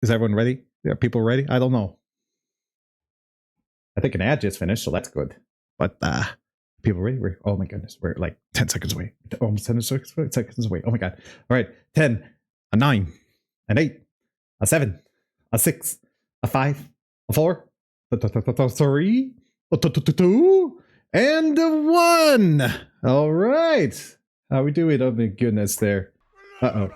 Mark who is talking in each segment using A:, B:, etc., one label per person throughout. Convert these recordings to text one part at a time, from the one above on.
A: Is everyone ready? Are people ready? I don't know. I think an ad just finished, so that's good. But people ready? Oh my goodness, we're like 10 seconds away. Almost 10 seconds away. Oh my god. All right. 10, a 9, an 8, a 7, a 6, a 5, a 4, a 3, a 2, and a 1. All right. How we doing? Oh my goodness there. Uh-oh.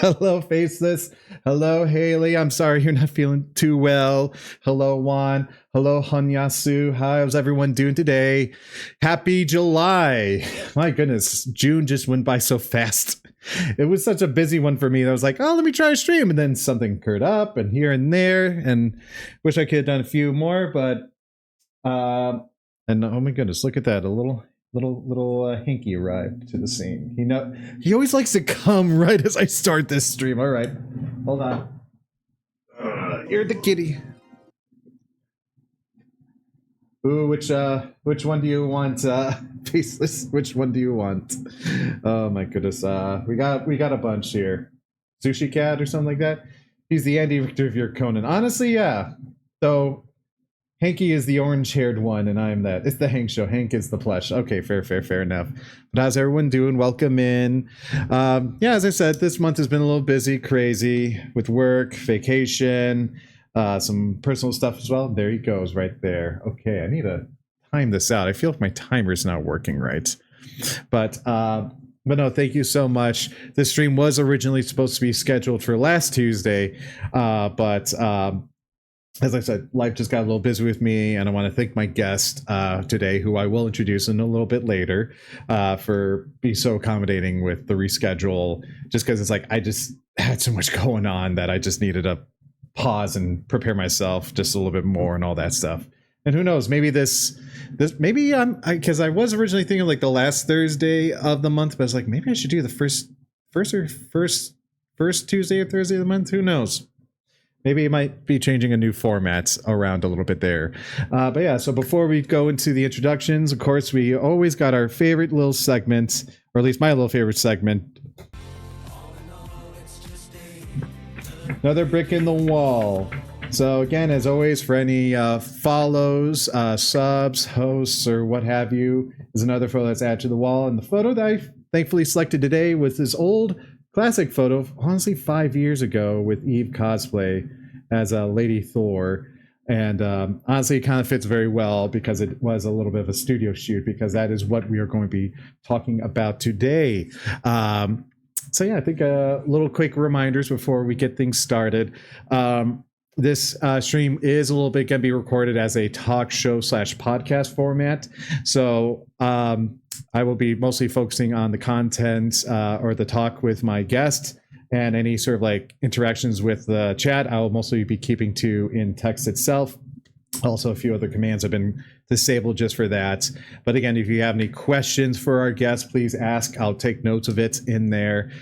A: Hello, Faceless. Hello, Haley. I'm sorry you're not feeling too well. Hello, Juan. Hello, Hanyasu. How's everyone doing today? Happy July. My goodness, June just went by so fast. It was such a busy one for me. I was like, oh, let me try a stream. And then something occurred up and here and there. And wish I could have done a few more, but and oh my goodness, look at that. A little Hinky arrived to the scene. He always likes to come right as I start this stream. All right, hold on. You're the kitty. Ooh, which one do you want? Faceless. Which one do you want? Oh my goodness. We got a bunch here. Sushi Cat or something like that. He's the Andy Richter of your Conan. Honestly, yeah. So Hanky is the orange-haired one, and I'm that. It's the Hank show. Hank is the plush. Okay, fair enough. But how's everyone doing? Welcome in. Yeah, as I said, this month has been a little busy, crazy with work, vacation, some personal stuff as well. There he goes, right there. Okay, I need to time this out. I feel like my timer's not working right. But no, thank you so much. This stream was originally supposed to be scheduled for last Tuesday, but as I said, life just got a little busy with me, and I want to thank my guest today, who I will introduce in a little bit later, for being so accommodating with the reschedule, just because it's like I just had so much going on that I just needed to pause and prepare myself just a little bit more and all that stuff. And who knows, maybe maybe because I was originally thinking like the last Thursday of the month, but I was like, maybe I should do the first Tuesday or Thursday of the month. Who knows? Maybe it might be changing a new format around a little bit there. But yeah, so before we go into the introductions, of course, we always got our favorite little segment, or at least my little favorite segment. Another brick in the wall. So again, as always, for any follows, subs, hosts, or what have you, is another photo that's added to the wall. And the photo that I thankfully selected today was this old classic photo, honestly 5 years ago, with Eve cosplay as a Lady Thor. And honestly, it kind of fits very well because it was a little bit of a studio shoot, because that is what we are going to be talking about today. So yeah, I think little quick reminders before we get things started. This stream is a little bit going to be recorded as a talk show / podcast format. So I will be mostly focusing on the content or the talk with my guest, and any sort of like interactions with the chat I will mostly be keeping to in text itself. Also, a few other commands have been disabled just for that. But again, if you have any questions for our guest, please ask. I'll take notes of it in there.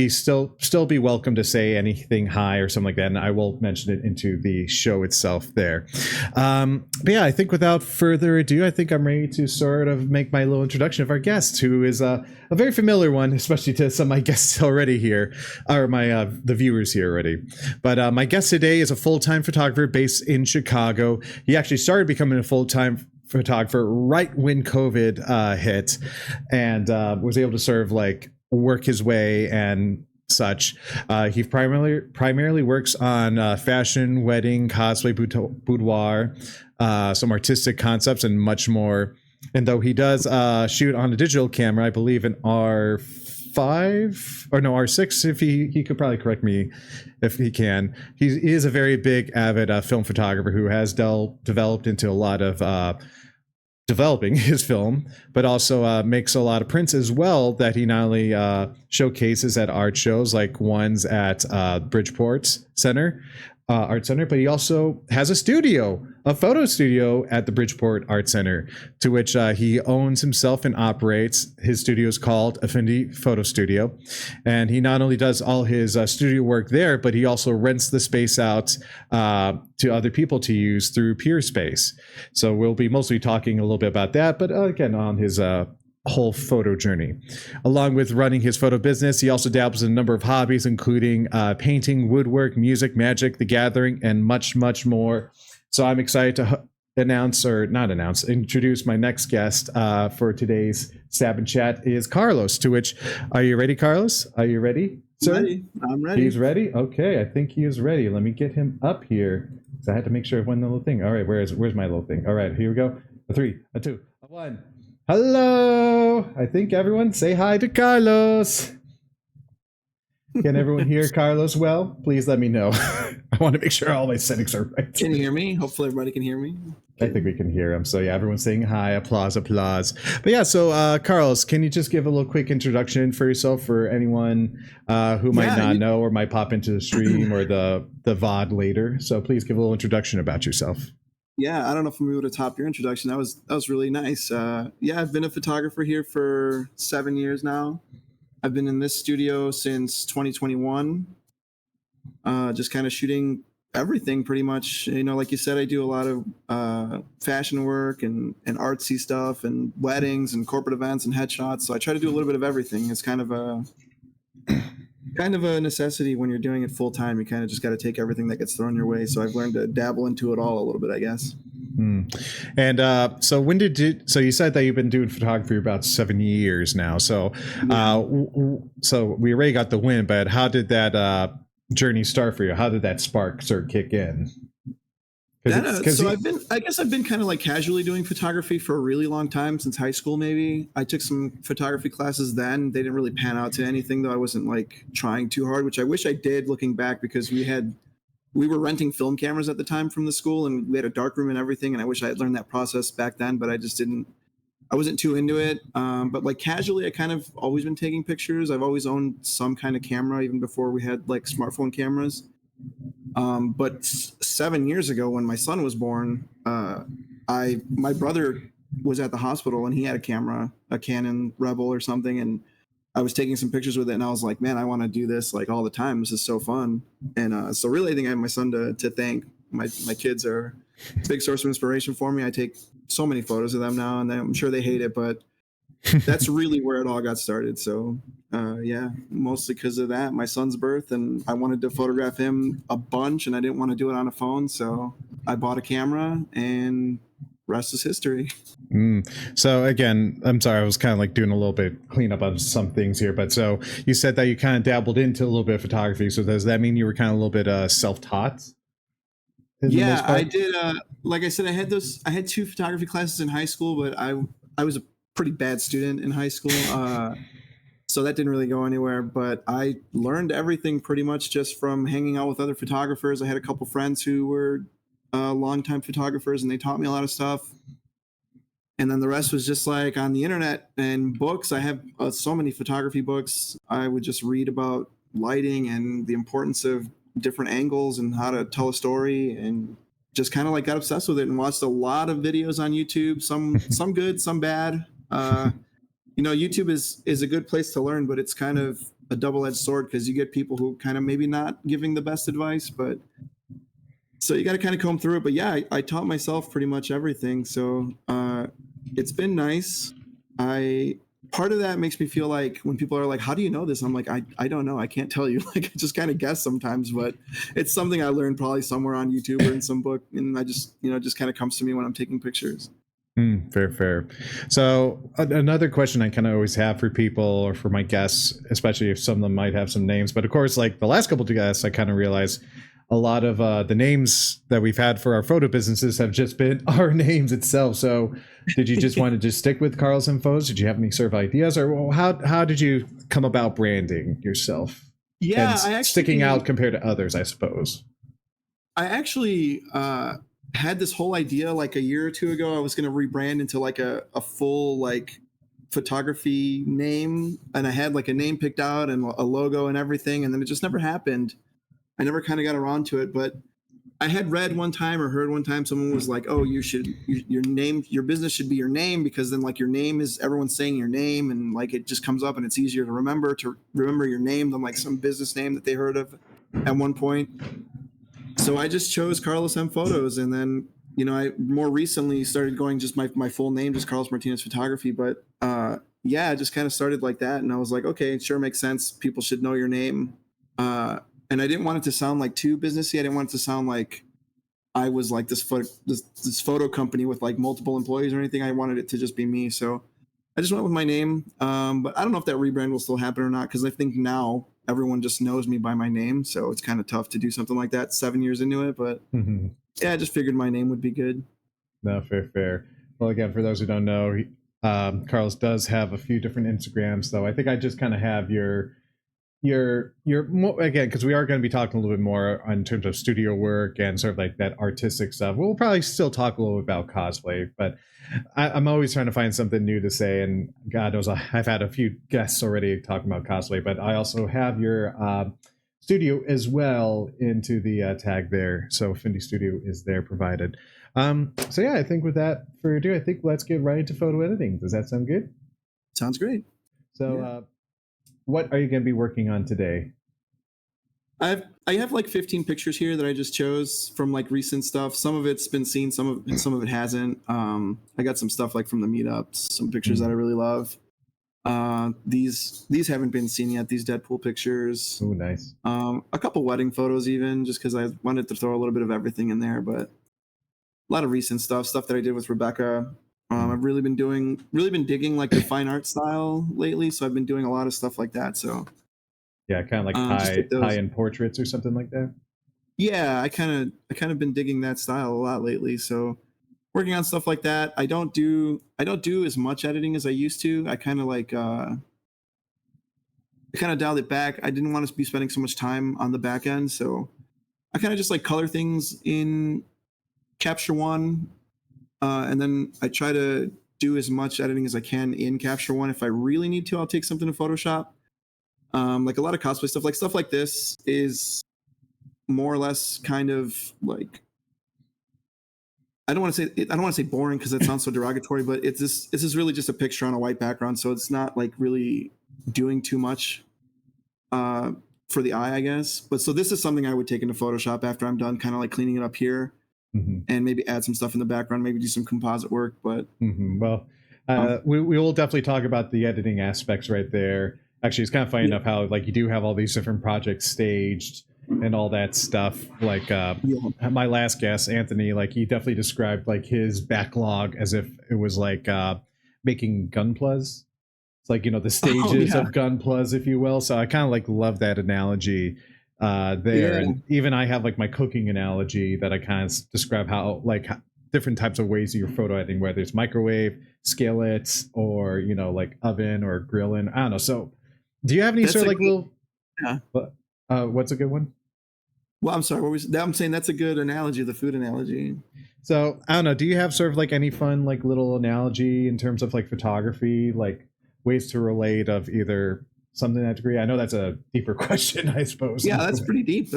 A: Still be welcome to say anything hi or something like that, and I will mention it into the show itself there. But yeah, I think without further ado, I think I'm ready to sort of make my little introduction of our guest, who is a very familiar one, especially to some of my guests already here, or the viewers here already. But my guest today is a full-time photographer based in Chicago. He actually started becoming a full-time photographer right when COVID hit, and was able to sort of like work his way and such. He primarily works on fashion, wedding, cosplay, boudoir, some artistic concepts, and much more. And though he does shoot on a digital camera, I believe an R5 or no R6, if he could probably correct me if he can. He is a very big avid film photographer who has developed into a lot of developing his film, but also makes a lot of prints as well that he not only showcases at art shows like ones at Bridgeport Center, Art Center, but he also has a photo studio at the Bridgeport Art Center, to which he owns himself and operates. His studio is called Affinity Photo Studio, and he not only does all his studio work there, but he also rents the space out to other people to use through Peerspace. So we'll be mostly talking a little bit about that, but again, on his whole photo journey. Along with running his photo business, he also dabbles in a number of hobbies, including painting, woodwork, music, magic, the gathering, and much, much more. So I'm excited to introduce my next guest for today's Stab and Chat is Carlos, to which, are you ready, Carlos? Are you ready, sir?
B: I'm ready.
A: He's ready? Okay, I think he is ready. Let me get him up here. So I had to make sure of one little thing. All right, where's my little thing? All right, here we go. A 3, a 2, a 1. Hello! I think everyone say hi to Carlos. Can everyone hear Carlos well? Please let me know. I want to make sure all my settings are right.
B: Can you hear me? Hopefully everybody can hear me.
A: I think we can hear him. So yeah, everyone's saying hi, applause, applause. But yeah, so Carlos, can you just give a little quick introduction for yourself for anyone who might not know or might pop into the stream or the VOD later? So please give a little introduction about yourself.
B: Yeah, I don't know if I'm able to top your introduction. That was really nice. Yeah, I've been a photographer here for 7 years now. I've been in this studio since 2021. Just kind of shooting everything pretty much. You know, like you said, I do a lot of fashion work and artsy stuff and weddings and corporate events and headshots. So I try to do a little bit of everything. It's kind of a necessity when you're doing it full time. You kind of just got to take everything that gets thrown your way. So I've learned to dabble into it all a little bit, I guess.
A: And so when did you? So you said that you've been doing photography about 7 years now. So, so we already got the win, but how did that journey start for you? How did that spark sort of kick in?
B: I guess I've been kind of like casually doing photography for a really long time, since high school. Maybe I took some photography classes then. They didn't really pan out to anything, though. I wasn't like trying too hard, which I wish I did looking back, because we were renting film cameras at the time from the school, and we had a dark room and everything. And I wish I had learned that process back then, but I wasn't too into it. But like casually, I kind of always been taking pictures. I've always owned some kind of camera, even before we had like smartphone cameras. But 7 years ago, when my son was born, my brother was at the hospital and he had a camera, a Canon Rebel or something, and I was taking some pictures with it, and I was like, man, I want to do this like all the time. This is so fun. And so really, I think I have my son to thank. My kids are a big source of inspiration for me. I take so many photos of them now, and I'm sure they hate it, but that's really where it all got started. So yeah, mostly because of that, my son's birth, and I wanted to photograph him a bunch, and I didn't want to do it on a phone, so I bought a camera, and rest is history.
A: So again, I'm sorry, I was kind of like doing a little bit cleanup on some things here, but so you said that you kind of dabbled into a little bit of photography. So does that mean you were kind of a little bit self-taught?
B: Yeah, I did. Like I said, I had 2 photography classes in high school, but I was a pretty bad student in high school. So that didn't really go anywhere, but I learned everything pretty much just from hanging out with other photographers. I had a couple friends who were longtime photographers, and they taught me a lot of stuff. And then the rest was just like on the internet and books. I have so many photography books. I would just read about lighting and the importance of different angles and how to tell a story, and just kind of like got obsessed with it and watched a lot of videos on YouTube, some good, some bad. You know, YouTube is a good place to learn, but it's kind of a double-edged sword, because you get people who kind of maybe not giving the best advice, but so you got to kind of comb through it. But yeah, I taught myself pretty much everything. So it's been nice. Part of that makes me feel like when people are like, how do you know this? I'm like, I don't know. I can't tell you. Like, I just kind of guess sometimes, but it's something I learned probably somewhere on YouTube or in some book. And I just, just kind of comes to me when I'm taking pictures.
A: Fair. So another question I kind of always have for people or for my guests, especially if some of them might have some names, but of course, like the last couple of guests, I kind of realized a lot of the names that we've had for our photo businesses have just been our names itself. So did you just want to just stick with Carlos and Photos? Did you have any sort of ideas, or how did you come about branding yourself?
B: Yeah,
A: and sticking out compared to others, I suppose.
B: I actually had this whole idea like a year or two ago. I was going to rebrand into like a full like photography name, and I had like a name picked out and a logo and everything, and then it just never happened. I never kind of got around to it, but I had read one time or heard one time someone was like, oh, your business should be your name, because then like your name is, everyone's saying your name, and like it just comes up and it's easier to remember your name than like some business name that they heard of at one point. So I just chose Carlos M Photos, and then I more recently started going just my full name, just Carlos Martinez Photography. But yeah, it just kind of started like that. And I was like, okay, it sure makes sense. People should know your name. And I didn't want it to sound like too businessy. I didn't want it to sound like I was like this photo company with like multiple employees or anything. I wanted it to just be me. So I just went with my name. But I don't know if that rebrand will still happen or not, because I think now everyone just knows me by my name. So it's kind of tough to do something like that 7 years into it. But yeah, I just figured my name would be good.
A: No, fair. Well, again, for those who don't know, Carlos does have a few different Instagrams, though. I think I just kind of have your again, because we are going to be talking a little bit more in terms of studio work and sort of like that artistic stuff. We'll probably still talk a little bit about cosplay, but I'm always trying to find something new to say. And God knows I've had a few guests already talking about cosplay, but I also have your studio as well into the tag there. So Affinity Studio is there provided. So yeah, I think with that for ado, I think let's get right into photo editing. Does that sound good?
B: Sounds great.
A: So what are you going to be working on today?
B: I have like 15 pictures here that I just chose from like recent stuff. Some of it's been seen, some of it hasn't. I got some stuff like from the meetups, some pictures that I really love. These haven't been seen yet. These Deadpool pictures.
A: Oh, nice.
B: A couple wedding photos, even just because I wanted to throw a little bit of everything in there. But a lot of recent stuff that I did with Rebecca. I've really been digging like the fine art style lately. So I've been doing a lot of stuff like that. So
A: yeah, kind of like high-end portraits or something like that.
B: Yeah, I kind of been digging that style a lot lately. So working on stuff like that. I don't do as much editing as I used to. I kind of like I kind of dialed it back. I didn't want to be spending so much time on the back end, so I kind of just like color things in Capture One, and then I try to do as much editing as I can in Capture One. If I really need to, I'll take something to Photoshop. Like a lot of cosplay stuff like this is more or less kind of like, I don't want to say boring because it sounds so derogatory, but it's just really just a picture on a white background, so it's not like really doing too much for the eye, I guess. But so this is something I would take into Photoshop after I'm done, kind of like cleaning it up here, and maybe add some stuff in the background, maybe do some composite work. But
A: well, we will definitely talk about the editing aspects right there. Actually, it's kind of funny enough how like you do have all these different projects staged and all that stuff. Like my last guest, Anthony, like he definitely described like his backlog as if it was like making gunplas. It's like, you know, the stages of gunplas, if you will. So I kind of like love that analogy there. And even I have like my cooking analogy that I kind of describe how like different types of ways of your photo editing, whether it's microwave, skillets, or, you know, like oven or grilling. I don't know. So do you have any sort of like little what's a good one?
B: Well, I'm sorry. I'm saying that's a good analogy, the food analogy.
A: So I don't know. Do you have sort of like any fun like little analogy in terms of like photography, like ways to relate of either something that degree? I know that's a deeper question, I suppose.
B: Yeah, that's pretty deep.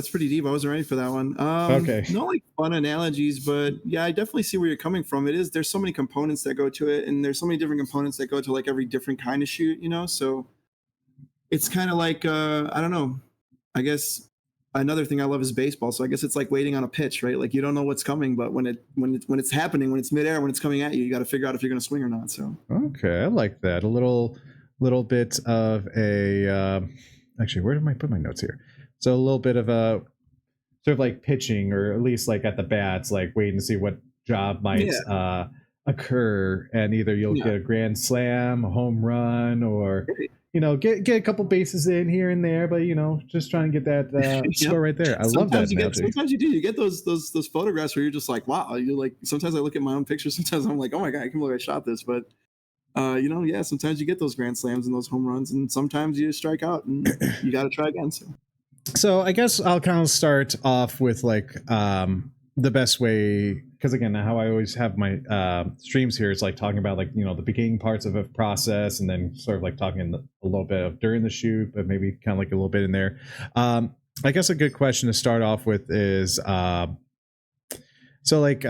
B: I wasn't ready for that one.
A: Okay.
B: Not like fun analogies, but yeah, I definitely see where you're coming from. There's so many components that go to it, and there's so many different components that go to like every different kind of shoot, you know? So it's kind of like I don't know. I guess another thing I love is baseball. So I guess it's like waiting on a pitch, right? Like you don't know what's coming, but when it's happening, when it's midair, when it's coming at you, you got to figure out if you're going to swing or not. So
A: okay, I like that. A little bit of a actually, where did I put my notes here? So a little bit of a sort of like pitching, or at least like at the bats, like waiting to see what job might occur, and either you'll get a grand slam, a home run, or you know, get a couple bases in here and there, but you know, just trying to get that score right there. I love that analogy.
B: Sometimes you get those photographs where you're just like, wow. You're like, sometimes I look at my own pictures. Sometimes I'm like, oh my god, I can't believe I shot this. But you know, yeah, sometimes you get those grand slams and those home runs, and sometimes you strike out and you got to try again.
A: So I guess I'll kind of start off with like the best way, because again, how I always have my streams here is like talking about like, you know, the beginning parts of a process, and then sort of like talking a little bit of during the shoot, but maybe kind of like a little bit in there. I guess a good question to start off with is so like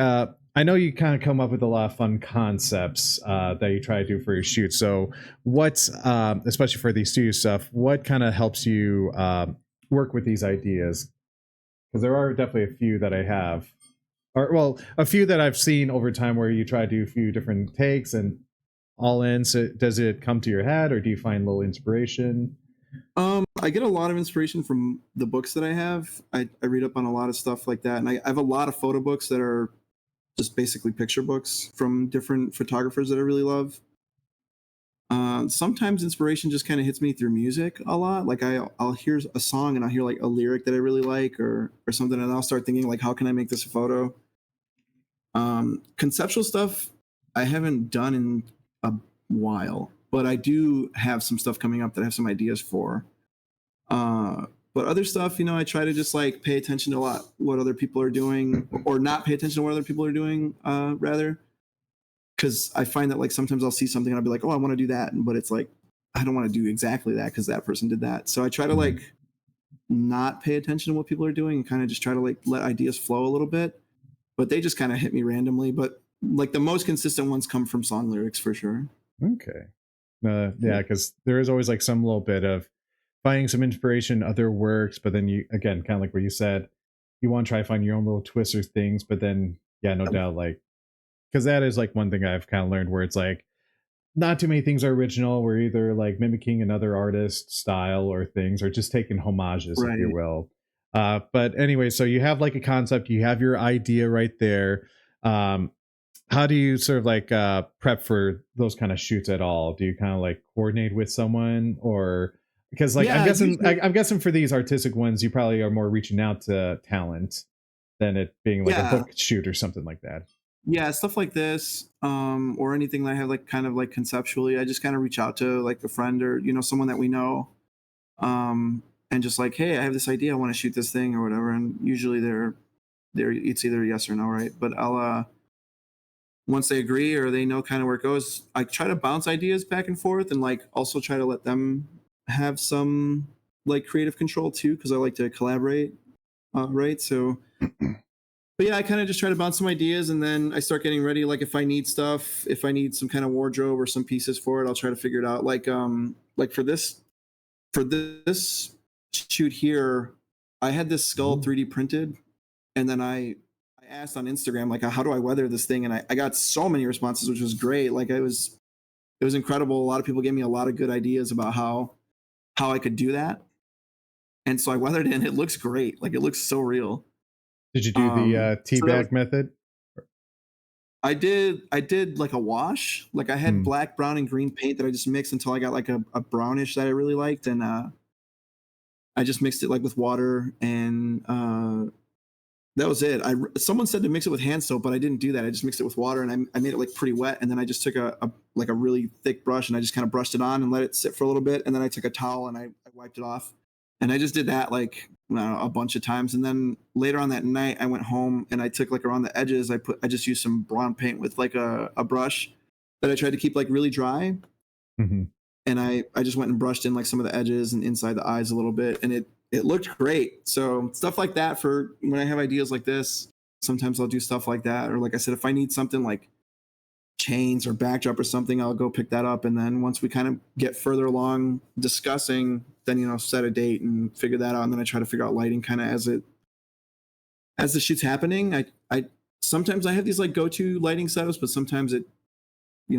A: I know you kind of come up with a lot of fun concepts that you try to do for your shoot. So what's especially for the studio stuff, what kind of helps you work with these ideas? Because there are definitely a few that I have, or well, a few that I've seen over time where you try to do a few different takes, and all in? So does it come to your head, or do you find a little inspiration?
B: I get a lot of inspiration from the books that I have. I read up on a lot of stuff like that, and I have a lot of photo books that are just basically picture books from different photographers that I really love. Sometimes inspiration just kind of hits me through music a lot. Like I'll hear a song and I'll hear like a lyric that I really like or something, and I'll start thinking like, how can I make this a photo? Conceptual stuff I haven't done in a while, but I do have some stuff coming up that I have some ideas for. But other stuff, I try to just like pay attention to a lot what other people are doing, or not pay attention to what other people are doing, rather. Because I find that like sometimes I'll see something and I'll be like, oh, I want to do that, but it's like I don't want to do exactly that because that person did that. So I try to like not pay attention to what people are doing and kind of just try to like let ideas flow a little bit. But they just kind of hit me randomly. But like the most consistent ones come from song lyrics for sure.
A: Okay. Yeah, because there is always like some little bit of finding some inspiration in other works, but then you, again, kind of like what you said, you want to try to find your own little twists or things, but then, yeah, no doubt, like, because that is like one thing I've kind of learned where it's like not too many things are original. We're either like mimicking another artist's style or things, or just taking homages, if you
B: Right.
A: will. But anyway, so you have like a concept, you have your idea right there. Um, how do you sort of like prep for those kind of shoots at all? Do you kind of like coordinate with someone, or because like
B: Yeah. Usually,
A: I'm guessing for these artistic ones you probably are more reaching out to talent than it being like a
B: yeah.
A: book shoot or something like that.
B: Yeah, stuff like this, or anything that I have like kind of like conceptually, I just kind of reach out to like a friend or someone that we know, and just like, hey, I have this idea, I want to shoot this thing or whatever. And usually they're it's either yes or no, right? But I'll once they agree or they know kind of where it goes, I try to bounce ideas back and forth and like also try to let them have some like creative control too, because I like to collaborate, right? So but yeah, I kind of just try to bounce some ideas and then I start getting ready. Like if I need stuff, if I need some kind of wardrobe or some pieces for it, I'll try to figure it out. Like for this shoot here, I had this skull
A: Ooh.
B: 3D printed, and then I asked on Instagram like how do I weather this thing, and I got so many responses, which was great. Like it was incredible. A lot of people gave me a lot of good ideas about how I could do that, and so I weathered it, and it looks great. Like it looks so real.
A: Did you do the tea
B: So that was
A: bag method?
B: I did like a wash. Like I had
A: Hmm.
B: black, brown, and green paint that I just mixed until I got like a brownish that I really liked, and I just mixed it like with water, and that was it. Someone said to mix it with hand soap, but I didn't do that. I just mixed it with water, and I made it like pretty wet, and then I just took a like a really thick brush and I just kind of brushed it on and let it sit for a little bit, and then I took a towel and I wiped it off, and I just did that like I don't know, a bunch of times, and then later on that night I went home and I took like around the edges. I just used some brown paint with like a brush that I tried to keep like really dry,
A: Hmm.
B: and I just went and brushed in like some of the edges and inside the eyes a little bit, and it looked great. So stuff like that for when I have ideas like this. Sometimes I'll do stuff like that, or like I said, if I need something like chains or backdrop or something, I'll go pick that up. And then once we kind of get further along discussing, then set a date and figure that out. And then I try to figure out lighting kind of as the shoot's happening. I sometimes I have these like go-to lighting setups, but sometimes it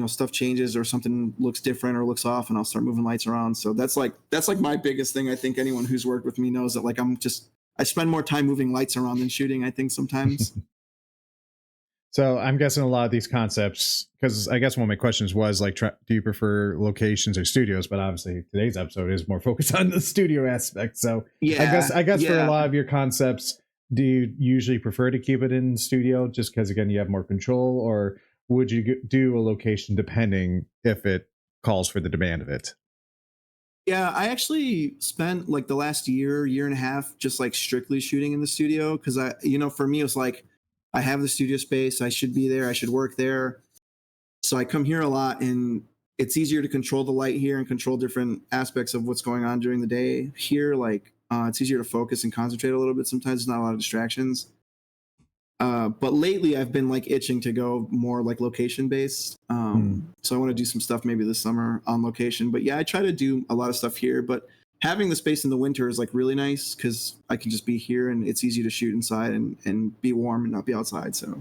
B: stuff changes or something looks different or looks off, and I'll start moving lights around. So that's like my biggest thing. I think anyone who's worked with me knows that like I spend more time moving lights around than shooting, I think sometimes.
A: So I'm guessing a lot of these concepts, because I guess one of my questions was like, do you prefer locations or studios? But obviously today's episode is more focused on the studio aspect. So
B: Yeah,
A: I guess for a
B: yeah.
A: lot of your concepts, do you usually prefer to keep it in studio just because again you have more control, or would you do a location depending if it calls for the demand of it?
B: Yeah, I actually spent like the last year and a half just like strictly shooting in the studio because for me, it was like I have the studio space, I should be there, I should work there. So I come here a lot, and it's easier to control the light here and control different aspects of what's going on during the day here. Like it's easier to focus and concentrate a little bit. Sometimes there's not a lot of distractions. But lately, I've been like itching to go more like location based.
A: Hmm.
B: So I want to do some stuff maybe this summer on location. But yeah, I try to do a lot of stuff here. But having the space in the winter is like really nice because I can just be here and it's easy to shoot inside and be warm and not be outside. So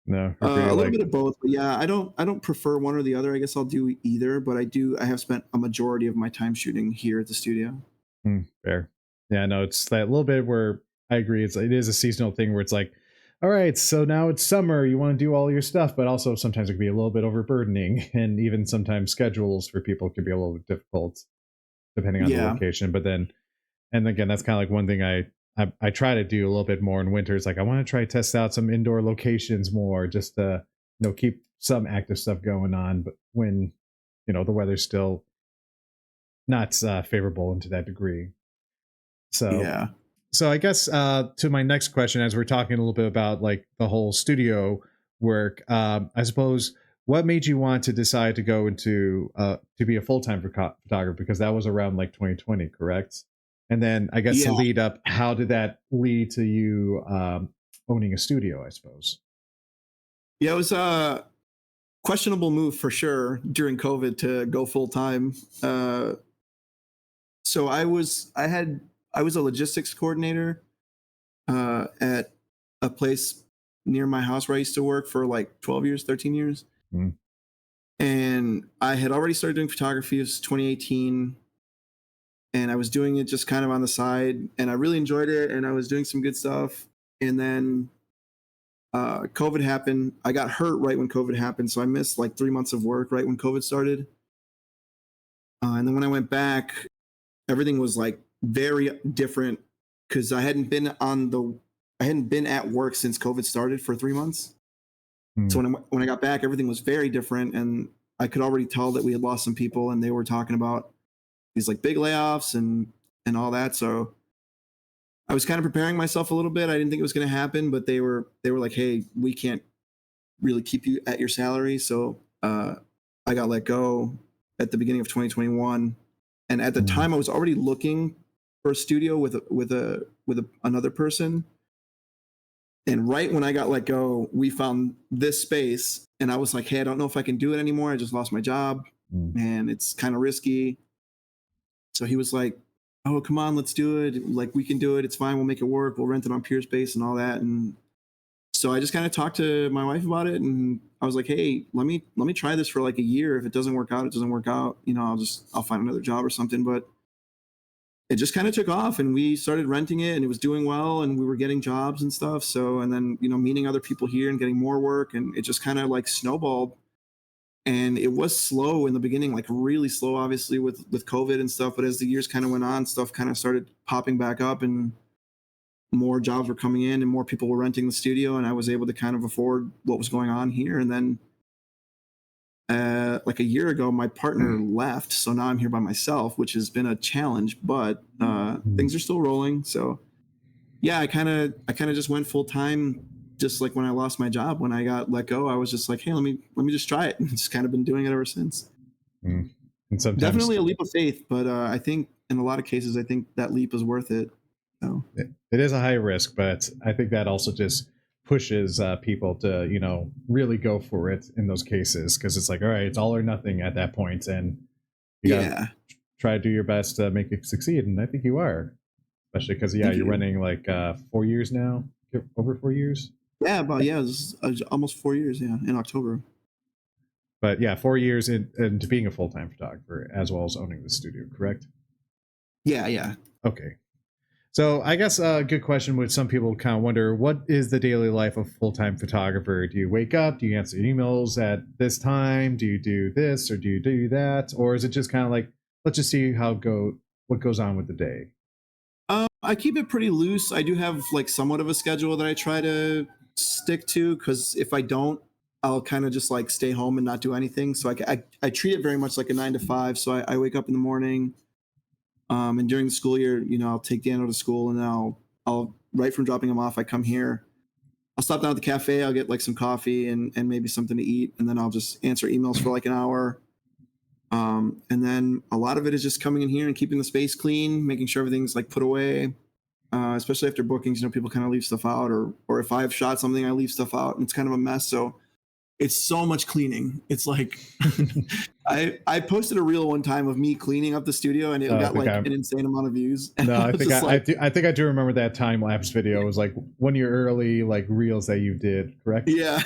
A: No, or for you,
B: A little
A: like,
B: bit of both, but yeah, I don't prefer one or the other. I guess I'll do either, but I have spent a majority of my time shooting here at the studio.
A: fair. Yeah, no, it's that little bit where I agree. It is a seasonal thing where it's like, all right, so now it's summer. You want to do all your stuff, but also sometimes it can be a little bit overburdening, and even sometimes schedules for people can be a little bit difficult depending on the
B: Yeah,
A: location. But then, and again, that's kind of like one thing I try to do a little bit more in winter. Is like I want to try test out some indoor locations more, just to keep some active stuff going on. But when the weather's still not favorable into that degree. So
B: yeah.
A: I guess to my next question, as we're talking a little bit about like the whole studio work, I suppose what made you want to decide to go into to be a full-time photographer, because that was around like 2020, correct? And then I guess to
B: Yeah.
A: lead up, how did that lead to you owning a studio, I suppose?
B: Yeah, it was a questionable move for sure during COVID to go full time. So I was a logistics coordinator at a place near my house where I used to work for like 12 years, 13 years.
A: Mm,
B: And I had already started doing photography. It was 2018, and I was doing it just kind of on the side, and I really enjoyed it, and I was doing some good stuff. And then COVID happened. I got hurt right when COVID happened, so I missed like 3 months of work right when COVID started. And then when I went back, everything was like very different because I hadn't been at work since COVID started for 3 months. So
A: mm,
B: when I got back, everything was very different, and I could already tell that we had lost some people, and they were talking about these like big layoffs and all that. So I was kind of preparing myself a little bit. I didn't think it was going to happen, but they were like, "Hey, we can't really keep you at your salary." So I got let go at the beginning of 2021, and at the
A: mm,
B: time I was already looking for a studio with another person. And right when I got let go, we found this space, and I was like, "Hey, I don't know if I can do it anymore. I just lost my job,
A: mm,
B: and it's kind of risky." So he was like, "Oh, come on, let's do it. Like, we can do it. It's fine. We'll make it work. We'll rent it on Peerspace and all that." And so I just kind of talked to my wife about it, and I was like, "Hey, let me try this for like a year. If it doesn't work out, it doesn't work out. I'll find another job or something." But it just kind of took off, and we started renting it, and it was doing well, and we were getting jobs and stuff. So, and then meeting other people here and getting more work, and it just kind of like snowballed. And it was slow in the beginning, like really slow, obviously with COVID and stuff. But as the years kind of went on, stuff kind of started popping back up, and more jobs were coming in, and more people were renting the studio, and I was able to kind of afford what was going on here. And then like a year ago, my partner left, so now I'm here by myself, which has been a challenge, but
A: mm.
B: things are still rolling. So yeah, I kind of just went full time. Just like when I lost my job, when I got let go, I was just like, hey, let me just try it, and just kind of been doing it ever since.
A: Mm. And sometimes
B: Definitely a leap of faith, but I think in a lot of cases, I think that leap is worth it. So
A: it is a high risk, but I think that also just pushes people to really go for it in those cases, because it's like, all right, it's all or nothing at that point, and you got to
B: yeah,
A: try to do your best to make it succeed. And I think you are, especially because
B: thank
A: you're
B: you.
A: running like 4 years now, over 4 years.
B: Yeah, about yeah, it was almost 4 years. Yeah, in October.
A: But yeah, 4 years into being a full-time photographer as well as owning the studio, correct?
B: Yeah, yeah.
A: Okay. So I guess a good question would, some people kind of wonder, what is the daily life of a full-time photographer? Do you wake up? Do you answer emails at this time? Do you do this or do you do that? Or is it just kind of like, let's just see what goes on with the day?
B: I keep it pretty loose. I do have like somewhat of a schedule that I try to stick to, because if I don't, I'll kind of just like stay home and not do anything. So I treat it very much like a 9 to 5. So I wake up in the morning, and during the school year, I'll take Daniel to school, and then I'll right from dropping him off, I come here. I'll stop down at the cafe. I'll get like some coffee and maybe something to eat, and then I'll just answer emails for like an hour. And then a lot of it is just coming in here and keeping the space clean, making sure everything's like put away. Especially after bookings, people kind of leave stuff out, or if I've shot something, I leave stuff out, and it's kind of a mess. So it's so much cleaning. It's like I posted a reel one time of me cleaning up the studio, and it got like an insane amount of views. And
A: no, I think
B: I
A: think I do remember that time lapse video. It was like one of your early like reels that you did, correct?
B: Yeah.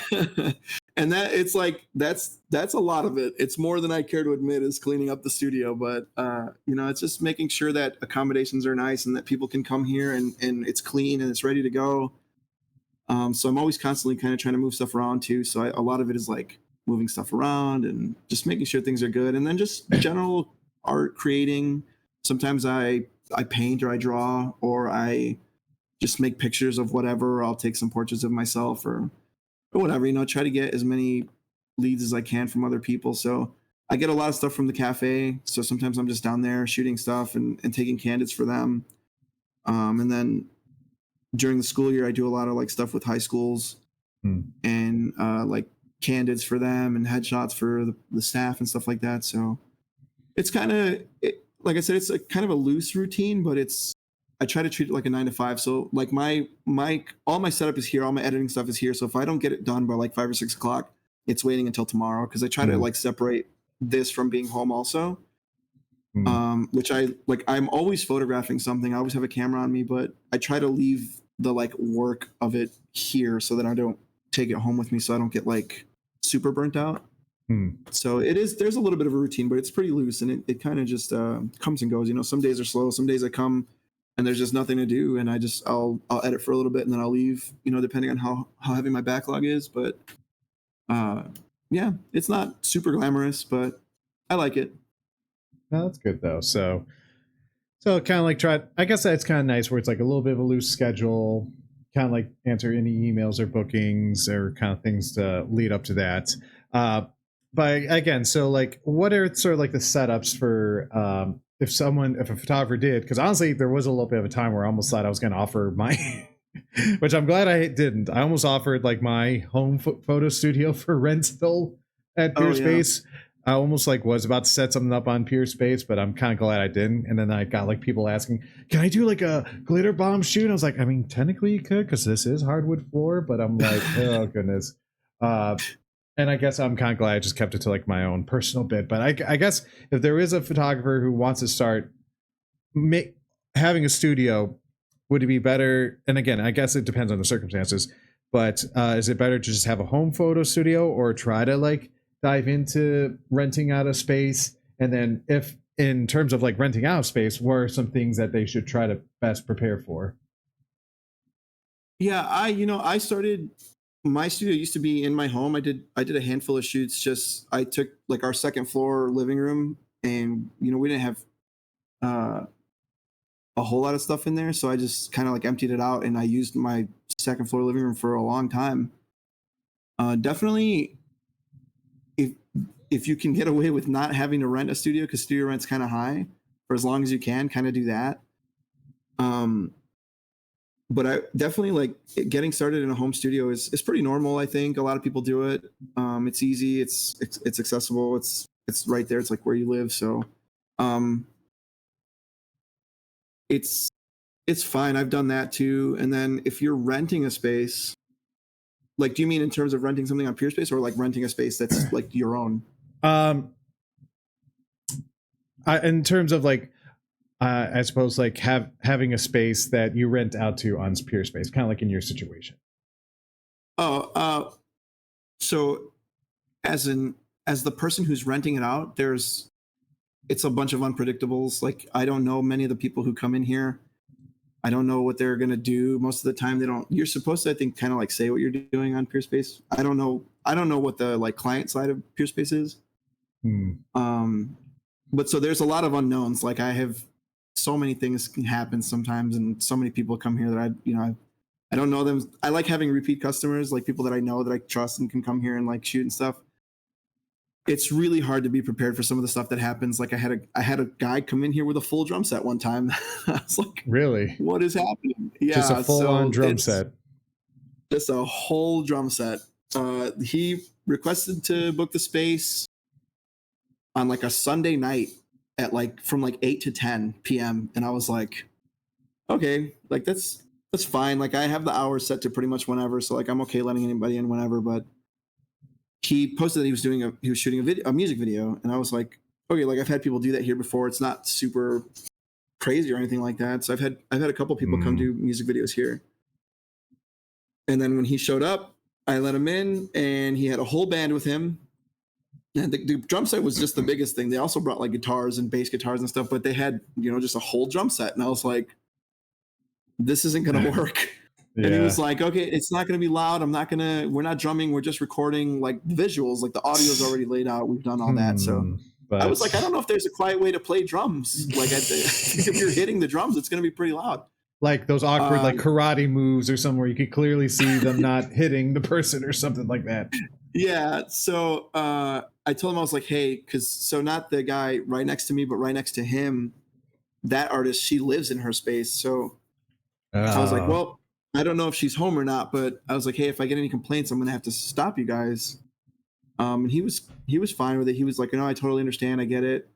B: And that it's like that's a lot of it. It's more than I care to admit is cleaning up the studio, but you know, it's just making sure that accommodations are nice and that people can come here and it's clean and it's ready to go. So I'm always constantly kind of trying to move stuff around too. So a lot of it is like moving stuff around and just making sure things are good, and then just general art creating. Sometimes I paint or I draw or I just make pictures of whatever. I'll take some portraits of myself or whatever, you know, try to get as many leads as I can from other people. So I get a lot of stuff from the cafe. So sometimes I'm just down there shooting stuff and taking candids for them. And then during the school year, I do a lot of like stuff with high schools and like candids for them and headshots for the staff and stuff like that. So it's kind of, like I said, it's a kind of a loose routine, but I try to treat it like a 9 to 5. So like all my setup is here. All my editing stuff is here. So if I don't get it done by like 5 or 6 o'clock, it's waiting until tomorrow. Cause I try to like separate this from being home also. Which I'm always photographing something. I always have a camera on me, but I try to leave the like work of it here so that I don't take it home with me. So I don't get like super burnt out. So there's a little bit of a routine, but it's pretty loose and it kind of just comes and goes. You know, some days are slow. Some days I come and there's just nothing to do. And I'll edit for a little bit and then I'll leave, you know, depending on how heavy my backlog is. But yeah, it's not super glamorous, but I like it.
A: No, that's good though. So kind of like I guess that's kind of nice where it's like a little bit of a loose schedule, kind of like answer any emails or bookings or kind of things to lead up to that. But again, so like what are sort of like the setups for if a photographer did, because honestly there was a little bit of a time where I almost thought I was going to offer my which I'm glad I didn't. I almost offered like my home photo studio for rental at Peerspace. Yeah. I almost like was about to set something up on Peerspace, but I'm kind of glad I didn't. And then I got like people asking, "Can I do like a glitter bomb shoot?" And I was like, I mean, technically you could because this is hardwood floor, but I'm like, oh goodness. And I guess I'm kind of glad I just kept it to like my own personal bit. But I guess if there is a photographer who wants to start having a studio, would it be better? And again, I guess it depends on the circumstances. But is it better to just have a home photo studio or try to like dive into renting out a space? And then if in terms of like renting out space, what are some things that they should try to best prepare for?
B: Yeah, I started, my studio used to be in my home. I did a handful of shoots. I took like our second floor living room and, you know, we didn't have a whole lot of stuff in there. So I just kind of like emptied it out and I used my second floor living room for a long time. Definitely if you can get away with not having to rent a studio, because studio rent's kind of high, for as long as you can, kind of do that. But I definitely like getting started in a home studio is pretty normal. I think a lot of people do it. It's easy. It's accessible. It's right there. It's like where you live. So it's fine. I've done that too. And then if you're renting a space, like, do you mean in terms of renting something on Peerspace or like renting a space that's like your own?
A: In terms of like, I suppose like having a space that you rent out to on Peerspace, kind of like in your situation.
B: So as the person who's renting it out, it's a bunch of unpredictables. Like, I don't know many of the people who come in here. I don't know what they're going to do. Most of the time they don't. You're supposed to, I think, kind of like say what you're doing on Peerspace. I don't know what the like client side of Peerspace is. But so there's a lot of unknowns. Like, I have so many things can happen sometimes, and so many people come here that I don't know them. I like having repeat customers, like people that I know that I trust and can come here and like shoot and stuff. It's really hard to be prepared for some of the stuff that happens. Like I had a guy come in here with a full drum set one time. I was like,
A: really?
B: What is happening? Yeah,
A: just a full-on drum set.
B: Just a whole drum set. He requested to book the space on like a Sunday night at like from like 8 to 10 p.m. And I was like, okay, like that's fine. Like I have the hours set to pretty much whenever, so like I'm okay letting anybody in whenever. But he posted that he was shooting a music video, and I was like, okay, like I've had people do that here before. It's not super crazy or anything like that. So I've had a couple people come do music videos here. And then when he showed up, I let him in, and he had a whole band with him. And the drum set was just the biggest thing. They also brought like guitars and bass guitars and stuff, but they had, just a whole drum set. And I was like, this isn't going to work. Yeah. And he was like, okay, it's not going to be loud. We're not drumming. We're just recording like visuals. Like the audio's already laid out. We've done all that. So I was like, I don't know if there's a quiet way to play drums. Like I think if you're hitting the drums, it's going to be pretty loud.
A: Like those awkward like karate moves or somewhere you could clearly see them not hitting the person or something like that.
B: Yeah. So I told him, I was like, hey, so not the guy right next to me, but right next to him, that artist, she lives in her space. So I was like, well, I don't know if she's home or not, but I was like, hey, if I get any complaints, I'm going to have to stop you guys. And he was fine with it. He was like, no, I totally understand. I get it.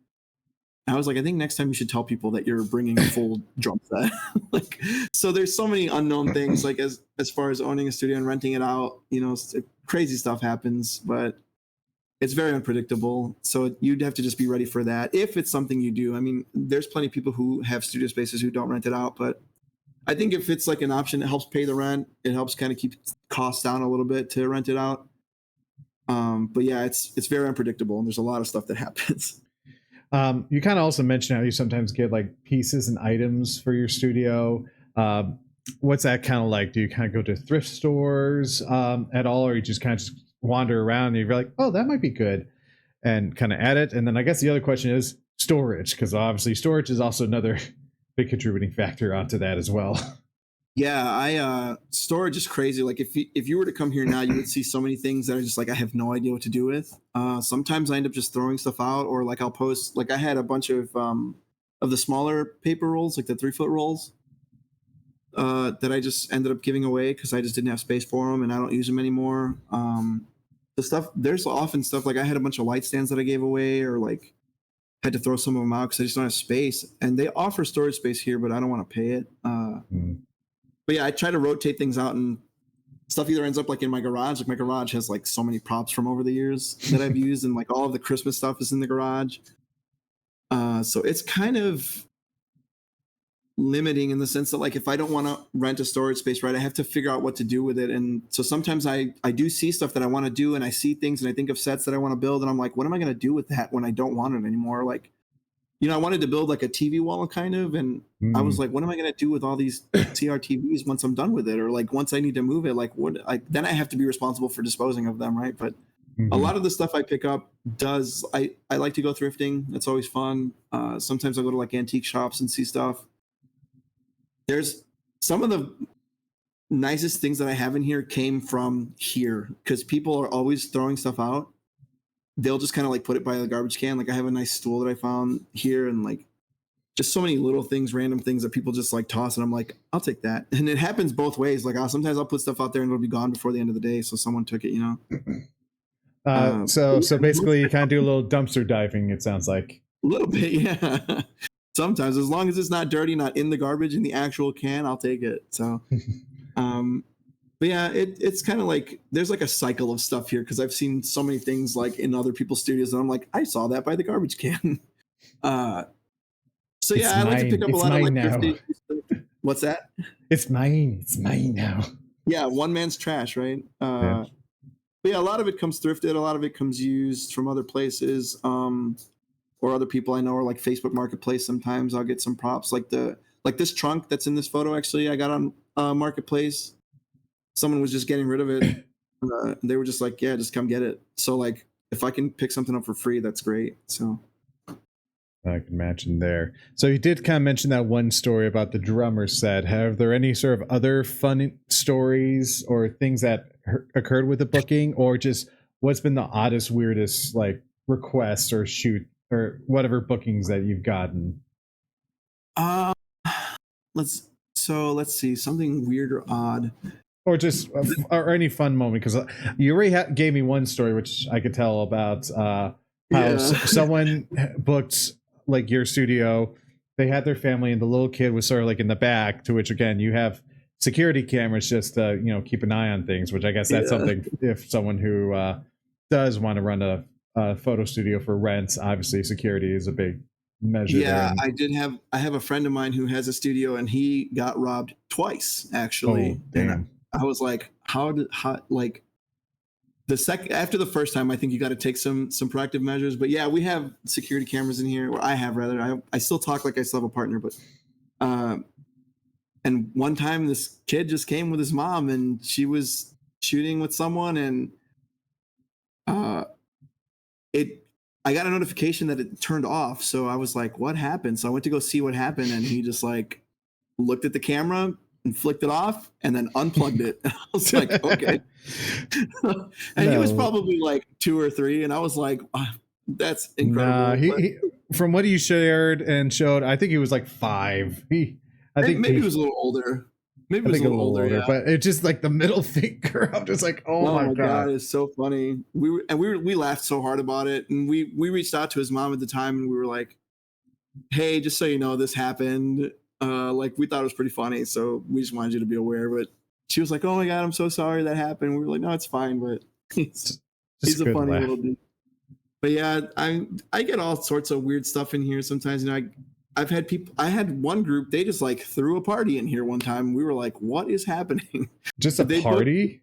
B: I was like, I think next time you should tell people that you're bringing a full drum set. Like, so there's so many unknown things, like as far as owning a studio and renting it out, crazy stuff happens, but it's very unpredictable. So you'd have to just be ready for that. If it's something you do, I mean, there's plenty of people who have studio spaces who don't rent it out, but I think if it's like an option, it helps pay the rent. It helps kind of keep costs down a little bit to rent it out. But yeah, it's very unpredictable, and there's a lot of stuff that happens.
A: You kind of also mentioned how you sometimes get like pieces and items for your studio. What's that kind of like? Do you kind of go to thrift stores at all, or you just kind of just wander around and you're like, oh, that might be good, and kind of add it? And then I guess the other question is storage, because obviously storage is also another big contributing factor onto that as well.
B: Yeah, storage is crazy. Like if you were to come here now, you would see so many things that are just like, I have no idea what to do with. Sometimes I end up just throwing stuff out, or like I'll post, like I had a bunch of the smaller paper rolls, like the 3-foot rolls, that I just ended up giving away because I just didn't have space for them and I don't use them anymore. There's often stuff like I had a bunch of light stands that I gave away, or like had to throw some of them out because I just don't have space. And they offer storage space here, but I don't want to pay it. But yeah, I try to rotate things out, and stuff either ends up like in my garage. Like my garage has like so many props from over the years that I've used, and like all of the Christmas stuff is in the garage. So it's kind of limiting in the sense that like if I don't want to rent a storage space, right, I have to figure out what to do with it. And so sometimes I do see stuff that I want to do, and I see things and I think of sets that I want to build, and I'm like, what am I going to do with that when I don't want it anymore? Like, I wanted to build like a TV wall kind of, and I was like, what am I going to do with all these CRTVs once I'm done with it? Or like once I need to move it, like then I have to be responsible for disposing of them, right? But a lot of the stuff I pick up I like to go thrifting. That's always fun. Sometimes I go to like antique shops and see stuff. There's some of the nicest things that I have in here came from here, because people are always throwing stuff out. They'll just kind of like put it by the garbage can. Like I have a nice stool that I found here, and like just so many little things, random things that people just like toss, and I'm like, I'll take that. And it happens both ways. Like sometimes I'll put stuff out there and it'll be gone before the end of the day, so someone took it,
A: So basically you kind of do a little dumpster diving, it sounds like.
B: A little bit, yeah. Sometimes, as long as it's not dirty, not in the garbage in the actual can, I'll take it. So but yeah, it's kind of like there's like a cycle of stuff here, because I've seen so many things like in other people's studios, and I'm like, I saw that by the garbage can. So yeah, I like to pick up a lot of like thrifty stuff. What's that?
A: It's mine now.
B: Yeah, one man's trash, right?
A: Yeah.
B: But yeah, a lot of it comes thrifted, a lot of it comes used from other places, or other people I know, or like Facebook Marketplace. Sometimes I'll get some props, like this trunk that's in this photo. Actually, I got on Marketplace. Someone was just getting rid of it. They were just like, yeah, just come get it. So like, if I can pick something up for free, that's great. So
A: I can imagine there. So you did kind of mention that one story about the drummer set. Have there any sort of other fun stories or things that occurred with the booking, or just what's been the oddest, weirdest like requests or shoot or whatever bookings that you've gotten?
B: Let's see, something weird or odd.
A: Or just or any fun moment, because you already gave me one story which I could tell about how someone booked like your studio. They had their family and the little kid was sort of like in the back, to which again you have security cameras just to keep an eye on things, which I guess that's something if someone who does want to run a photo studio for rents, obviously security is a big measure
B: Yeah,
A: there.
B: I have a friend of mine who has a studio, and he got robbed twice
A: Oh,
B: actually. And
A: damn.
B: I was like, how like the second after the first time, I think you got to take some proactive measures. But yeah, we have security cameras in here, or I have rather. I still talk like I still have a partner, but and one time this kid just came with his mom, and she was shooting with someone, and uh it I got a notification that it turned off. So I was like, what happened? So I went to go see what happened, and he just like looked at the camera and flicked it off and then unplugged it. I was like, okay. And he was probably like 2 or 3, and I was like, that's incredible.
A: Nah, he from what he shared and showed, I think he was like 5. I think
B: maybe he was a little older. Maybe he was a little older, yeah.
A: But it's just like the middle finger. I'm just like, oh my god,
B: it's so funny. We laughed so hard about it, and we reached out to his mom at the time, and we were like, hey, just so you know, this happened. Like, we thought it was pretty funny, so we just wanted you to be aware. But she was like, oh my god, I'm so sorry that happened. We were like, no, it's fine, but he's a funny little dude. But yeah, I get all sorts of weird stuff in here sometimes. You know, I had one group, they just like threw a party in here one time. We were like, what is happening?
A: Just a party?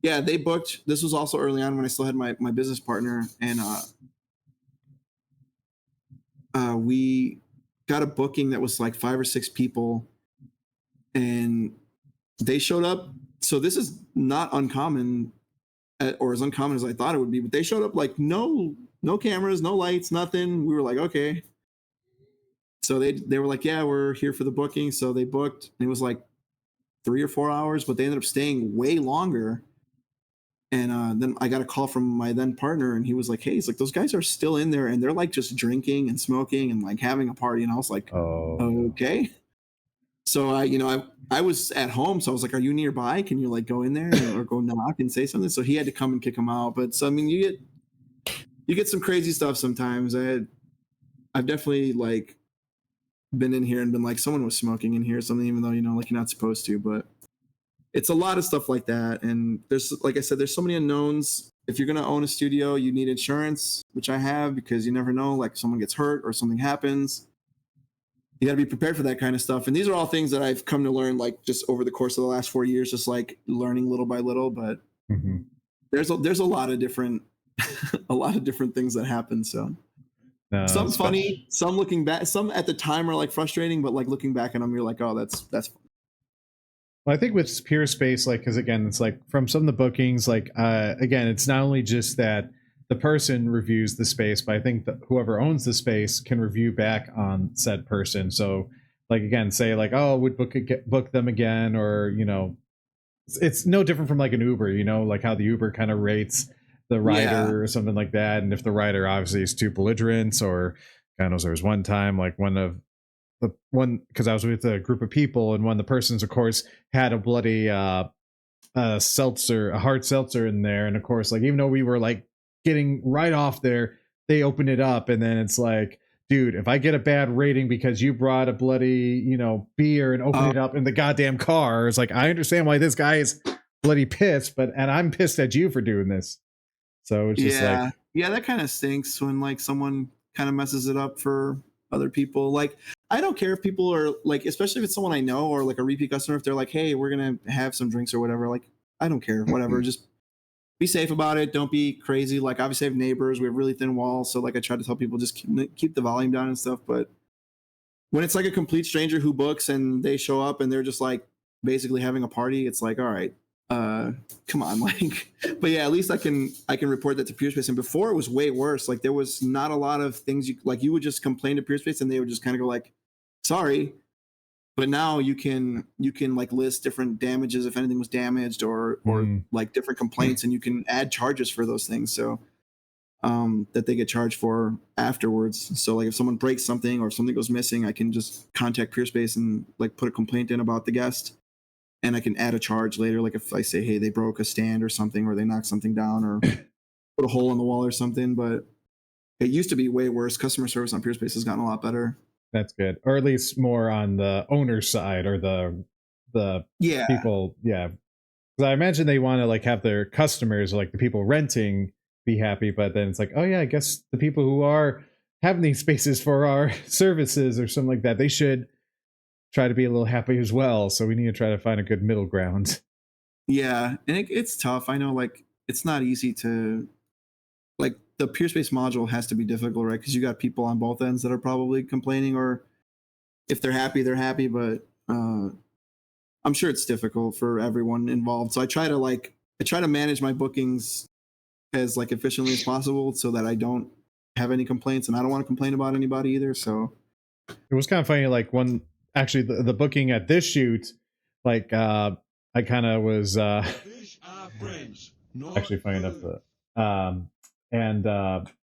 B: Yeah, they booked. This was also early on when I still had my business partner, and we got a booking that was like 5 or 6 people, and they showed up. So this is not uncommon, or as uncommon as I thought it would be, but they showed up like no cameras, no lights, nothing. We were like, okay. So they were like, yeah, we're here for the booking. So they booked. It was like 3 or 4 hours, but they ended up staying way longer. And then I got a call from my then partner, and he was like, hey, he's like, those guys are still in there, and they're like just drinking and smoking and like having a party. And I was like, okay. So I was at home, so I was like, are you nearby? Can you like go in there or go knock and say something? So he had to come and kick him out. But so I mean, you get some crazy stuff sometimes. I've definitely like been in here and been like, someone was smoking in here or something, even though like you're not supposed to. But it's a lot of stuff like that. And there's, like I said, there's so many unknowns. If you're gonna own a studio, you need insurance, which I have, because you never know, like someone gets hurt or something happens. You got to be prepared for that kind of stuff. And things are all things that I've come to learn, like just over the course of the last 4 years, just like learning little by little. But there's a lot of different a lot of different things that happen. So some funny, some looking back, some at the time are like frustrating, but like looking back at them, you're like, oh, that's funny.
A: Well, I think with Peerspace, like, because again, it's like from some of the bookings, like again, it's not only just that the person reviews the space, but I think that whoever owns the space can review back on said person. So like, again, say like, oh, would book them again, or it's no different from like an Uber, like how the Uber kind of rates the rider or something like that. And if the rider obviously is too belligerent, or kind of, there was one time like because I was with a group of people, and one of the persons, of course, had a bloody hard seltzer in there, and of course, like, even though we were like getting right off there, they open it up, and then it's like, dude, if I get a bad rating because you brought a bloody beer and open it up in the goddamn car, it's like, I understand why this guy is bloody pissed, and I'm pissed at you for doing this. So it's just like,
B: that kind of stinks when like someone kind of messes it up for other people. Like, I don't care if people are like, especially if it's someone I know or like a repeat customer, if they're like, hey, we're gonna have some drinks or whatever, like, I don't care, whatever. Just be safe about it. Don't be crazy. Like, obviously I have neighbors, we have really thin walls, so like I try to tell people just keep the volume down and stuff. But when it's like a complete stranger who books and they show up and they're just like basically having a party, it's like, all right, come on. Like, but yeah, at least I can report that to Peerspace. And before, it was way worse. Like, there was not a lot of things you would just complain to Peerspace and they would just kind of go like, sorry. But now you can like list different damages if anything was damaged, or like different complaints, and you can add charges for those things, so that they get charged for afterwards. So like if someone breaks something or if something goes missing, I can just contact Peerspace and like put a complaint in about the guest, and I can add a charge later. Like if I say, hey, they broke a stand or something, or they knocked something down, or put a hole in the wall or something. But it used to be way worse. Customer service on Peerspace has gotten a lot better.
A: That's good, or at least more on the owner's side, or the people. Yeah, because I imagine they want to like have their customers, like the people renting, be happy, but then it's like, oh yeah, I guess the people who are having these spaces for our services or something like that, they should try to be a little happy as well. So we need to try to find a good middle ground.
B: Yeah, and it's tough. I know, like, it's not easy to, like, the Peerspace module has to be difficult, right? Because you got people on both ends that are probably complaining, or if they're happy, they're happy. But I'm sure it's difficult for everyone involved. So I try to manage my bookings as like efficiently as possible so that I don't have any complaints, and I don't want to complain about anybody either. So
A: It was kind of funny, like one actually the booking at this shoot, like I kind of was actually funny enough and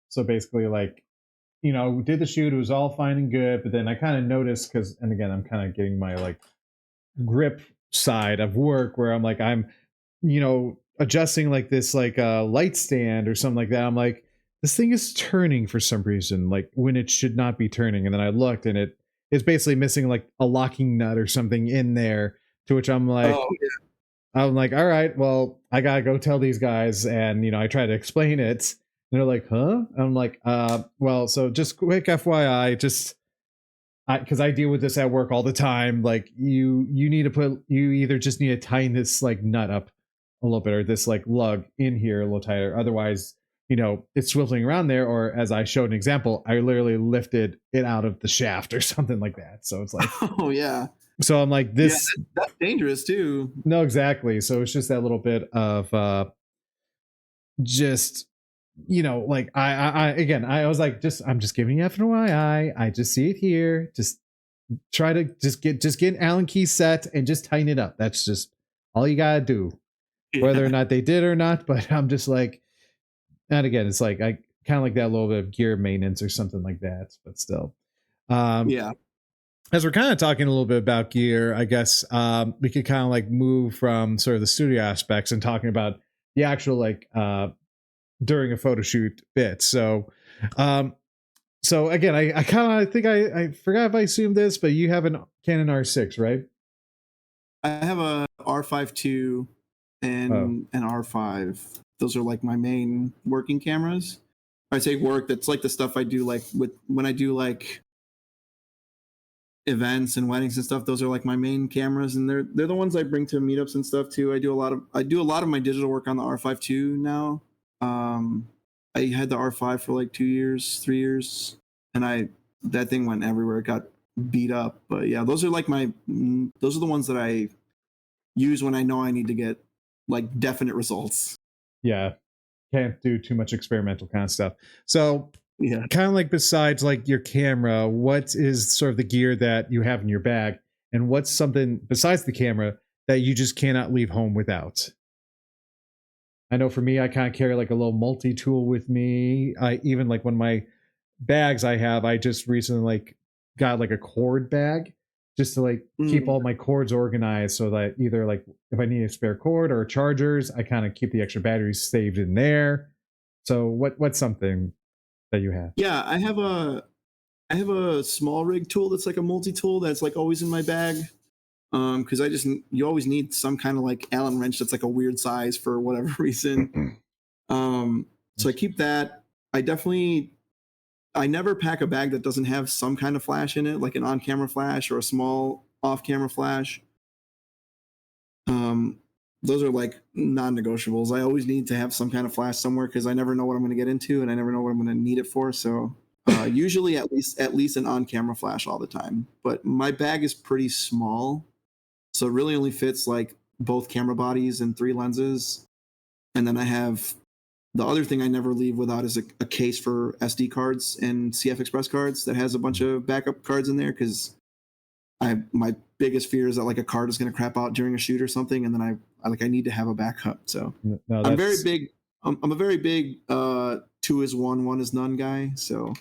A: so basically like we did the shoot, it was all fine and good, but then I kind of noticed because and again I'm kind of getting my like grip side of work where I'm like I'm adjusting like this like light stand or something like that. I'm like, this thing is turning for some reason, like when it should not be turning. And then I looked and it's basically missing like a locking nut or something in there. To which
B: oh
A: I'm like, all right, well, I gotta go tell these guys. And I try to explain it. And they're like, huh? I'm like, well, so just quick FYI, just because I deal with this at work all the time. Like you need to you either just need to tighten this like nut up a little bit or this like lug in here a little tighter. Otherwise, it's swiveling around there. Or as I showed an example, I literally lifted it out of the shaft or something like that. So it's like,
B: oh yeah,
A: so I'm like
B: yeah,
A: this.
B: that's dangerous too.
A: No, exactly. So it's just that little bit of just like I again I was like I'm just giving you FYI. I just see it here. Just try to just get an Allen key set and just tighten it up. That's just all you gotta do, whether or
B: Yeah,
A: not they did or not. But I'm just like, and again, it's like I kind of like that little bit of gear maintenance or something like that. But still, um,
B: yeah.
A: as we're kind of talking a little bit about gear, I guess we could kind of like move from sort of the studio aspects and talking about the actual like during a photo shoot bit. Um, so again, I kind of think I forgot if I assumed this, but you have an Canon R6, right?
B: I have a R5 II
A: Oh,
B: and an R5. Those are like my main working cameras. I say work. That's like the stuff I do, like with when I do like events and weddings and stuff. Those are like my main cameras, and they're the ones I bring to meetups and stuff too. I do a lot of my digital work on the R5 II now. Um, I had the R5 for like 2 years, 3 years, and that thing went everywhere. It got beat up, but yeah, those are the ones that I use when I know I need to get like definite results.
A: yeah. Can't do too much experimental kind of stuff. So
B: Yeah.
A: kind of like besides like your camera, what is sort of the gear that you have in your bag, and what's something besides the camera that you just cannot leave home without? I know for me, I kind of carry like a little multi-tool with me. I even like one of my bags I have, I just recently like got like a cord bag just to like keep
B: Mm.
A: all my cords organized so that either like if I need a spare cord or chargers, I kind of keep the extra batteries saved in there. So what's something that you have?
B: Yeah, I have a small rig tool that's like a multi tool that's like always in my bag. Because you always need some kind of like Allen wrench that's like a weird size for whatever reason. So I keep that. I definitely I never pack a bag that doesn't have some kind of flash in it, like an on camera flash or a small off camera flash. Um, those are like non-negotiables. I always need to have some kind of flash somewhere because I never know what I'm going to get into and I never know what I'm going to need it for. So usually at least an on-camera flash all the time. But my bag is pretty small, so it really only fits like both camera bodies and 3 lenses. And then I have the other thing I never leave without is a case for SD cards and CF Express cards that has a bunch of backup cards in there because my biggest fear is that like a card is going to crap out during a shoot or something, and then I need to have a backup. So
A: No,
B: I'm very
A: that's
B: big. I'm a very big two is one is none guy. So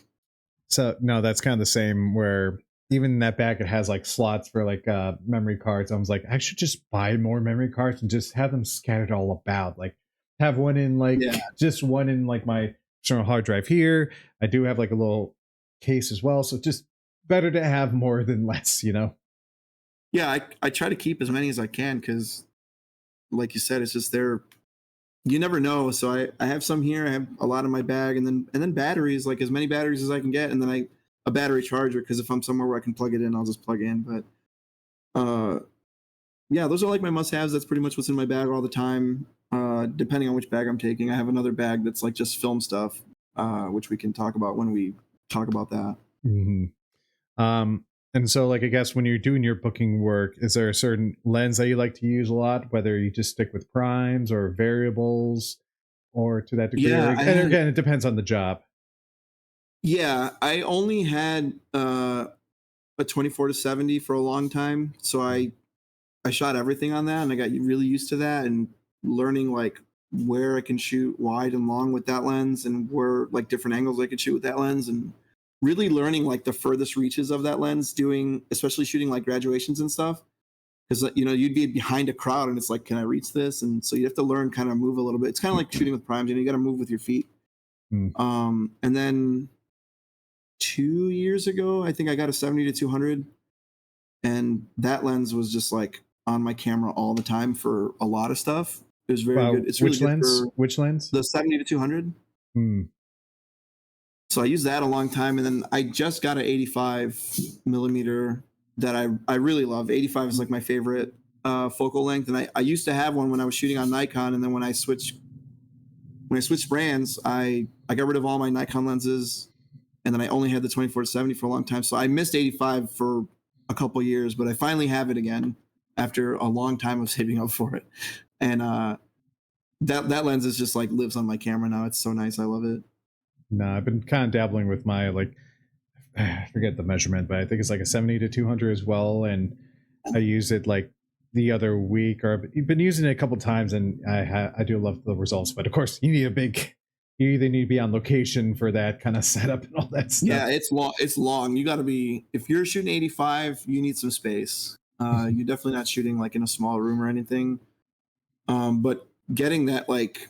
A: so no, that's kind of the same where even in that bag it has like slots for like memory cards. I was like, I should just buy more memory cards and just have them scattered all about. Like have one in like
B: yeah,
A: just one in like my external hard drive here. I do have like a little case as well. So just better to have more than less.
B: yeah. I try to keep as many as I can because, like you said, it's just you never know. So I have some here. I have a lot in my bag, and then batteries, like as many batteries as I can get, and then a battery charger, because if I'm somewhere where I can plug it in, I'll just plug in. But yeah, those are like my must-haves. That's pretty much what's in my bag all the time. Depending on which bag I'm taking, I have another bag that's like just film stuff, which we can talk about when we talk about that.
A: Mm-hmm. And so, like, I guess when you're doing your booking work, is there a certain lens that you like to use a lot, whether you just stick with primes or variables, or to that degree?
B: Yeah,
A: And again, it depends on the job.
B: Yeah, I only had a 24-70 for a long time, so I shot everything on that, and I got really used to that, and learning like where I can shoot wide and long with that lens, and where like different angles I could shoot with that lens, and really learning like the furthest reaches of that lens, doing especially shooting like graduations and stuff, because you'd be behind a crowd, and it's like, can I reach this? And so you have to learn kind of move a little bit. It's kind of like shooting with primes, you got to move with your feet. And then 2 years ago, I think I got a 70-200, and that lens was just like on my camera all the time for a lot of stuff. It was very good. It's really good for
A: which lens?
B: The 70-200. So I used that a long time, and then I just got an 85 millimeter that I really love. 85 is like my favorite focal length, and I used to have one when I was shooting on Nikon, and then when I switched brands, I got rid of all my Nikon lenses, and then I only had the 24-70 for a long time. So I missed 85 for a couple years, but I finally have it again after a long time of saving up for it. And that lens is just like lives on my camera now. It's so nice. I love it.
A: No, I've been kind of dabbling with my, like, I forget the measurement, but I think it's like a 70-200 as well. And I use it like the other week, or I've been using it a couple times, and I do love the results. But of course, you either need to be on location for that kind of setup and all that stuff.
B: Yeah, it's long. It's long. You got to be, if you're shooting 85, you need some space. You're definitely not shooting like in a small room or anything. But getting that like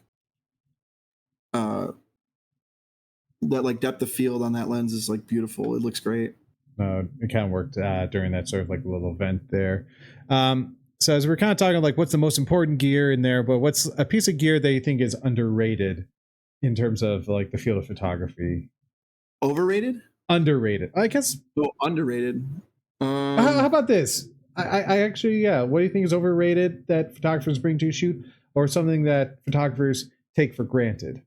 B: depth of field on that lens is like beautiful. It looks great.
A: It kind of worked during that sort of like little event there. So as we're kind of talking like what's the most important gear in there, but what's a piece of gear that you think is underrated in terms of like the field of photography?
B: Overrated?
A: Underrated, I guess.
B: Oh, underrated.
A: How about this? I actually, yeah. What do you think is overrated that photographers bring to a shoot, or something that photographers take for granted?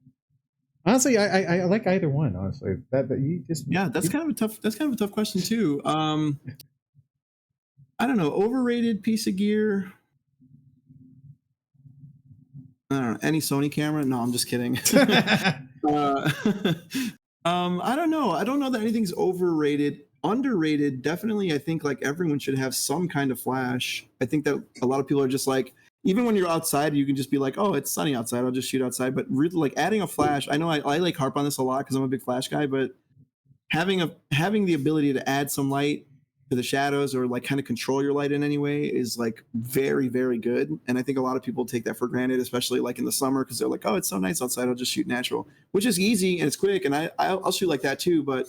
A: Honestly, I like either one. Honestly, that you just
B: that's kind of a tough question too. I don't know. Overrated piece of gear. I don't know. Any Sony camera? No, I'm just kidding. I don't know. I don't know that anything's overrated. Underrated, definitely. I think like everyone should have some kind of flash. I think that a lot of people are just like, even when you're outside, you can just be like, oh, it's sunny outside, I'll just shoot outside. But really, like adding a flash, I know I like harp on this a lot because I'm a big flash guy, but having the ability to add some light to the shadows, or like kind of control your light in any way, is like very, very good. And I think a lot of people take that for granted, especially like in the summer, because they're like, oh, it's so nice outside, I'll just shoot natural, which is easy and it's quick, and I'll shoot like that too. But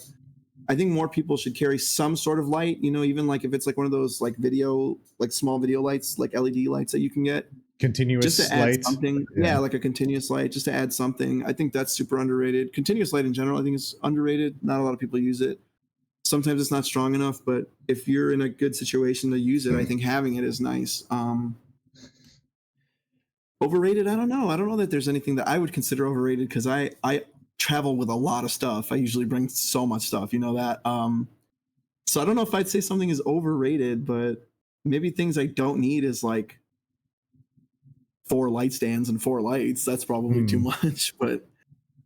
B: I think more people should carry some sort of light, even like if it's like one of those like video, like small video lights, like LED lights that you can get.
A: Continuous
B: just to add
A: light.
B: something. Yeah, like a continuous light, just to add something. I think that's super underrated. Continuous light in general, I think, is underrated. Not a lot of people use it. Sometimes it's not strong enough, but if you're in a good situation to use it, I think having it is nice. Overrated? I don't know. I don't know that there's anything that I would consider overrated, because I travel with a lot of stuff. I usually bring so much stuff, that. So I don't know if I'd say something is overrated, but maybe things I don't need is like 4 light stands and 4 lights. That's probably too much, but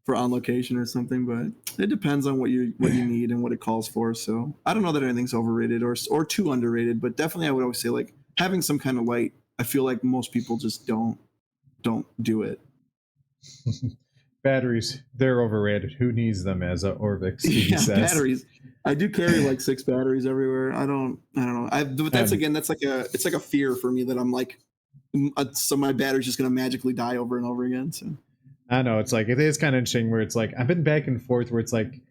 B: for on location or something. But it depends on what you need and what it calls for. So I don't know that anything's overrated or too underrated, but definitely I would always say like having some kind of light. I feel like most people just don't do it.
A: Batteries, they're overrated. Who needs them, as Orvix TV says.
B: Batteries. I do carry like 6 batteries everywhere. I don't know. That's like a fear for me that I'm like, so my battery's just going to magically die over and over again. So
A: I know, it's like, it is kind of interesting where it's like, I've been back and forth where it's like,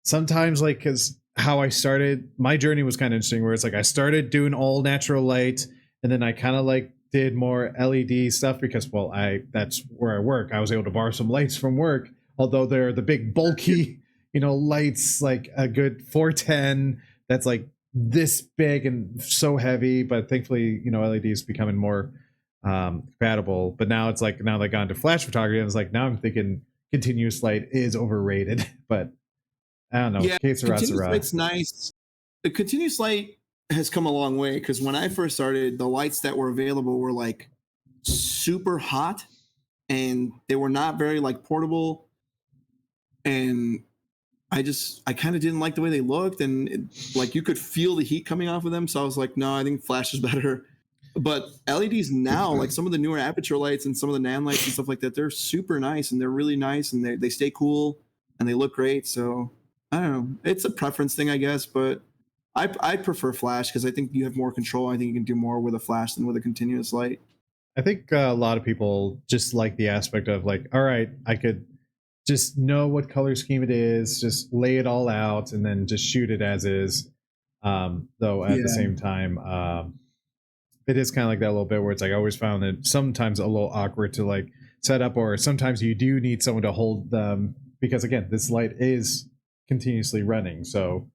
A: sometimes like, because how I started, my journey was kind of interesting where it's like, I started doing all natural light, and then I kind of like did more LED stuff because, well, that's where I work. I was able to borrow some lights from work, although they're the big bulky, lights, like a good 410 that's like this big and so heavy. But thankfully, LED is becoming more compatible. But now it's like, now they've gone to flash photography, and it's like, now I'm thinking continuous light is overrated. But I don't know.
B: Yeah,
A: Que sera,
B: continuous
A: sera.
B: light's nice. The continuous light has come a long way, because when I first started, the lights that were available were like super hot, and they were not very like portable, and I kind of didn't like the way they looked, and like you could feel the heat coming off of them. So I was like, no, I think flash is better. But LEDs now, like some of the newer aperture lights and some of the nan lights and stuff like that, they're super nice, and they're really nice, and they stay cool and they look great. So I don't know, it's a preference thing, I guess, but I prefer flash because I think you have more control. I think you can do more with a flash than with a continuous light.
A: I think a lot of people just like the aspect of like, all right, I could just know what color scheme it is, just lay it all out, and then just shoot it as is. Though at the
B: Yeah.
A: same time, it is kind of like that little bit where it's like, I always found it sometimes a little awkward to like set up, or sometimes you do need someone to hold them because, again, this light is continuously running. So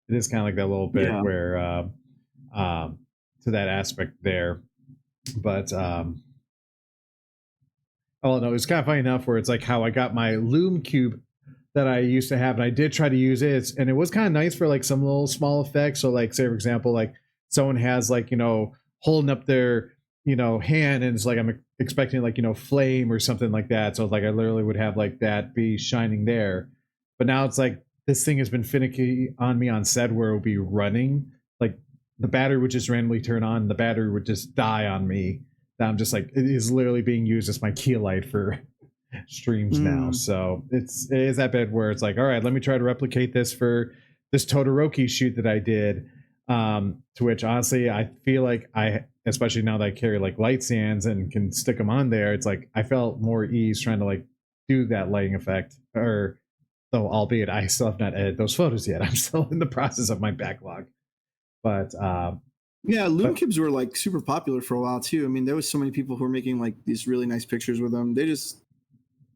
A: it is kind of like that little bit
B: Yeah.
A: where to that aspect there. But oh no, it's kind of funny enough where it's like how I got my Loom Cube that I used to have, and I did try to use it, and it was kind of nice for like some little small effects. So like, say for example, like someone has like, holding up their hand, and it's like I'm expecting like flame or something like that. So like I literally would have like that be shining there. But now it's like this thing has been finicky on me on set where it will be running, like the battery would just randomly turn on, the battery would just die on me. That I'm just like, it is literally being used as my key light for streams now. So it is that bit where it's like, all right, let me try to replicate this for this Todoroki shoot that I did. To which honestly, I feel like especially now that I carry like light stands and can stick them on there, it's like I felt more ease trying to like do that lighting effect. Or though, albeit I still have not edited those photos yet. I'm still in the process of my backlog. But
B: Yeah, Loom cubes were like super popular for a while too. I mean, there was so many people who were making like these really nice pictures with them.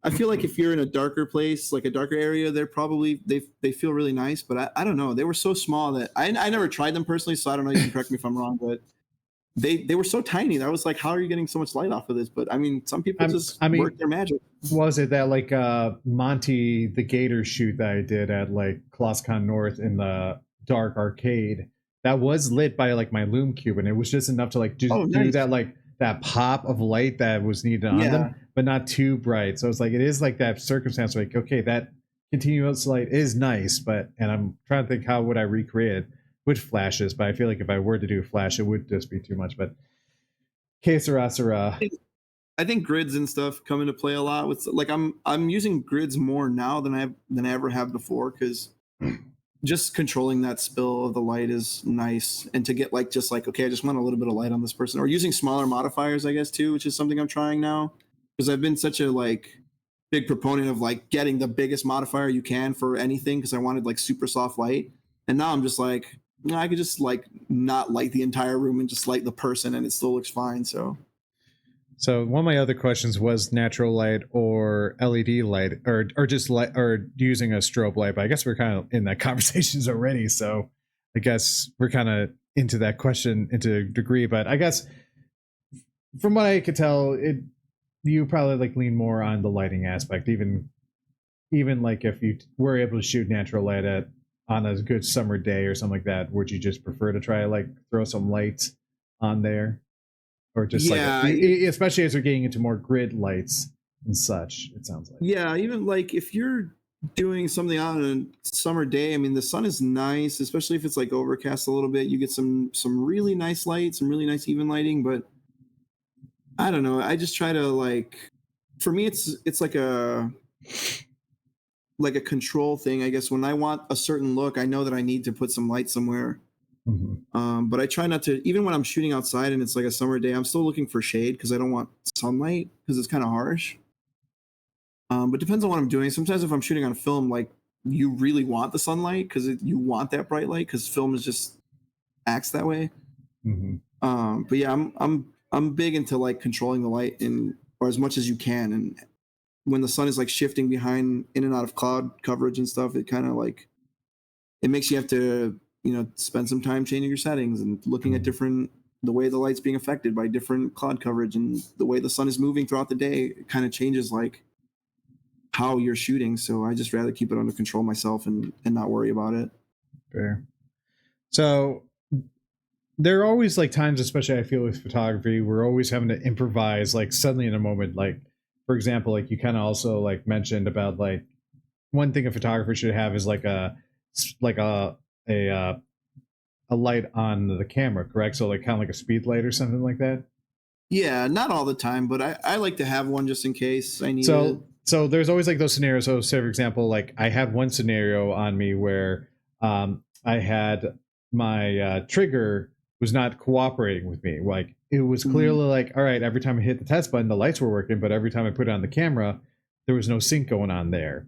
B: I feel like if you're in a darker place, like a darker area, they're probably they feel really nice. But I don't know. They were so small that I never tried them personally, so I don't know. You can correct me if I'm wrong, but they were so tiny that I was like, how are you getting so much light off of this? But I mean, some people just work their magic.
A: Was it that like Monty the Gator shoot that I did at like ColossCon North in the dark arcade? That was lit by like my Loom Cube, and it was just enough to like do that, like that pop of light that was needed on them, but not too bright. So it's like, it is like that circumstance like, okay, that continuous light is nice, and I'm trying to think how would I recreate it with flashes, but I feel like if I were to do flash, it would just be too much. But que sera, sera.
B: I think grids and stuff come into play a lot with, like, I'm using grids more now than I ever have before, because just controlling that spill of the light is nice, and to get like just like, okay, I just want a little bit of light on this person, or using smaller modifiers, I guess, too, which is something I'm trying now, because I've been such a like big proponent of like getting the biggest modifier you can for anything, because I wanted like super soft light, and now I'm just like, no, I could just like not light the entire room and just light the person and it still looks fine.
A: So one of my other questions was natural light or LED light, or just light, or using a strobe light. But I guess we're kind of in that conversations already. So I guess we're kind of into that question into a degree. But I guess from what I could tell, you probably like lean more on the lighting aspect. Even like if you were able to shoot natural light on a good summer day or something like that, would you just prefer to try like throw some light on there? Or just especially as we're getting into more grid lights and such, it sounds like.
B: Yeah, even like if you're doing something on a summer day, I mean, the sun is nice, especially if it's like overcast a little bit. You get some really nice light, some really nice even lighting. But I don't know. I just try to like, for me, it's like a control thing, I guess. When I want a certain look, I know that I need to put some light somewhere. But I try not to, even when I'm shooting outside and it's like a summer day, I'm still looking for shade because I don't want sunlight because it's kind of harsh. But depends on what I'm doing. Sometimes if I'm shooting on film, like, you really want the sunlight because you want that bright light, because film is just acts that way. But yeah, I'm I'm big into like controlling the light or as much as you can. And when the sun is like shifting behind in and out of cloud coverage and stuff, it kind of like, it makes you have to, spend some time changing your settings and looking at the way the light's being affected by different cloud coverage and the way the sun is moving throughout the day. It kind of changes like how you're shooting. So I just rather keep it under control myself and not worry about it.
A: Fair. So there are always like times, especially I feel with photography, we're always having to improvise like suddenly in a moment. Like, for example, like you kind of also like mentioned about like one thing a photographer should have is like a light on the camera, correct? So like kind of like a speed light or something like that.
B: Yeah, not all the time, but I like to have one just in case I need it.
A: So there's always like those scenarios. So say for example, like I had one scenario on me where I had my trigger was not cooperating with me. Like it was clearly like, all right, every time I hit the test button, the lights were working, but every time I put it on the camera, there was no sync going on there.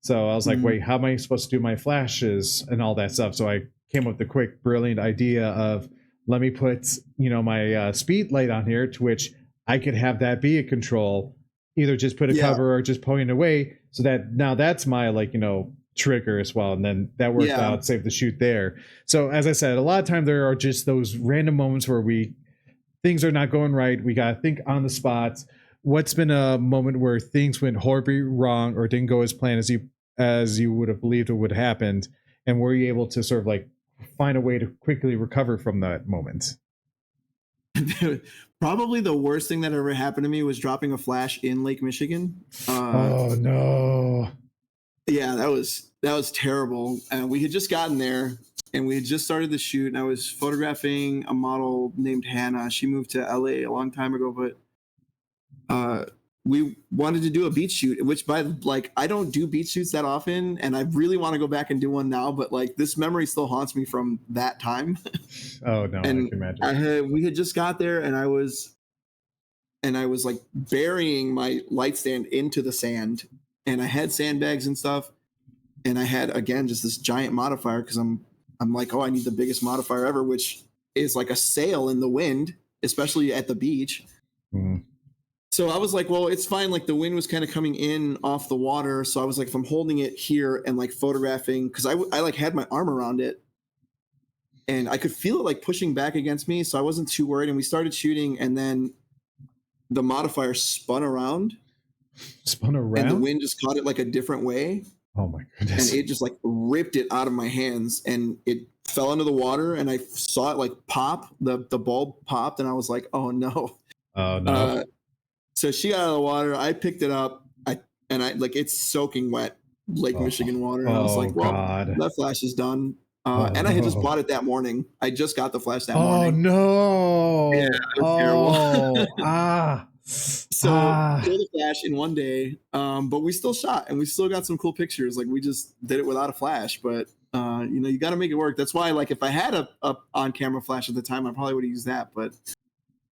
A: So I was like, wait, how am I supposed to do my flashes and all that stuff? So I came up with the quick, brilliant idea of let me put, my speed light on here to which I could have that be a control, either just put a cover or just point away. So that now that's my trigger as well. And then that worked out, save the shoot there. So as I said, a lot of time there are just those random moments where things are not going right. We got to think on the spot. What's been a moment where things went horribly wrong or didn't go as planned as you would have believed it would have happened, and were you able to sort of like find a way to quickly recover from that moment?
B: Probably the worst thing that ever happened to me was dropping a flash in Lake Michigan.
A: Oh no!
B: Yeah, that was terrible. And we had just gotten there, and we had just started the shoot. And I was photographing a model named Hannah. She moved to LA a long time ago, but we wanted to do a beach shoot, which I don't do beach shoots that often, and I really want to go back and do one now, but like this memory still haunts me from that time.
A: Oh no, and I can imagine.
B: We had just got there, and I was like burying my light stand into the sand, and I had sandbags and stuff, and I had again just this giant modifier because I'm like, oh, I need the biggest modifier ever, which is like a sail in the wind, especially at the beach. So I was like, well, it's fine. Like the wind was kind of coming in off the water. So I was like, if I'm holding it here and like photographing, because I like had my arm around it and I could feel it like pushing back against me. So I wasn't too worried. And we started shooting, and then the modifier spun around. And the wind just caught it like a different way.
A: Oh my goodness.
B: And it just like ripped it out of my hands, and it fell into the water, and I saw it like pop, the bulb popped, and I was like, oh no.
A: Oh no.
B: So she got out of the water. I picked it up. I like it's soaking wet Lake Michigan water. And I was like, well, that flash is done. And I had just bought it that morning. I just got the flash that morning.
A: Oh no.
B: Yeah, it was terrible. So killed the flash in one day. But we still shot, and we still got some cool pictures. Like we just did it without a flash, but you got to make it work. That's why, like, if I had a on-camera flash at the time, I probably would have used that. But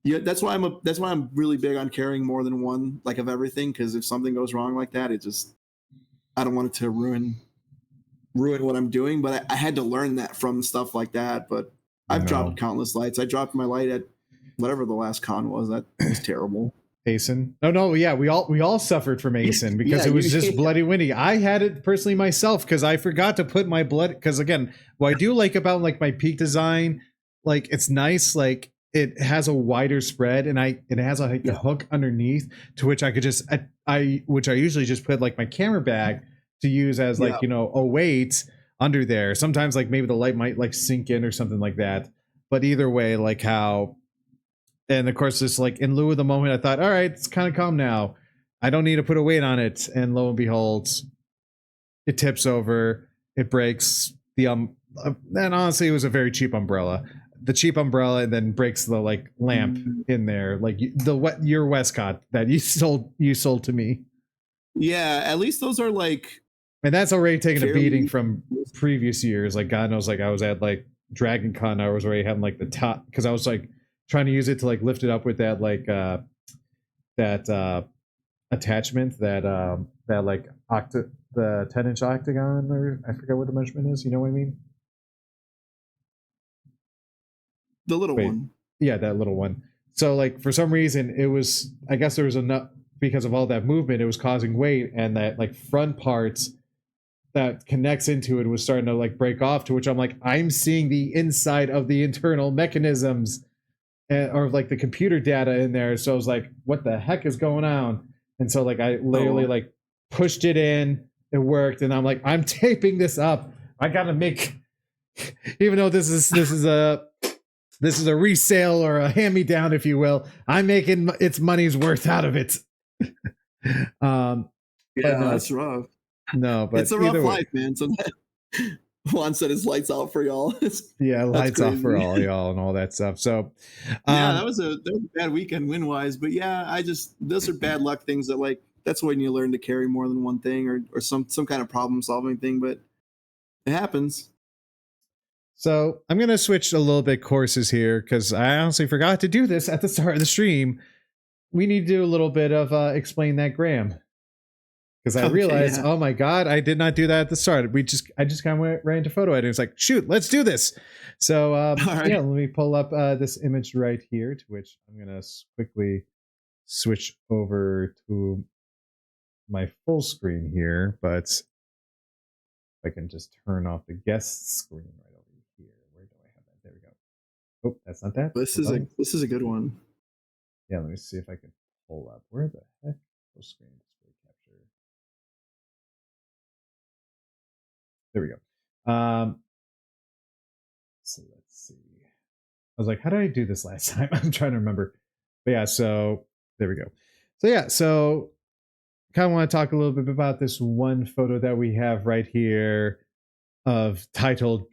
B: yeah, that's why I'm really big on carrying more than one, like, of everything, because if something goes wrong like that, I don't want it to ruin what I'm doing. But I had to learn that from stuff like that. But I've dropped countless lights. I dropped my light at whatever the last con was. That was terrible.
A: ASIN. No, yeah, we all suffered from ASIN because it was just bloody windy. I had it personally myself because I forgot to put my blood. Because again, what I do like about like my peak design, like it's nice, like it has a wider spread, and it has a hook underneath to which I could just which I usually just put like my camera bag to use as like a weight under there. Sometimes like maybe the light might like sink in or something like that. But either way, like how. And of course, just like in lieu of the moment, I thought, all right, it's kind of calm now. I don't need to put a weight on it. And lo and behold, it tips over, it breaks. And honestly, it was a very cheap umbrella. The cheap umbrella, and then breaks the like lamp in there, like your Westcott that you sold to me.
B: Yeah, at least those are like.
A: And that's already taken a beating from previous years. Like God knows, like I was at like Dragon Con, I was already having like the top because I was like trying to use it to like lift it up with that like that attachment that like the 10-inch octagon, or I forget what the measurement is. You know what I mean?
B: The little one.
A: Yeah, that little one. So like for some reason it was, I guess there was enough, because of all that movement, it was causing weight, and that like front parts that connects into it was starting to like break off, to which I'm like, I'm seeing the inside of the internal mechanisms or like the computer data in there. So I was like, what the heck is going on? And so like I literally like pushed it in, it worked, and I'm like, I'm taping this up. I gotta make, even though this is a resale or a hand-me-down, if you will, I'm making its money's worth out of it.
B: Yeah, no, that's rough.
A: No, but
B: it's a rough life, man. So Juan said his lights out for y'all.
A: Yeah, lights off for all y'all and all that stuff. So
B: yeah, that was a bad weekend win wise, but yeah, those are bad luck things that like, that's when you learn to carry more than one thing, or some kind of problem solving thing, but it happens.
A: So I'm going to switch a little bit courses here, because I honestly forgot to do this at the start of the stream. We need to do a little bit of explain that gram, because I realized, oh my god, I did not do that at the start. I just kind of went right into photo editing. It's like, shoot, let's do this. So yeah, let me pull up this image right here, to which I'm going to quickly switch over to my full screen here, but I can just turn off the guest screen right over here. Where do I have that? There we go. Oh, that's not that.
B: This is a good one.
A: Yeah, let me see if I can pull up. Where the heck? Full screen display capture. There we go. So let's see. I was like, how did I do this last time? I'm trying to remember. But yeah, so there we go. So yeah, so kind of want to talk a little bit about this one photo that we have right here, of titled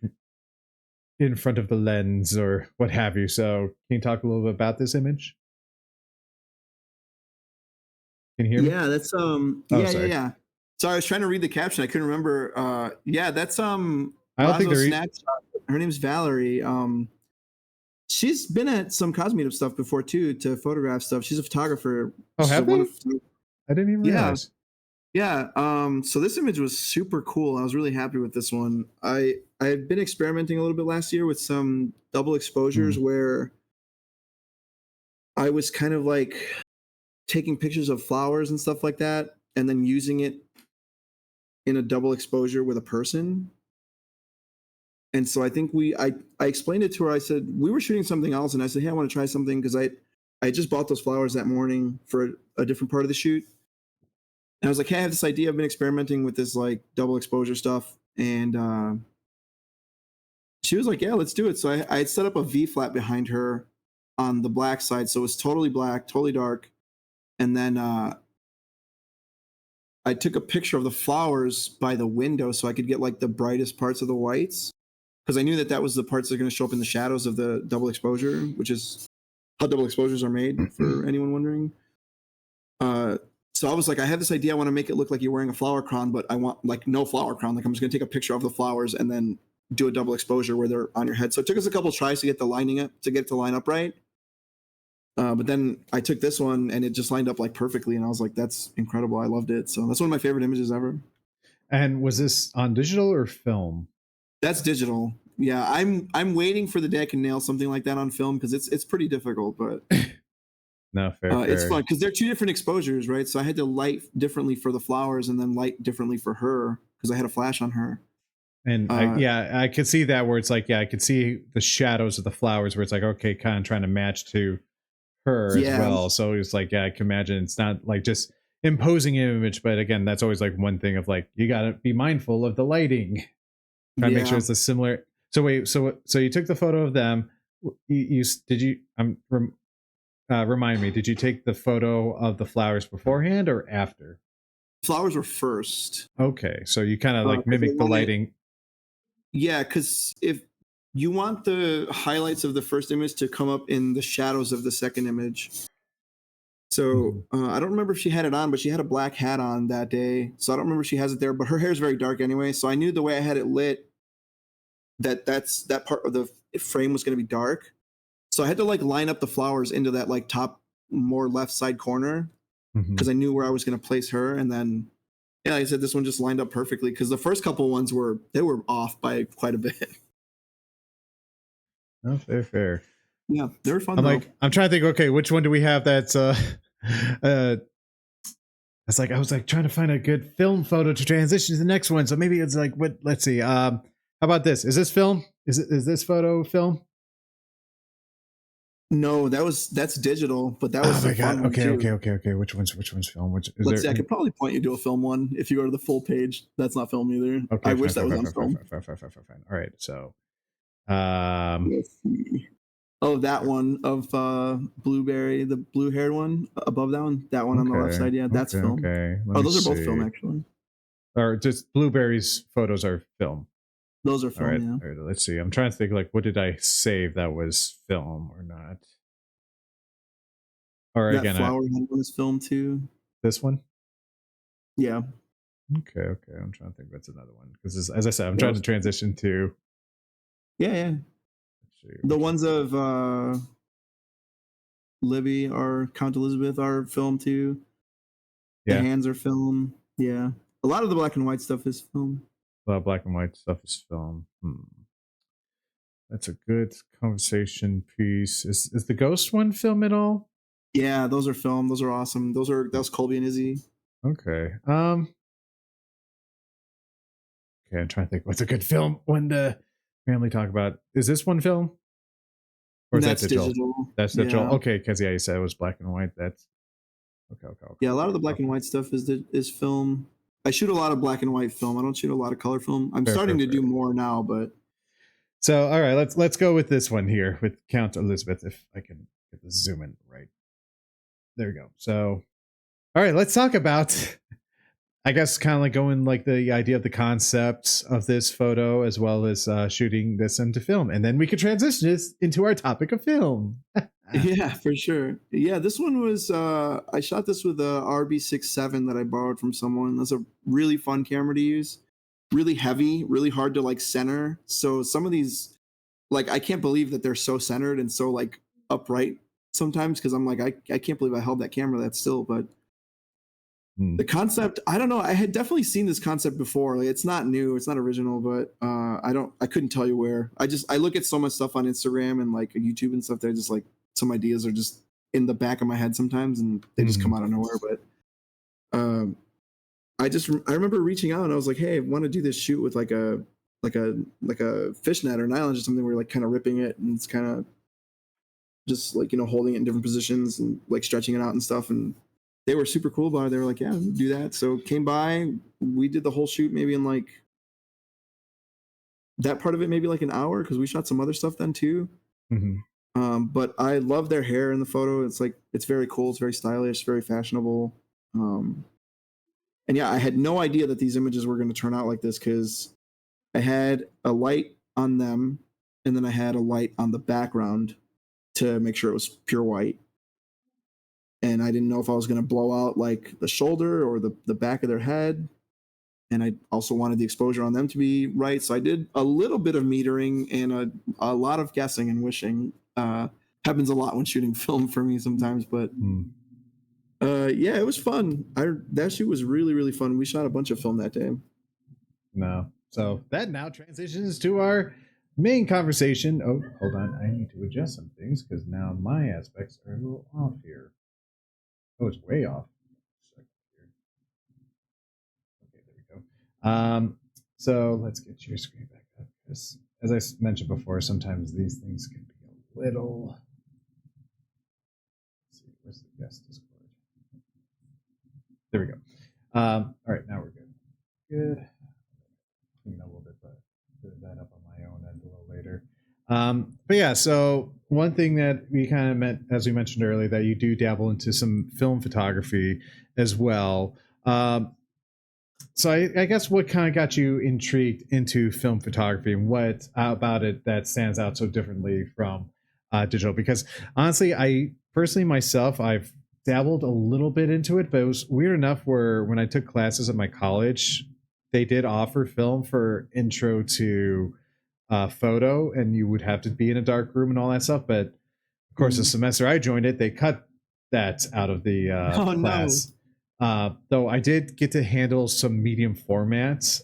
A: in front of the lens or what have you. So can you talk a little bit about this image? Can you hear me?
B: Yeah, that's yeah. Sorry, I was trying to read the caption. I couldn't remember. Yeah, that's
A: I don't think
B: her name's Valerie. She's been at some Cosmetup stuff before too, to photograph stuff. She's a photographer.
A: Oh, have they? I didn't even realize.
B: Yeah. So this image was super cool. I was really happy with this one. I've been experimenting a little bit last year with some double exposures where I was kind of like taking pictures of flowers and stuff like that, and then using it in a double exposure with a person. And so I think I explained it to her. I said, we were shooting something else, and I said, hey, I want to try something, because I just bought those flowers that morning for a different part of the shoot. And I was like, hey, I have this idea. I've been experimenting with this like double exposure stuff. And she was like, yeah, let's do it. So I had set up a V flat behind her on the black side. So it was totally black, totally dark. And then I took a picture of the flowers by the window so I could get like the brightest parts of the whites, because I knew that was the parts that are going to show up in the shadows of the double exposure, which is how double exposures are made, for anyone wondering. So I was like, I had this idea. I want to make it look like you're wearing a flower crown, but I want like no flower crown. Like I'm just going to take a picture of the flowers and then do a double exposure where they're on your head. So it took us a couple of tries to get it to line up right. But then I took this one and it just lined up like perfectly. And I was like, that's incredible. I loved it. So that's one of my favorite images ever.
A: And was this on digital or film?
B: That's digital. Yeah. I'm waiting for the day I can nail something like that on film, because it's pretty difficult, but
A: no, fair.
B: It's fun because they're two different exposures, right? So I had to light differently for the flowers and then light differently for her, because I had a flash on her.
A: And I could see that, where it's like, I could see the shadows of the flowers where it's like, okay, kind of trying to match to her as well. So it's like, I can imagine it's not like just imposing an image, but again, that's always like one thing of like, you got to be mindful of the lighting, trying to make sure it's a similar. So wait, so you took the photo of them. Remind me, did you take the photo of the flowers beforehand or after?
B: Flowers were first.
A: Okay, so you kind of like mimic the lighting.
B: Yeah, because if you want the highlights of the first image to come up in the shadows of the second image. So I don't remember if she had it on, but she had a black hat on that day. So I don't remember if she has it there, but her hair is very dark anyway. So I knew the way I had it lit, that part of the frame was going to be dark. So I had to like line up the flowers into that like top more left side corner, because I knew where I was going to place her. And then, yeah, like I said, this one just lined up perfectly, because the first couple ones were off by quite a bit.
A: Oh, fair.
B: Yeah, they're fun though.
A: I'm trying to think. Okay, which one do we have that's uh it's like I was like trying to find a good film photo to transition to the next one. So maybe it's like what? Let's see. How about this? Is this film? Is this photo film?
B: No, that's digital, but that
A: Oh
B: was a
A: my god.
B: fun one
A: Okay,
B: too.
A: okay. Which one's film? Which is
B: Let's
A: there?
B: see, I could probably point you to a film one if you go to the full page. That's not film either. I
A: Okay,
B: wish
A: fine,
B: that
A: fine,
B: was
A: fine,
B: on
A: fine, fine,
B: film.
A: fine, fine, fine, fine, fine. All right. So, um,
B: Let's see. Oh, that one of Blueberry, the blue haired one above that one on the left
A: okay,
B: side. Yeah, that's film.
A: okay. Let
B: Oh,
A: me
B: those are both film
A: see.
B: actually.
A: Or just Blueberry's photos are film.
B: Those are
A: All
B: film.
A: right.
B: Yeah.
A: All right. Let's see. I'm trying to think like what did I save that was film or not? Or
B: That
A: again,
B: flower one is film too.
A: this one.
B: Yeah.
A: Okay, okay. I'm trying to think that's another one because as I said, I'm
B: That
A: trying to
B: was,
A: transition to.
B: yeah, yeah.
A: Let's see,
B: The
A: which one?
B: ones of Libby or Count Elizabeth are film too. The
A: Yeah,
B: hands are film. Yeah. A lot of the black and white stuff is film.
A: black and white stuff is film. That's a good conversation piece. Is the ghost one film at all?
B: Yeah, those are film. Those are awesome. That was Colby and Izzy.
A: Okay. Okay, I'm trying to think what's a good film one to family talk about. Is this one film? Or is that
B: That's
A: digital?
B: digital.
A: That's digital.
B: Yeah.
A: Okay, because yeah, you said it was black and white. That's okay,
B: Yeah, a lot of the black
A: okay.
B: and white stuff is film. I shoot a lot of black and white film. I don't shoot a lot of color film. I'm
A: Fair,
B: starting
A: fair,
B: to do
A: fair.
B: more now, but
A: So all right, let's go with this one here with Count Elizabeth. If I can get the zoom in right. There we go. So all right, let's talk about I guess kind of like going like the idea of the concept of this photo as well as shooting this into film, and then we could transition this into our topic of film.
B: yeah, for sure. Yeah, this one was I shot this with a RB67 that I borrowed from someone. That's a really fun camera to use. Really heavy, really hard to like center. So some of these like I can't believe that they're so centered and so like upright sometimes because I'm like I can't believe I held that camera that still, but
A: Hmm.
B: the concept I don't know, I had definitely seen this concept before. Like it's not new, it's not original, but I couldn't tell you where. I look at so much stuff on Instagram and like YouTube and stuff that I just like some ideas are just in the back of my head sometimes and they just come out of nowhere. But I remember reaching out and I was like, hey, I want to do this shoot with like a fishnet or nylon or something where you're like kind of ripping it and it's kind of just like holding it in different positions and like stretching it out and stuff. And they were super cool about it. They were like, yeah, do that. So came by, we did the whole shoot maybe in like that part of it maybe like an hour because we shot some other stuff then too.
A: Mm-hmm.
B: But I love their hair in the photo. It's like it's very cool. It's very stylish, very fashionable. And yeah, I had no idea that these images were going to turn out like this because I had a light on them and then I had a light on the background to make sure it was pure white. And I didn't know if I was going to blow out like the shoulder or the back of their head. And I also wanted the exposure on them to be right. So I did a little bit of metering and a lot of guessing and wishing. Happens a lot when shooting film for me sometimes, but yeah, it was fun. That shoot was really, really fun. We shot a bunch of film that day.
A: No. So that now transitions to our main conversation. Oh, hold on. I need to adjust some things because now my aspects are a little off here. Oh, it's way off. Okay, there we go. So let's get your screen back up. Because as I mentioned before, sometimes these things can be a little. Let's see, where's the guest Discord? There we go. All right, now we're good. Good. Clean a little bit, but put that up on my own end a little later. But yeah, so one thing that we kind of meant, as we mentioned earlier, that you do dabble into some film photography as well. So I guess what kind of got you intrigued into film photography and what about it that stands out so differently from digital? Because honestly, I personally myself, I've dabbled a little bit into it, but it was weird enough where when I took classes at my college, they did offer film for intro to photo, and you would have to be in a dark room and all that stuff. But of course, the semester I joined it, they cut that out of the
B: Oh no.
A: class. Though I did get to handle some medium formats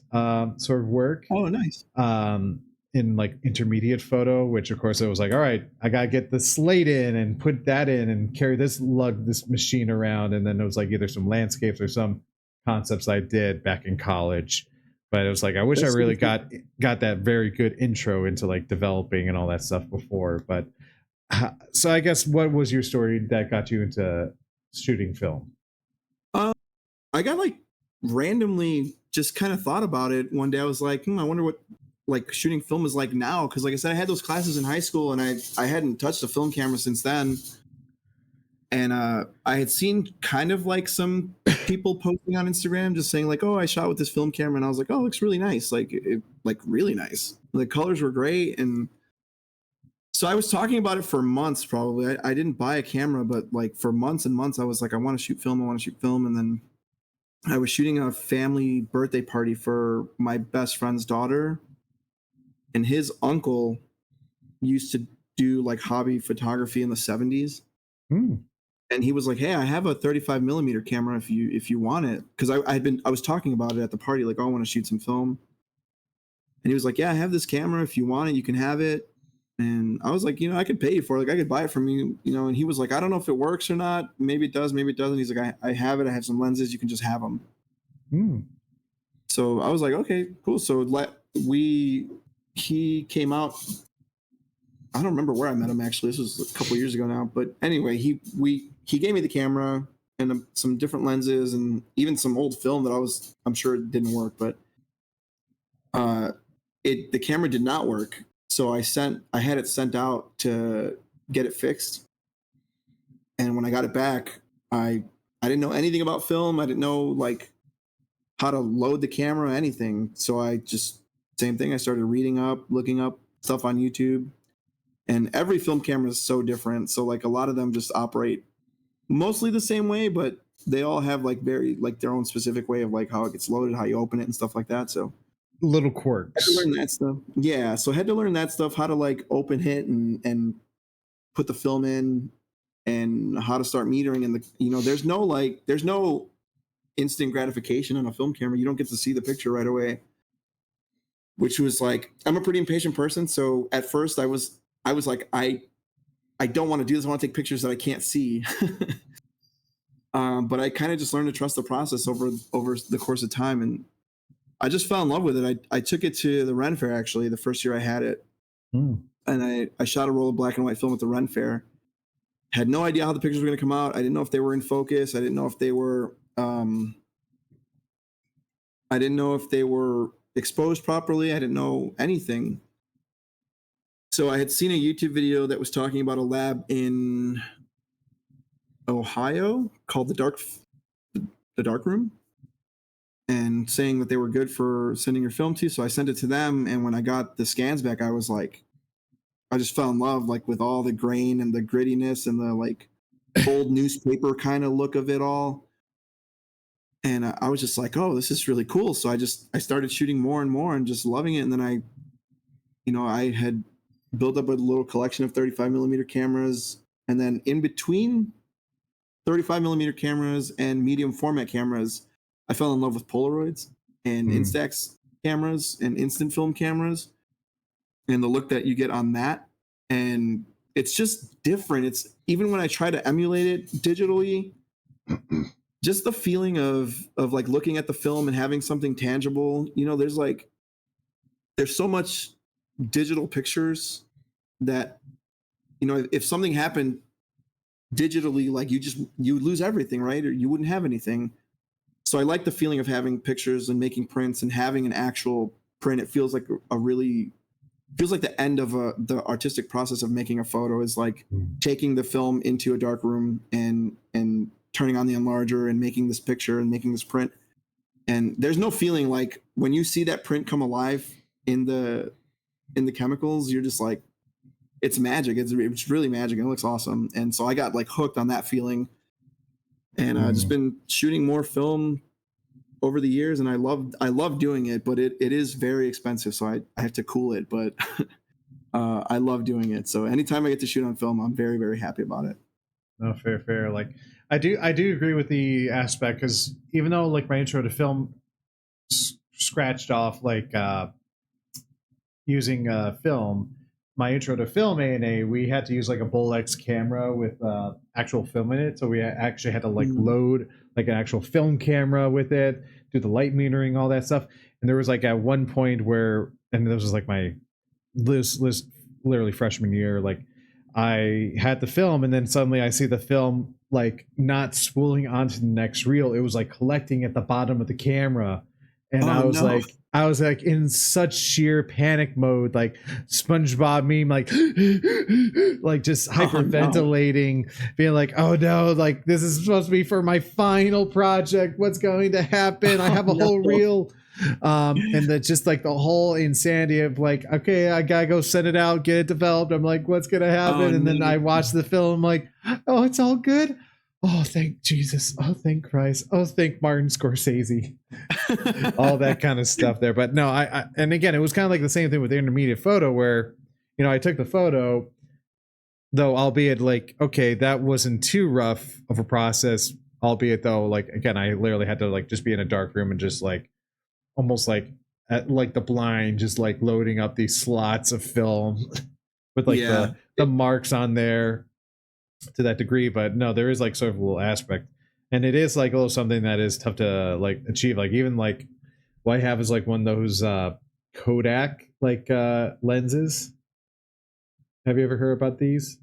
A: sort of work.
B: Oh, nice.
A: Um, in like intermediate photo, which of course it was like, all right, I gotta get the slate in and put that in and carry this machine around. And then it was like either some landscapes or some concepts I did back in college. But it was like I wish I really got that very good intro into like developing and all that stuff before. But so I guess what was your story that got you into shooting film?
B: I got like randomly just kind of thought about it one day. I was like, I wonder what like shooting film is like now, because like I said, I had those classes in high school and I hadn't touched a film camera since then. And I had seen kind of like some people posting on Instagram just saying like, oh, I shot with this film camera, and I was like, oh, it looks really nice, like really nice, the colors were great. And so I was talking about it for months. Probably I didn't buy a camera, but like for months and months I was like, I want to shoot film, and then I was shooting a family birthday party for my best friend's daughter, and his uncle used to do like hobby photography in the 70s. And he was like, hey, I have a 35 millimeter camera if you want it, because I was talking about it at the party, like, oh, I want to shoot some film. And he was like, yeah, I have this camera, if you want it you can have it. And I was like, I could pay you for it, like I could buy it from you, and he was like, I don't know if it works or not, maybe it does, maybe it doesn't. He's like, I have it, I have some lenses, you can just have them. So I was like, okay, cool. So he came out. I don't remember where I met him, actually. This was a couple years ago now. But anyway, he gave me the camera and some different lenses and even some old film that I'm sure it didn't work, but the camera did not work. So I had it sent out to get it fixed. And when I got it back, I didn't know anything about film. I didn't know like how to load the camera, anything. So I just, same thing. I started reading up, looking up stuff on YouTube. And every film camera is so different. So like a lot of them just operate mostly the same way, but they all have like very like their own specific way of like how it gets loaded, how you open it and stuff like that. So
A: little quirks.
B: I had to learn that stuff. Yeah. So I had to learn that stuff, how to like open it and put the film in, and how to start metering. And there's no instant gratification on a film camera. You don't get to see the picture right away, which was like, I'm a pretty impatient person. So at first I was like, I don't want to do this. I want to take pictures that I can't see. But I kind of just learned to trust the process over the course of time. And I just fell in love with it. I took it to the Ren Fair, actually, the first year I had it. And I shot a roll of black and white film at the Ren Fair. Had no idea how the pictures were going to come out. I didn't know if they were in focus. I didn't know if they were exposed properly. I didn't know anything. So I had seen a YouTube video that was talking about a lab in Ohio called the Dark Room, and saying that they were good for sending your film to. So I sent it to them, and when I got the scans back, I was like, I just fell in love, like with all the grain and the grittiness and the like old newspaper kind of look of it all. And I was just like, oh, this is really cool. So I started shooting more and more and just loving it. And then I had built up a little collection of 35 millimeter cameras. And then in between 35 millimeter cameras and medium format cameras, I fell in love with Polaroids and Instax cameras and instant film cameras, and the look that you get on that. And it's just different. It's even when I try to emulate it digitally, just the feeling of like looking at the film and having something tangible, there's so much digital pictures that, if something happened digitally, like you lose everything, right? Or you wouldn't have anything. So I like the feeling of having pictures and making prints and having an actual print. It feels like feels like the end of the artistic process of making a photo is like taking the film into a dark room and turning on the enlarger and making this picture and making this print. And there's no feeling like when you see that print come alive in the chemicals, you're just like, it's magic. It's really magic. And it looks awesome. And so I got like hooked on that feeling, and I've just been shooting more film over the years, and I love doing it, but it is very expensive. So I have to cool it, but I love doing it. So anytime I get to shoot on film, I'm very, very happy about it.
A: No, fair. Like I do agree with the aspect, because even though like my intro to film scratched off like using film, my intro to film A&A, we had to use like a Bolex camera with actual film in it. So we actually had to like load like an actual film camera with it, do the light metering, all that stuff. And there was like at one point where, and this was like my list literally freshman year, like I had the film and then suddenly I see the film like not spooling onto the next reel. It was like collecting at the bottom of the camera. And I was like in such sheer panic mode, like SpongeBob meme, like just hyperventilating, being like, oh no, like this is supposed to be for my final project. What's going to happen? I have a whole reel. And that just like the whole insanity of like, okay, I gotta go send it out, get it developed. I'm like, what's gonna happen? And then I watch the film, like, oh, it's all good. Oh, thank Jesus. Oh, thank Christ. Oh, thank Martin Scorsese. All that kind of stuff there. But no, I and again, it was kind of like the same thing with the intermediate photo where, you know, I took the photo, though, albeit like, okay, that wasn't too rough of a process, albeit though, like, again, I literally had to like just be in a dark room and just like almost like at like the blind, just like loading up these slots of film with like the marks on there to that degree. But no, there is like sort of a little aspect, and it is like a little something that is tough to like achieve. Like even like what I have is like one of those Kodak like lenses. Have you ever heard about these?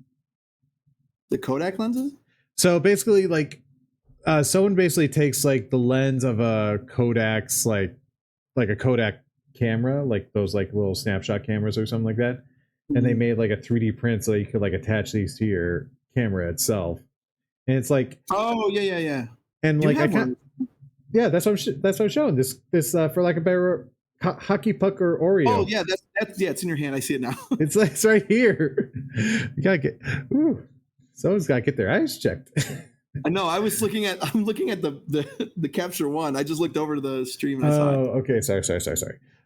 B: The Kodak lenses?
A: So basically like someone basically takes like the lens of a Kodak's like a Kodak camera, like those like little snapshot cameras or something like that, and they made like a 3D print so you could like attach these to your camera itself. And it's like,
B: oh yeah.
A: And like I can't, yeah, that's what I'm showing this for like a better hockey puck or Oreo.
B: Oh yeah, that's yeah, it's in your hand. I see it now.
A: It's like it's right here. You gotta get. Ooh, someone's gotta get their eyes checked.
B: I know. I'm looking at the capture one. I just looked over to the stream and
A: I
B: saw it.
A: Okay. Sorry.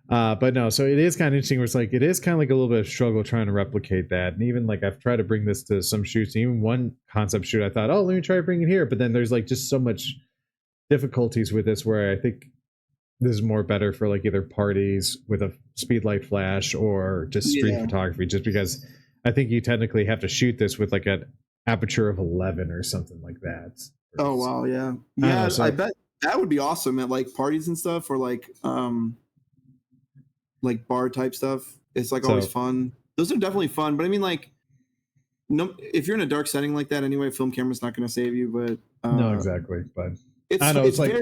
A: But no, so it is kind of interesting where it's like, it is kind of like a little bit of struggle trying to replicate that. And even like I've tried to bring this to some shoots, even one concept shoot, I thought, oh, let me try to bring it here. But then there's like just so much difficulties with this where I think this is more better for like either parties with a speedlight flash or just street photography, just because I think you technically have to shoot this with like an aperture of 11 or something like that.
B: Oh wow, yeah. I bet that would be awesome at like parties and stuff, or like bar type stuff. It's like always fun. Those are definitely fun, but I mean, like, no, if you're in a dark setting like that anyway, film camera's not going to save you. But
A: no, exactly. But
B: it's like,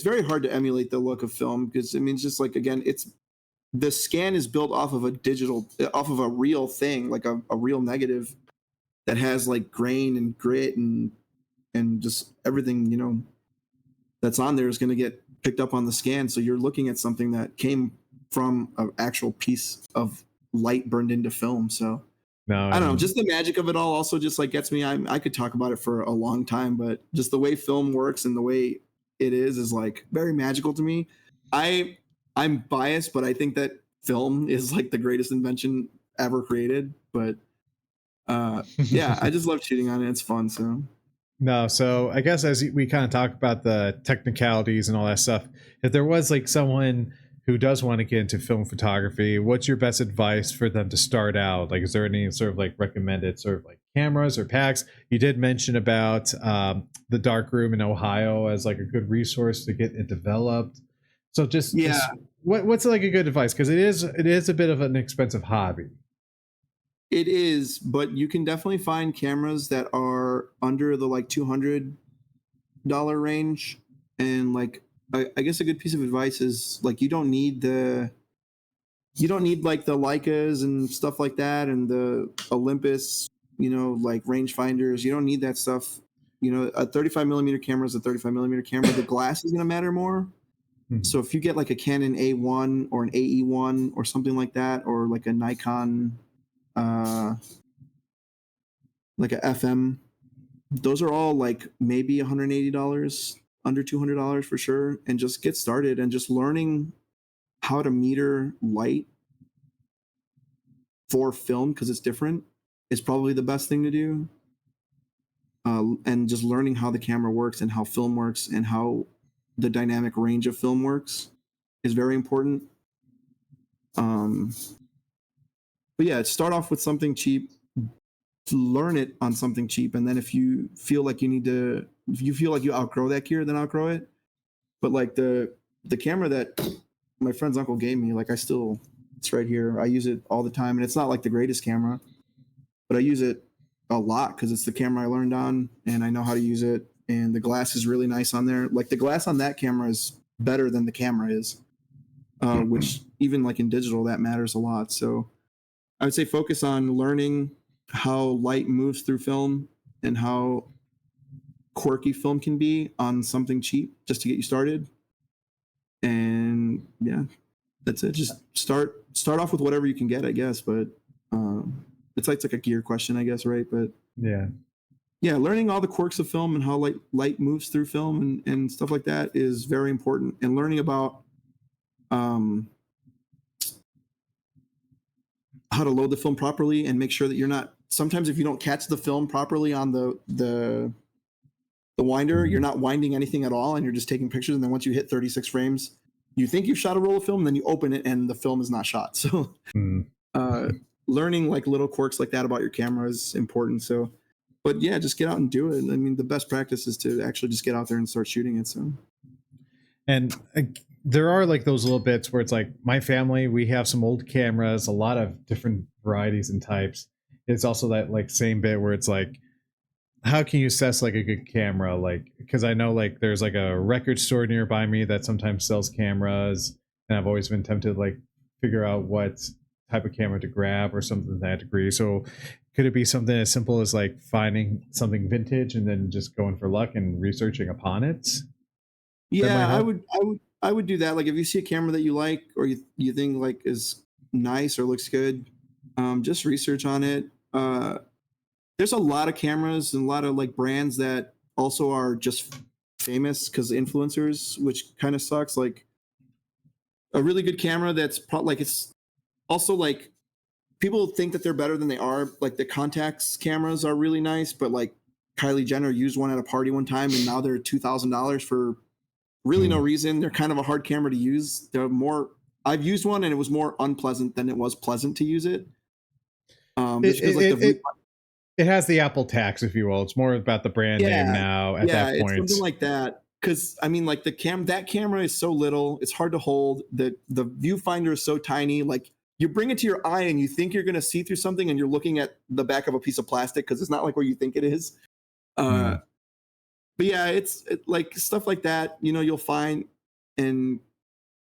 B: very hard to emulate the look of film, because I mean, it's just like, again, the scan is built off of a real thing, like a real negative that has like grain and grit and just everything, you know, that's on there is going to get picked up on the scan. So you're looking at something that came from an actual piece of light burned into film. So I don't know, just the magic of it all also just like gets me. I could talk about it for a long time, but just the way film works and the way it is like very magical to me. I'm biased, but I think that film is like the greatest invention ever created. But yeah, I just love shooting on it. It's fun. So
A: no, so I guess as we kind of talk about the technicalities and all that stuff, if there was like someone who does want to get into film photography, what's your best advice for them to start out? Like, is there any sort of like recommended sort of like cameras or packs? You did mention about the darkroom in Ohio as like a good resource to get it developed. So just what's like a good advice? Because it is a bit of an expensive hobby.
B: It is, but you can definitely find cameras that are under the like $200 range. And like, I guess a good piece of advice is like, you don't need like the Leicas and stuff like that, and the Olympus, you know, like rangefinders. You don't need that stuff. You know, a 35 millimeter camera is a 35 millimeter camera. The glass is going to matter more. Mm-hmm. So if you get like a Canon A1 or an AE1 or something like that, or like a Nikon, like a FM, those are all like maybe $180, under $200 for sure. And just get started, and just learning how to meter light for film, because it's different, is probably the best thing to do. And just learning how the camera works and how film works and how the dynamic range of film works is very important. but yeah, start off with something cheap, learn it on something cheap, and then if you feel like if you feel like you outgrow that gear, then outgrow it. But like the camera that my friend's uncle gave me, like it's right here. I use it all the time, and it's not like the greatest camera, but I use it a lot because it's the camera I learned on, and I know how to use it. And the glass is really nice on there. Like the glass on that camera is better than the camera is, which even like in digital that matters a lot. So I would say focus on learning how light moves through film and how quirky film can be on something cheap just to get you started. And yeah, that's it. Just start off with whatever you can get, I guess. But it's like a gear question, I guess, right? But yeah, learning all the quirks of film and how light moves through film and stuff like that is very important. And learning about how to load the film properly and make sure that you're not. Sometimes if you don't catch the film properly on the winder, you're not winding anything at all, and you're just taking pictures. And then once you hit 36 frames, you think you've shot a roll of film, and then you open it and the film is not shot. So learning like little quirks like that about your camera is important. So, but yeah, just get out and do it. I mean, the best practice is to actually just get out there and start shooting it. So,
A: and there are like those little bits where it's like my family, we have some old cameras, a lot of different varieties and types. It's also that like same bit where it's like, how can you assess like a good camera? Like, because I know like there's like a record store nearby me that sometimes sells cameras, and I've always been tempted to like figure out what type of camera to grab or something to that degree. So could it be something as simple as like finding something vintage and then just going for luck and researching upon it?
B: Yeah, I would do that. Like if you see a camera that you like or you think like is nice or looks good, just research on it. There's a lot of cameras and a lot of like brands that also are just famous because influencers, which kind of sucks. Like a really good camera that's like it's also like people think that they're better than they are. Like the Contax cameras are really nice, but like Kylie Jenner used one at a party one time, and now they're $2,000 for really no reason. They're kind of a hard camera to use. They're more. I've used one, and it was more unpleasant than it was pleasant to use it. Just because like
A: it has the Apple tax, if you will. It's more about the brand name now at that point.
B: It's something like that. Because I mean, like that camera is so little, it's hard to hold. The viewfinder is so tiny. like you bring it to your eye and you think you're going to see through something, and you're looking at the back of a piece of plastic because it's not like where you think it is. But yeah, it's like stuff like that. You know, you'll find and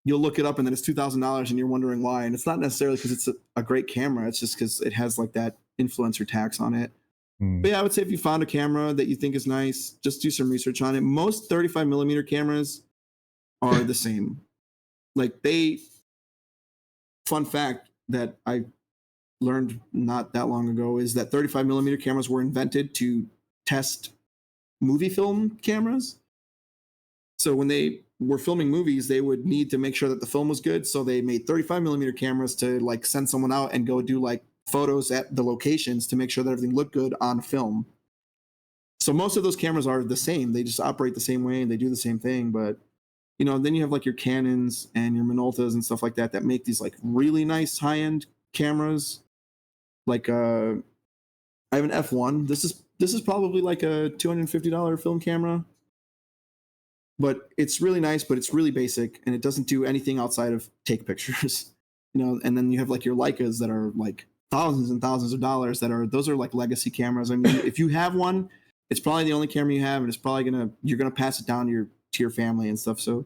B: you'll look it up, and then it's $2,000, and you're wondering why. And it's not necessarily because it's a great camera. It's just because it has like that influencer tax on it. But yeah, I would say if you found a camera that you think is nice, just do some research on it. Most 35 millimeter cameras are the same. Like fun fact that I learned not that long ago is that 35 millimeter cameras were invented to test movie film cameras. So when they were filming movies, they would need to make sure that the film was good. So they made 35 millimeter cameras to like send someone out and go do like photos at the locations to make sure that everything looked good on film. So most of those cameras are the same. They just operate the same way and they do the same thing. But you know, then you have like your Canons and your Minoltas and stuff like that that make these like really nice high-end cameras. Like I have an F1. This is probably like a $250 film camera. But it's really nice, but it's really basic, and it doesn't do anything outside of take pictures. You know, and then you have like your Leicas that are like thousands and thousands of dollars those are like legacy cameras. I mean, if you have one, it's probably the only camera you have, and it's probably you're gonna pass it down to your family and stuff. So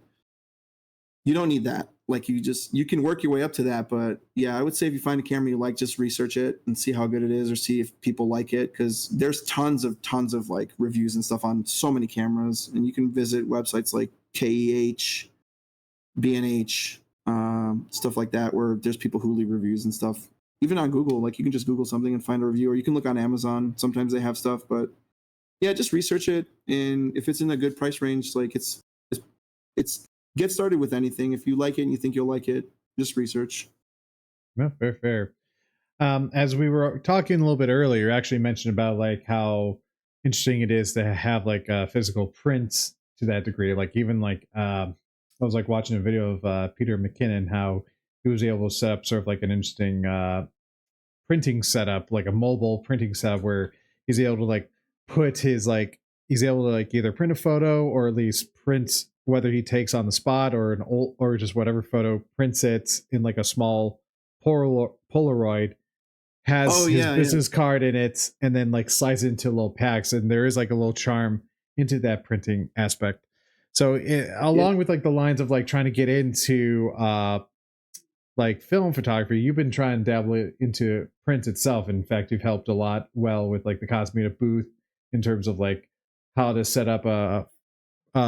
B: you don't need that. Like you can work your way up to that. But yeah, I would say if you find a camera you like, just research it and see how good it is, or see if people like it, because there's tons of like reviews and stuff on so many cameras, and you can visit websites like KEH, B&H, stuff like that, where there's people who leave reviews and stuff. Even on Google, like you can just Google something and find a review, or you can look on Amazon. Sometimes they have stuff, but yeah, just research it, and if it's in a good price range, like it's get started with anything. If you like it and you think you'll like it, just research.
A: No, fair. As we were talking a little bit earlier, you actually mentioned about like how interesting it is to have like physical prints to that degree. Like even like I was like watching a video of Peter McKinnon, how he was able to set up sort of like an interesting printing setup, like a mobile printing setup, where he's able to like put his like he's able to like either print a photo or at least print whether he takes on the spot or an old or just whatever photo, prints it in like a small Polaroid, has
B: Oh
A: his
B: yeah, yeah,
A: business card in it, and then like slides it into little packs, and there is like a little charm into that printing aspect. So
B: yeah.
A: along with like the lines of like trying to get into like film photography, you've been trying to dabble into print itself. In fact, you've helped a lot well with like the Cosmeta booth in terms of like how to set up a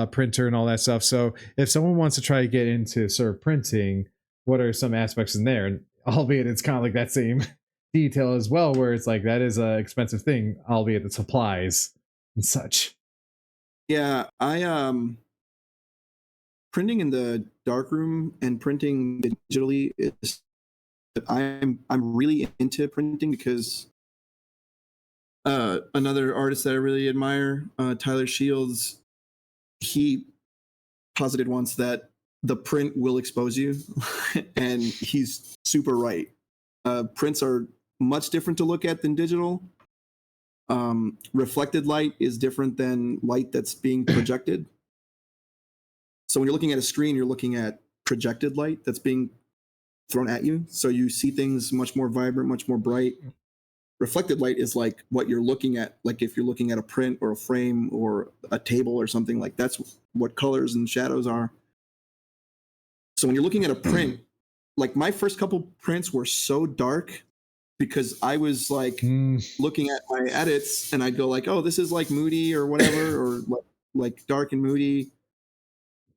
A: printer and all that stuff. So if someone wants to try to get into sort of printing, what are some aspects in there? And albeit it's kind of like that same detail as well, where it's like that is a expensive thing, albeit the supplies and such.
B: Yeah, I printing in the darkroom and printing digitally is I'm really into printing because another artist that I really admire, Tyler Shields, he posited once that the print will expose you, and he's super right. Prints are much different to look at than digital. Reflected light is different than light that's being projected. So when you're looking at a screen, you're looking at projected light that's being thrown at you. So you see things much more vibrant, much more bright. Reflected light is like what you're looking at, like if you're looking at a print or a frame or a table or something, like that's what colors and shadows are. So when you're looking at a print, like my first couple prints were so dark because I was like looking at my edits and I'd go like, oh, this is like moody or whatever, or like dark and moody.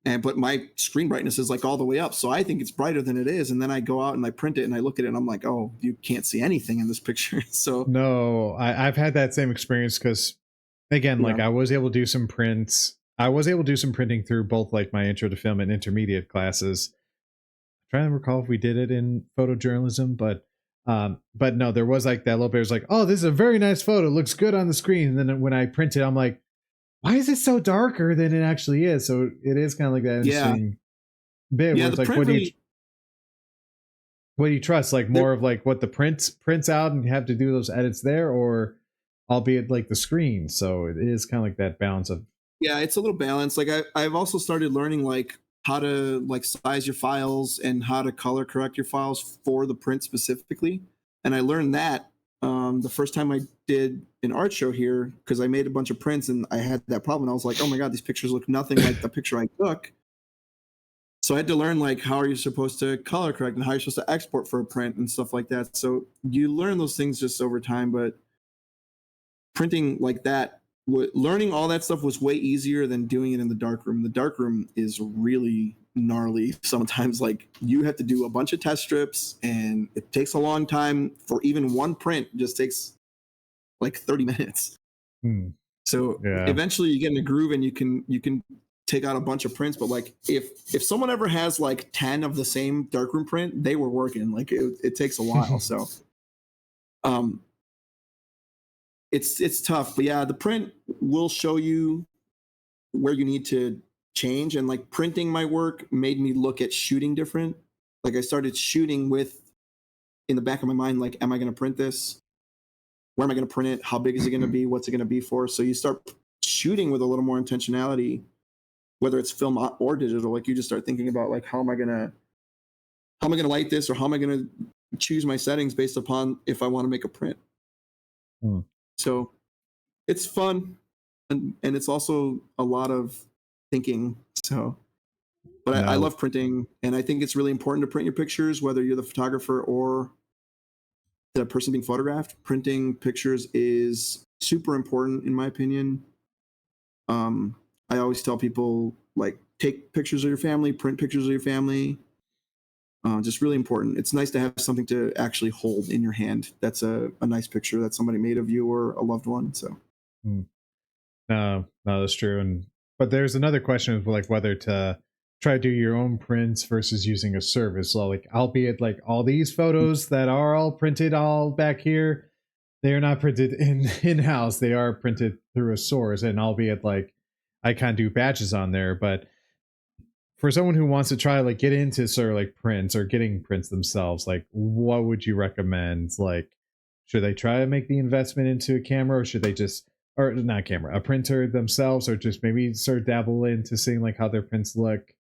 B: But my screen brightness is like all the way up, so I think it's brighter than it is. And then I go out and I print it and I look at it and I'm like, oh, you can't see anything in this picture. So
A: No, I've had that same experience because, again, like
B: yeah,
A: I was able to do some prints. I was able to do some printing through both like my intro to film and intermediate classes. I'm trying to recall if we did it in photojournalism, but no, there was like that little bit. It was like, oh, this is a very nice photo. It looks good on the screen. And then when I print it, I'm like, why is it so darker than it actually is? So it is kind of like that
B: yeah,
A: interesting bit
B: yeah.
A: where
B: The
A: it's like,
B: print really,
A: what do you trust? Like
B: there,
A: more of like what the prints out and you have to do those edits there, or albeit like the screen. So it is kind of like that balance of
B: yeah, it's a little balanced. Like I've also started learning like how to like size your files and how to color correct your files for the print specifically. And I learned that the first time I did an art show here because I made a bunch of prints and I had that problem. I was like, oh my god, these pictures look nothing like the picture I took. So I had to learn like how are you supposed to color correct and how you're supposed to export for a print and stuff like that. So you learn those things just over time, but printing like that, learning all that stuff was way easier than doing it in the darkroom. The darkroom is really gnarly sometimes. Like you have to do a bunch of test strips and it takes a long time for even one print, just takes like 30 minutes. So
A: yeah.
B: eventually you get in a groove and you can take out a bunch of prints. But like if someone ever has like 10 of the same darkroom print, they were working. Like it takes a while. So um it's tough. But yeah, the print will show you where you need to change. And like printing my work made me look at shooting different. Like I started shooting with in the back of my mind, like, am I going to print this? Where am I going to print it? How big is it going to be? What's it going to be for? So you start shooting with a little more intentionality, whether it's film or digital. Like you just start thinking about like how am I going to light this, or how am I going to choose my settings based upon if I want to make a print. So it's fun, and it's also a lot of thinking. So but I
A: No.
B: love printing, and I think it's really important to print your pictures, whether you're the photographer or the person being photographed. Printing pictures is super important in my opinion. I always tell people like take pictures of your family, print pictures of your family. Just really important. It's nice to have something to actually hold in your hand. That's a nice picture that somebody made of you or a loved one. So
A: No, that's true. And but there's another question of like whether to try to do your own prints versus using a service. So like albeit like all these photos that are all printed all back here, they are not printed in-house. They are printed through a source. And albeit like I kind of do batches on there, but for someone who wants to try like get into sort of like prints or getting prints themselves, like what would you recommend? Like should they try to make the investment into a camera, or should they just, or not camera, a printer themselves, or just maybe start dabble into seeing like how their prints look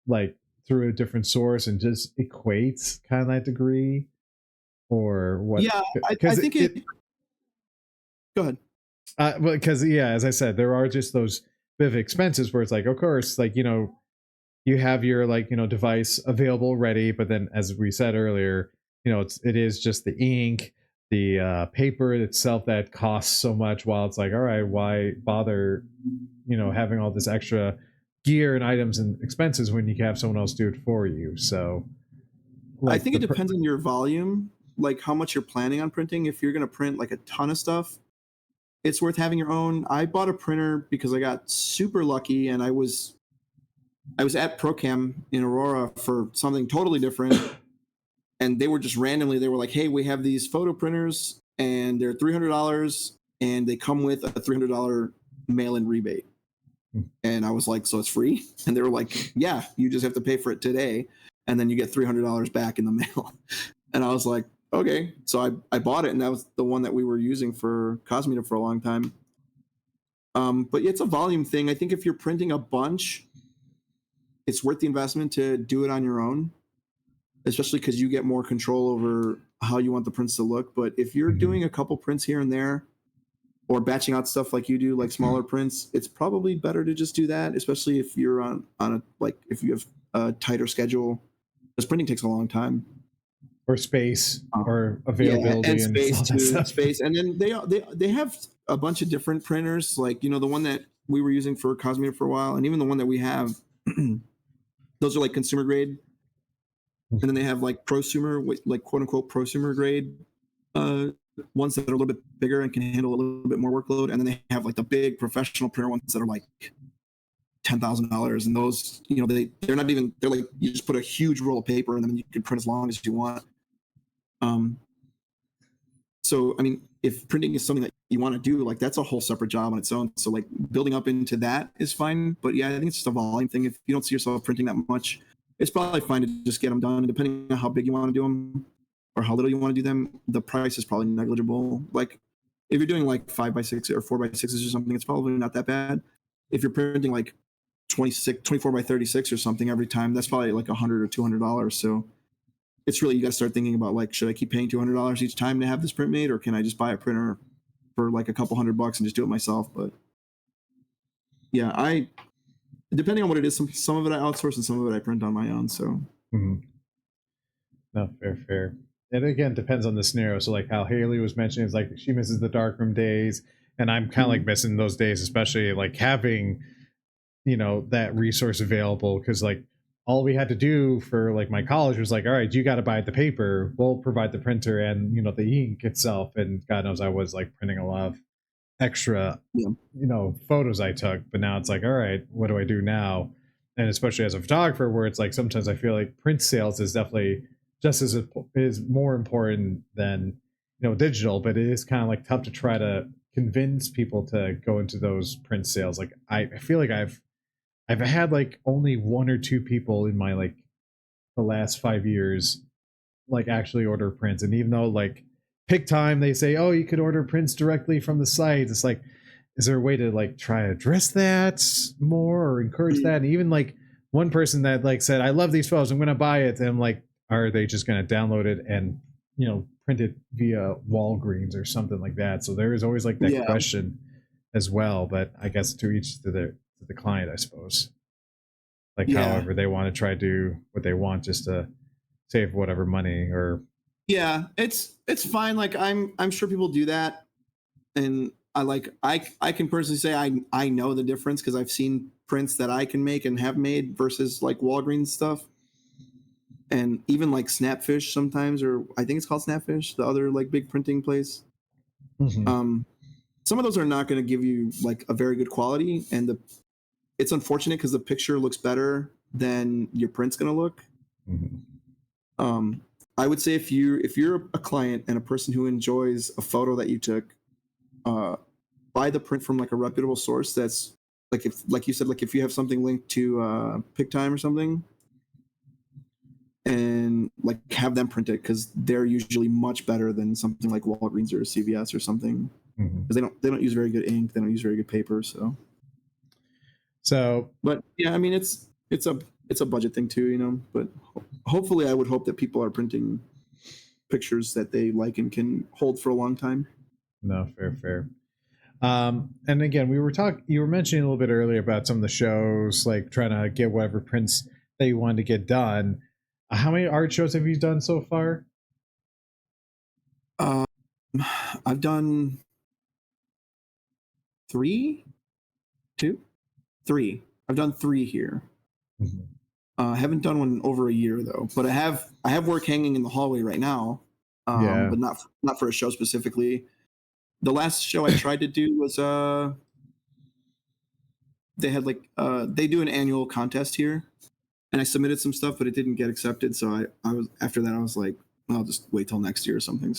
A: like through a different source and just equates kind of that degree, or what?
B: Yeah, I
A: Because
B: think it. Go ahead.
A: well, because yeah, as I said, there are just those bit of expenses where it's like, of course, like, you have your like, device available ready, but then as we said earlier, it is just the ink, the paper itself that costs so much, while it's like, all right, why bother, having all this extra gear and items and expenses when you can have someone else do it for you. So
B: I
A: like
B: think it depends on your volume, like how much you're planning on printing. If you're going to print like a ton of stuff, it's worth having your own. I bought a printer because I got super lucky, and I was at ProCam in Aurora for something totally different, and they were just randomly, they were like, "Hey, we have these photo printers, and they're $300, and they come with a $300 mail-in rebate." And I was like, "So it's free?" And they were like, "Yeah, you just have to pay for it today, and then you get $300 back in the mail." And I was like, "Okay." So I bought it, and that was the one that we were using for Cosmeta for a long time. But it's a volume thing. I think if you're printing a bunch, it's worth the investment to do it on your own, especially because you get more control over how you want the prints to look. But if you're doing a couple prints here and there, or batching out stuff like you do, like smaller prints, it's probably better to just do that, especially if you're on a, like, if you have a tighter schedule, because printing takes a long time.
A: or space or
B: Yeah,
A: availability
B: and
A: and
B: space
A: all that
B: too,
A: stuff.
B: space. And then they have a bunch of different printers, like, the one that we were using for Cosmeta for a while, and even the one that we have, those are like consumer grade. And then they have like prosumer, like quote unquote prosumer grade ones that are a little bit bigger and can handle a little bit more workload. And then they have like the big professional printer ones that are like $10,000. And those, they're not even, they're like, you just put a huge roll of paper in them and you can print as long as you want. So, I mean, if printing is something that you want to do, like, that's a whole separate job on its own. So like building up into that is fine. But yeah, I think it's just a volume thing. If you don't see yourself printing that much, it's probably fine to just get them done. And depending on how big you want to do them or how little you want to do them, the price is probably negligible. Like if you're doing like 5x6 or 4x6s or something, it's probably not that bad. If you're printing like 24x36 or something every time, that's probably like $100 or $200. So it's really, you got to start thinking about, like, should I keep paying $200 each time to have this print made, or can I just buy a printer for like a couple $100 and just do it myself? But yeah, depending on what it is, some of it I outsource and some of it I print on my own. So
A: No, fair. And again, depends on the scenario. So like how Haley was mentioning, is like she misses the darkroom days, and I'm kind of like missing those days, especially like having that resource available, because like all we had to do for like my college was like, all right, you got to buy the paper, we'll provide the printer and the ink itself. And God knows I was like printing a lot of extra photos I took, but now it's like, all right, what do I do now? And especially as a photographer, where it's like sometimes I feel like print sales is definitely just as is more important than digital, but it is kind of like tough to try to convince people to go into those print sales. Like I feel like I've had like only one or two people in my like the last 5 years like actually order prints. And even though like pick time they say, oh, you could order prints directly from the site, it's like, is there a way to like try to address that more or encourage that? And even like one person that like said, I love these photos, I'm gonna buy it, and I'm like, are they just gonna download it and print it via Walgreens or something like that? So there is always like that question as well. But I guess to each to the client, I suppose. Like however they want to try to do what they want just to save whatever money. Or
B: it's fine. Like I'm sure people do that, and I can personally say I know the difference because I've seen prints that I can make and have made versus like Walgreens stuff, and even like Snapfish sometimes, or I think it's called Snapfish, the other like big printing place. Some of those are not going to give you like a very good quality, and it's unfortunate because the picture looks better than your print's going to look. I would say if you're a client and a person who enjoys a photo that you took, buy the print from like a reputable source. That's like, if like you said, like if you have something linked to PicTime or something, and like have them print it, because they're usually much better than something like Walgreens or CVS or something, because they don't use very good ink, they don't use very good paper.
A: So,
B: but yeah, I mean, it's a budget thing too, you know. But hopefully, I would hope that people are printing pictures that they like and can hold for a long time.
A: No, fair. And again, you were mentioning a little bit earlier about some of the shows, like trying to get whatever prints that you wanted to get done. How many art shows have you done so far?
B: I've done 3. I've done 3 here.
A: Mm-hmm.
B: I haven't done one in over a year though, but I have work hanging in the hallway right now, but not for a show specifically. The last show I tried to do was they had they do an annual contest here, and I submitted some stuff, but it didn't get accepted. So I was, after that I was like, I'll just wait till next year or something.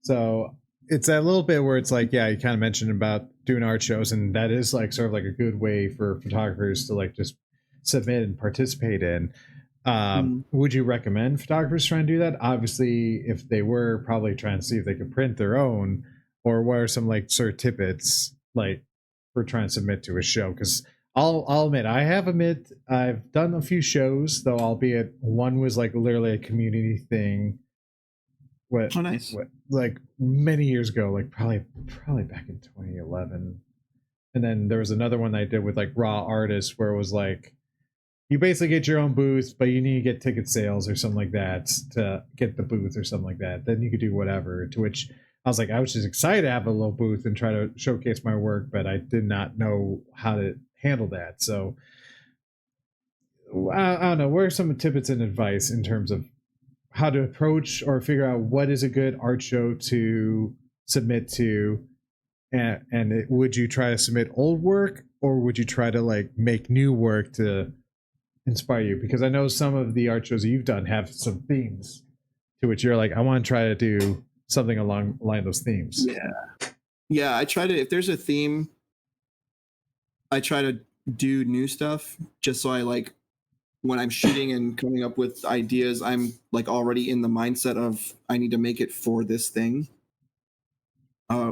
A: So it's that little bit where it's like, yeah, you kind of mentioned about doing art shows, and that is like sort of like a good way for photographers to like just submit and participate in. Would you recommend photographers try and do that? Obviously, if they were, probably trying to see if they could print their own, or what are some like sort of tidbits like for trying to submit to a show? Because I'll admit I've done a few shows, though, albeit one was like literally a community thing.
B: Oh, nice.
A: Like many years ago, like probably back in 2011. And then there was another one that I did with like raw artists, where it was like, you basically get your own booth, but you need to get ticket sales or something like that to get the booth or something like that. Then you could do whatever. To which I was like, I was just excited to have a little booth and try to showcase my work, but I did not know how to handle that. So I don't know. What are some tidbits and advice in terms of how to approach or figure out what is a good art show to submit to? And would you try to submit old work, or would you try to like make new work to inspire you? Because I know some of the art shows you've done have some themes to which you're like, I want to try to do something along those themes.
B: Yeah, I try to, if there's a theme, I try to do new stuff, just so I like, when I'm shooting and coming up with ideas, I'm like already in the mindset of I need to make it for this thing,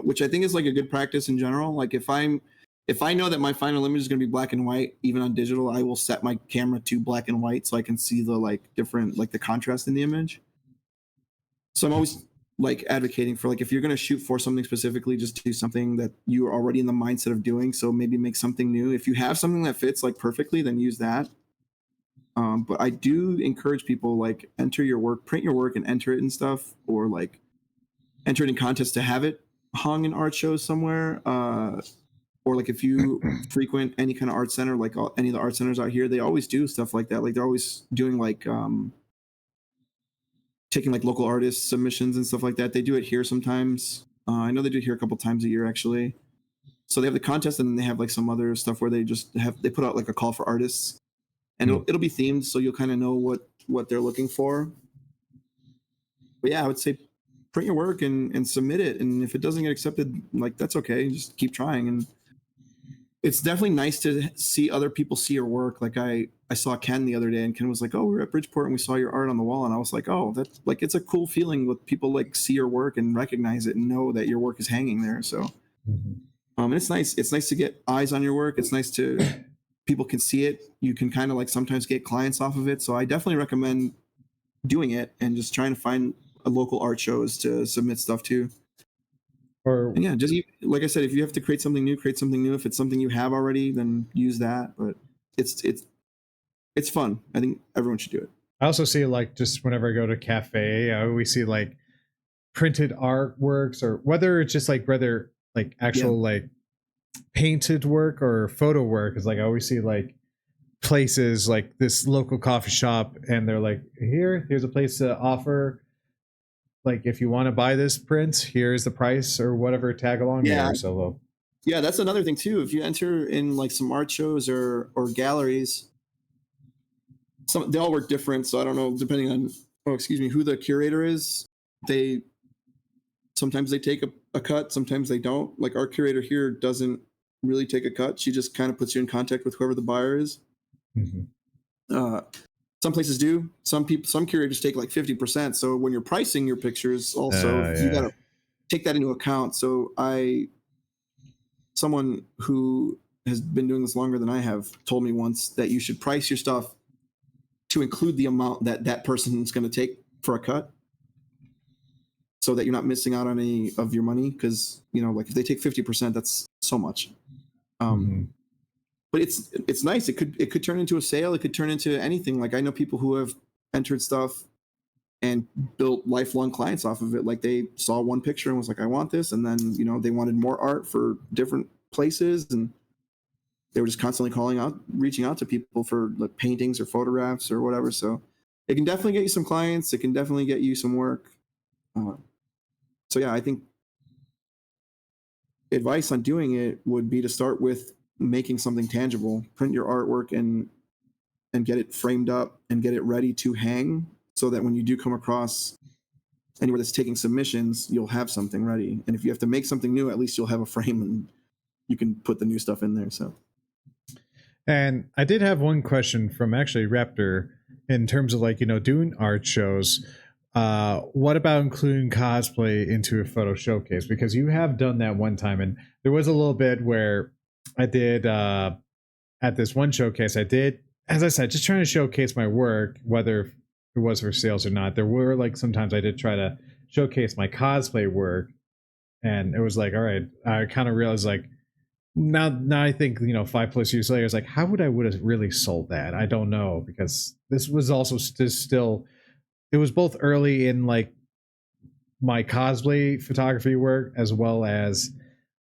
B: which I think is like a good practice in general. Like if I know that my final image is going to be black and white, even on digital, I will set my camera to black and white so I can see the like different, like the contrast in the image. So I'm always like advocating for, like, if you're going to shoot for something specifically, just do something that you are already in the mindset of doing. So maybe make something new. If you have something that fits like perfectly, then use that. But I do encourage people, like, enter your work, print your work and enter it and stuff, or like enter it in contests to have it hung in art shows somewhere. Or like if you frequent any kind of art center, like any of the art centers out here, they always do stuff like that. Like they're always doing like taking like local artist submissions and stuff like that. They do it here sometimes. I know they do it here a couple times a year actually. So they have the contest, and then they have like some other stuff where they put out like a call for artists. And it'll be themed, so you'll kind of know what they're looking for. But yeah, I would say print your work and submit it. And if it doesn't get accepted, like, that's okay. Just keep trying. And it's definitely nice to see other people see your work. Like I saw Ken the other day, and Ken was like, "Oh, we were at Bridgeport and we saw your art on the wall." And I was like, "Oh, that's like, it's a cool feeling with people like see your work and recognize it and know that your work is hanging there." So, and it's nice. It's nice to get eyes on your work. It's nice to people can see it. You can kind of like sometimes get clients off of it. So I definitely recommend doing it and just trying to find a local art shows to submit stuff to. And yeah, just like I said, if you have to create something new, create something new. If it's something you have already, then use that. But it's fun. I think everyone should do it.
A: I also see, like, just whenever I go to a cafe, I always see like printed artworks, or whether it's just like actual like painted work or photo work. Is like, I always see like places like this local coffee shop, and they're like, here's a place to offer, like, if you want to buy this print, here's the price or whatever, tag along there. So
B: yeah, that's another thing too. If you enter in like some art shows or galleries, they all work different. So I don't know, depending on who the curator is, sometimes they take a cut, sometimes they don't. Like our curator here doesn't really take a cut. She just kind of puts you in contact with whoever the buyer is. Some places do. Some curators take like 50%. So when you're pricing your pictures, also you got to take that into account. So someone who has been doing this longer than I have told me once that you should price your stuff to include the amount that that person is going to take for a cut, so that you're not missing out on any of your money. Because, you know, like if they take 50%, that's so much. But it's nice. It could turn into a sale. It could turn into anything. Like I know people who have entered stuff and built lifelong clients off of it. Like they saw one picture and was like, I want this. And then, you know, they wanted more art for different places, and they were just constantly reaching out to people for like paintings or photographs or whatever. So it can definitely get you some clients. It can definitely get you some work. So yeah, I think advice on doing it would be to start with making something tangible, print your artwork and get it framed up and get it ready to hang, so that when you do come across anywhere that's taking submissions, you'll have something ready. And if you have to make something new, at least you'll have a frame and you can put the new stuff in there. So.
A: And I did have one question from actually Raptor in terms of like, you know, doing art shows. What about including cosplay into a photo showcase? Because you have done that one time, and there was a little bit where I did at this one showcase. I did, as I said, just trying to showcase my work, whether it was for sales or not. There were like sometimes I did try to showcase my cosplay work, and it was like, all right, I kind of realized like now I think, you know, 5+ years later, it's like, how would have really sold that? I don't know, because this was also still it was both early in like my cosplay photography work, as well as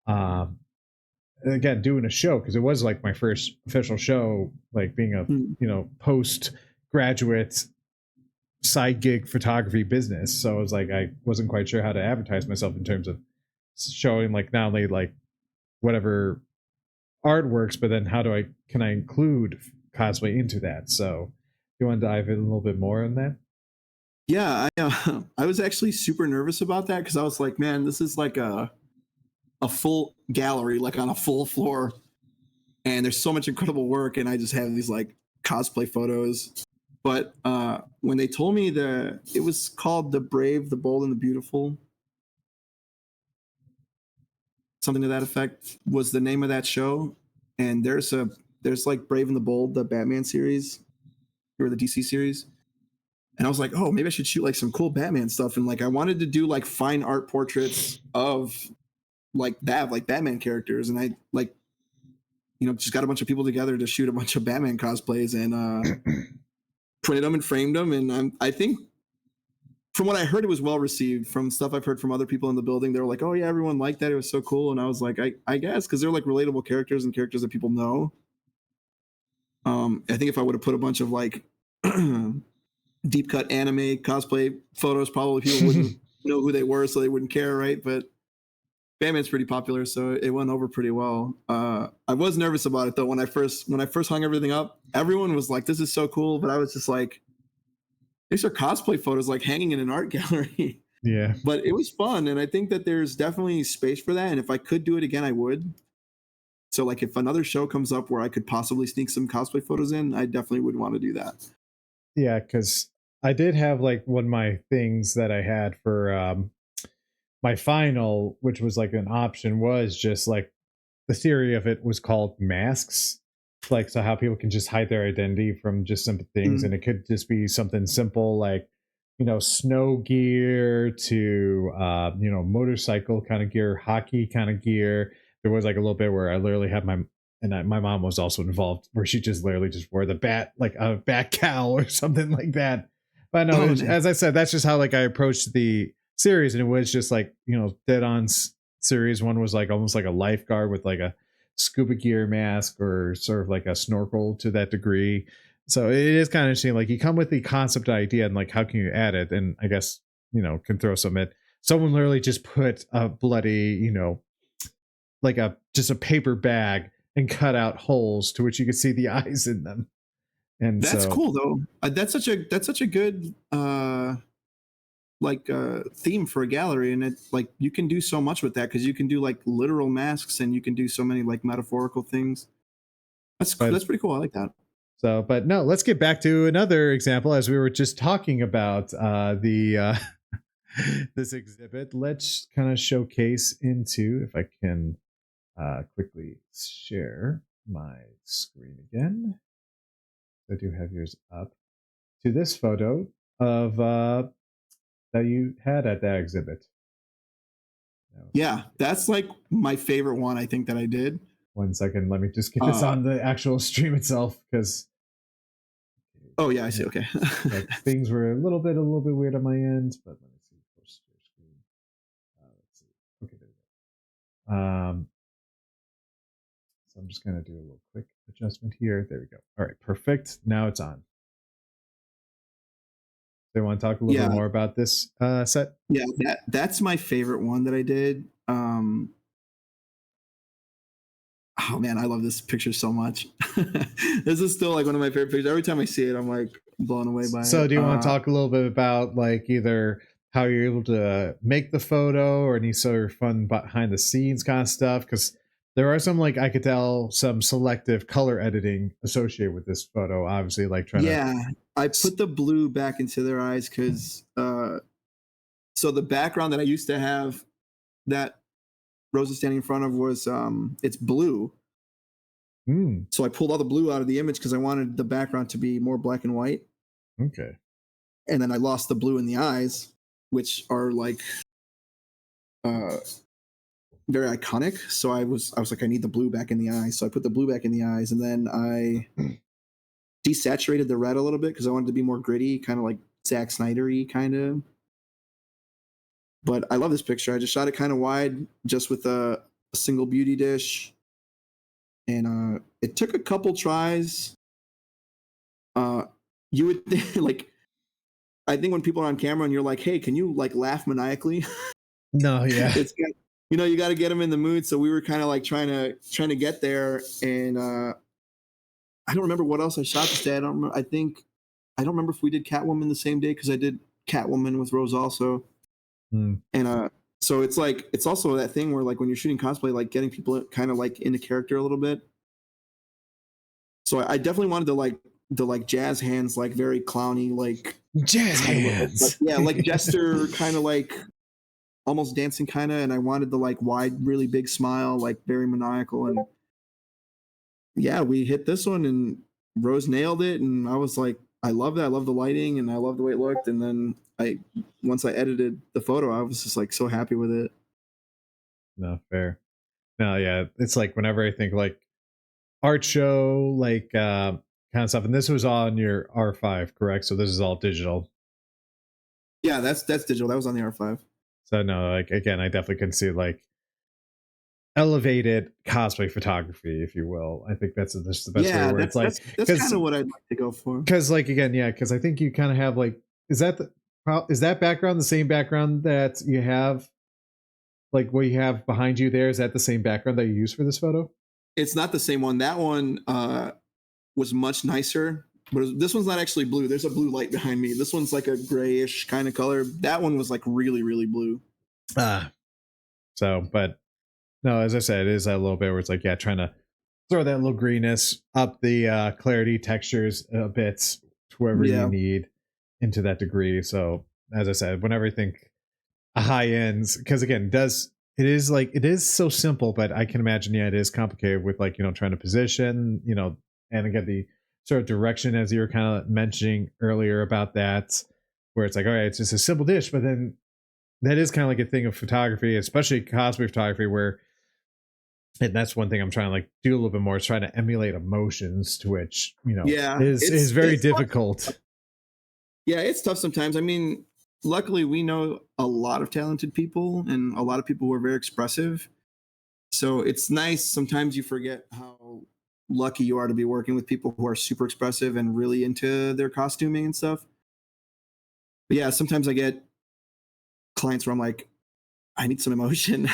A: again doing a show, because it was like my first official show, like being a you know, postgraduate side gig photography business. So it was like I wasn't quite sure how to advertise myself in terms of showing like not only like whatever artworks, but then how can I include cosplay into that? So you want to dive in a little bit more on that?
B: Yeah, I was actually super nervous about that, because I was like, man, this is like a full gallery, like on a full floor, and there's so much incredible work, and I just have these like cosplay photos. But when they told me it was called The Brave, the Bold, and the Beautiful, something to that effect was the name of that show. And there's like Brave and the Bold, the Batman series, or the DC series. And I was like, oh, maybe I should shoot like some cool Batman stuff. And like I wanted to do like fine art portraits of like Batman characters. And I like, you know, just got a bunch of people together to shoot a bunch of Batman cosplays and printed them and framed them. And I think from what I heard, it was well received. From stuff I've heard from other people in the building, they were like, oh yeah, everyone liked that. It was so cool. And I was like, I guess, because they're like relatable characters and characters that people know. I think if I would have put a bunch of like deep cut anime cosplay photos, probably people wouldn't know who they were, so they wouldn't care, right? But Batman's pretty popular, so it went over pretty well. I was nervous about it though. When I first hung everything up, everyone was like, this is so cool, but I was just like, these are cosplay photos like hanging in an art gallery.
A: Yeah.
B: But it was fun, and I think that there's definitely space for that, and if I could do it again, I would. So like if another show comes up where I could possibly sneak some cosplay photos in, I definitely would want to do that.
A: Yeah, because I did have like one of my things that I had for my final, which was like an option, was just like the theory of it was called masks. Like, so how people can just hide their identity from just simple things. And it could just be something simple like, you know, snow gear to, you know, motorcycle kind of gear, hockey kind of gear. There was like a little bit where I literally had my mom was also involved, where she just literally just wore the bat, like a bat cowl or something like that. But no, as I said, that's just how like I approached the series, and it was just like, you know, dead on series. One was like almost like a lifeguard with like a scuba gear mask, or sort of like a snorkel to that degree. So it is kind of interesting. Like you come with the concept idea, and like how can you add it? And I guess, you know, can throw some at someone literally just put a bloody, you know, like just a paper bag and cut out holes to which you could see the eyes in them. And
B: that's cool though. That's such a good theme for a gallery, and it like you can do so much with that, because you can do like literal masks, and you can do so many like metaphorical things. That's pretty cool. I like that.
A: So, but no, let's get back to another example. As we were just talking about the this exhibit, let's kind of showcase into, if I can quickly share my screen again. I do have yours up, to this photo of that you had at that exhibit.
B: Yeah, that's like my favorite one, I think, that I did.
A: 1 second, let me just get this on the actual stream itself, because
B: oh yeah, I see. Okay.
A: things were a little bit weird on my end, but let me see. Let's see. Okay, there we go. So I'm just gonna do a little quick adjustment here. There we go. All right, perfect. Now it's on. They want to talk a little bit more about this set?
B: Yeah, that's my favorite one that I did. Oh man, I love this picture so much. This is still like one of my favorite pictures. Every time I see it, I'm like blown away by it.
A: So do you want to talk a little bit about like either how you're able to make the photo or any sort of fun behind the scenes kind of stuff? Because there are some, like, I could tell, some selective color editing associated with this photo, obviously, like trying to...
B: I put the blue back into their eyes because so the background that I used to have that Rose is standing in front of was it's blue. So I pulled all the blue out of the image because I wanted the background to be more black and white.
A: Okay.
B: And then I lost the blue in the eyes, which are like very iconic. So I was like, I need the blue back in the eyes. So I put the blue back in the eyes, and then I desaturated the red a little bit because I wanted to be more gritty, kind of like Zack Snyder-y kind of. But I love this picture. I just shot it kind of wide, just with a single beauty dish. And it took a couple tries. You would think, like, I think when people are on camera and you're like, hey, can you like laugh maniacally?
A: No, yeah.
B: It's you know, you got to get them in the mood. So we were kind of like trying to get there. And I don't remember what else I shot this day. I don't remember if we did Catwoman the same day, because I did Catwoman with Rose also. And so it's like, it's also that thing where like when you're shooting cosplay, like getting people kind of like into character a little bit. So I definitely wanted the like jazz hands, like very clowny, like
A: jazz hands.
B: Like jester, kind of like almost dancing kind of. And I wanted the like wide, really big smile, like very maniacal. And yeah, we hit this one and Rose nailed it. And I was like, I love that. I love the lighting and I love the way it looked. And then once I edited the photo, I was just like so happy with it.
A: No, fair. No, yeah. It's like whenever I think like art show, like kind of stuff, and this was on your R5, correct? So this is all digital.
B: Yeah, that's digital. That was on the R5.
A: So no, like again, I definitely can see like elevated cosplay photography, if you will. I think that's the best way. Where it's like
B: that's kind of what I'd like to go for.
A: Because like again, yeah, because I think you kind of have like, is that background the same background that you have, like what you have behind you there? Is that the same background that you use for this photo?
B: It's not the same one. That one was much nicer, but this one's not actually blue. There's a blue light behind me. This one's like a grayish kind of color. That one was like really, really blue.
A: So, but no, as I said, it is a little bit where it's like, yeah, trying to throw that little greenness up the clarity textures a bit to wherever you need into that degree. So, as I said, whenever I think a high ends, because again, it is so simple, but I can imagine, yeah, it is complicated with like, trying to position, and again, the sort of direction, as you were kind of mentioning earlier about that, where it's like, all right, it's just a simple dish, but then that is kind of like a thing of photography, especially cosplay photography, where, and that's one thing I'm trying to like do a little bit more, is trying to emulate emotions, to which, is very difficult.
B: Tough. Yeah, it's tough sometimes. I mean, luckily we know a lot of talented people and a lot of people who are very expressive. So it's nice. Sometimes you forget how lucky you are to be working with people who are super expressive and really into their costuming and stuff. But yeah, sometimes I get clients where I'm like, I need some emotion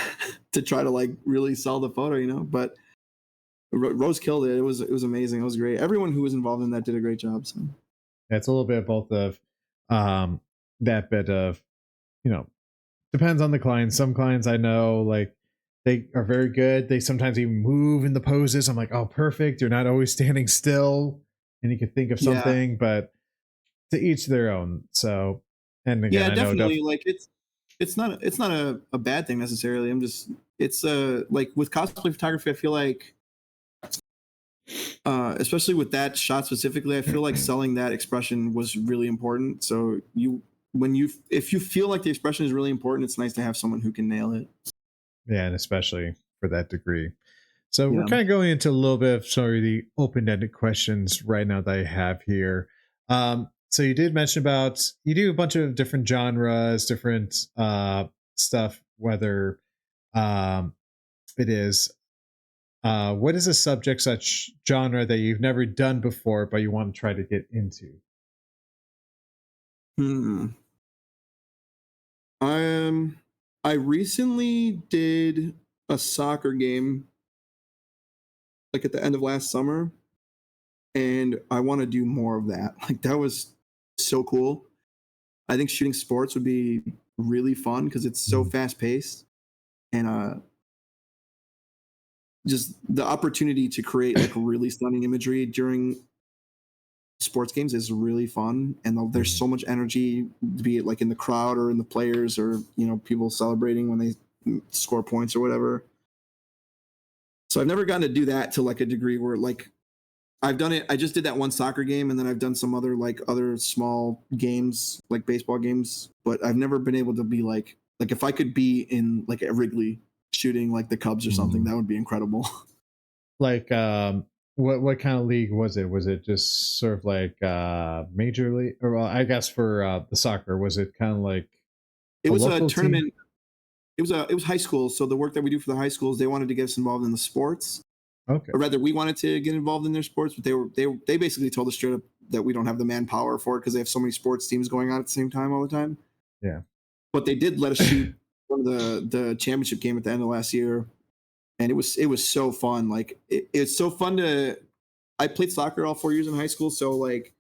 B: to try to like really sell the photo, but Rose killed it. It was amazing. It was great. Everyone who was involved in that did a great job. So
A: yeah, it's a little bit of both of that bit of, depends on the client. Some clients I know, like, they are very good. They sometimes even move in the poses. I'm like, oh, perfect. You're not always standing still. and you could think of
B: Yeah.
A: something, but to each their own. So, and again,
B: Yeah,
A: I know
B: definitely. Like it's not a bad thing necessarily. It's like with cosplay photography, I feel like especially with that shot specifically, I feel like selling that expression was really important. So if you feel like the expression is really important, it's nice to have someone who can nail it.
A: yeah, and especially for that degree. So we're
B: Yeah.
A: kind of going into a little bit of sorry the open-ended questions right now that I have here. So you did mention about you do a bunch of different genres, different stuff, whether um, it is what is a subject such genre that you've never done before but you want to try to get into?
B: Hmm. Um, I recently did a soccer game like at the end of last summer, and I want to do more of that. Like that was so cool. I think shooting sports would be really fun because it's so
A: Mm,
B: fast paced, and just the opportunity to create like really stunning imagery during sports games is really fun, and there's
A: mm,
B: so much energy, be it like in the crowd or in the players or people celebrating when they score points or whatever. So I've never gotten to do that to like a degree where like I've done it. I just did that one soccer game, and then I've done some other small games like baseball games, but I've never been able to be like if I could be in like at Wrigley shooting like the Cubs or something,
A: mm.
B: that would be incredible.
A: Like what kind of league was it? Was it just sort of like major league, or well, I guess for the soccer, was it kind of like
B: It
A: a
B: was a
A: local team?
B: tournament. It was high school, so the work that we do for the high schools, they wanted to get us involved in the sports,
A: Okay.
B: or rather, we wanted to get involved in their sports, but they basically told us straight up that we don't have the manpower for it because they have so many sports teams going on at the same time all the time.
A: Yeah.
B: But they did let us shoot one of the championship game at the end of last year, and it was so fun. Like it's so fun to. I played soccer all 4 years in high school, so like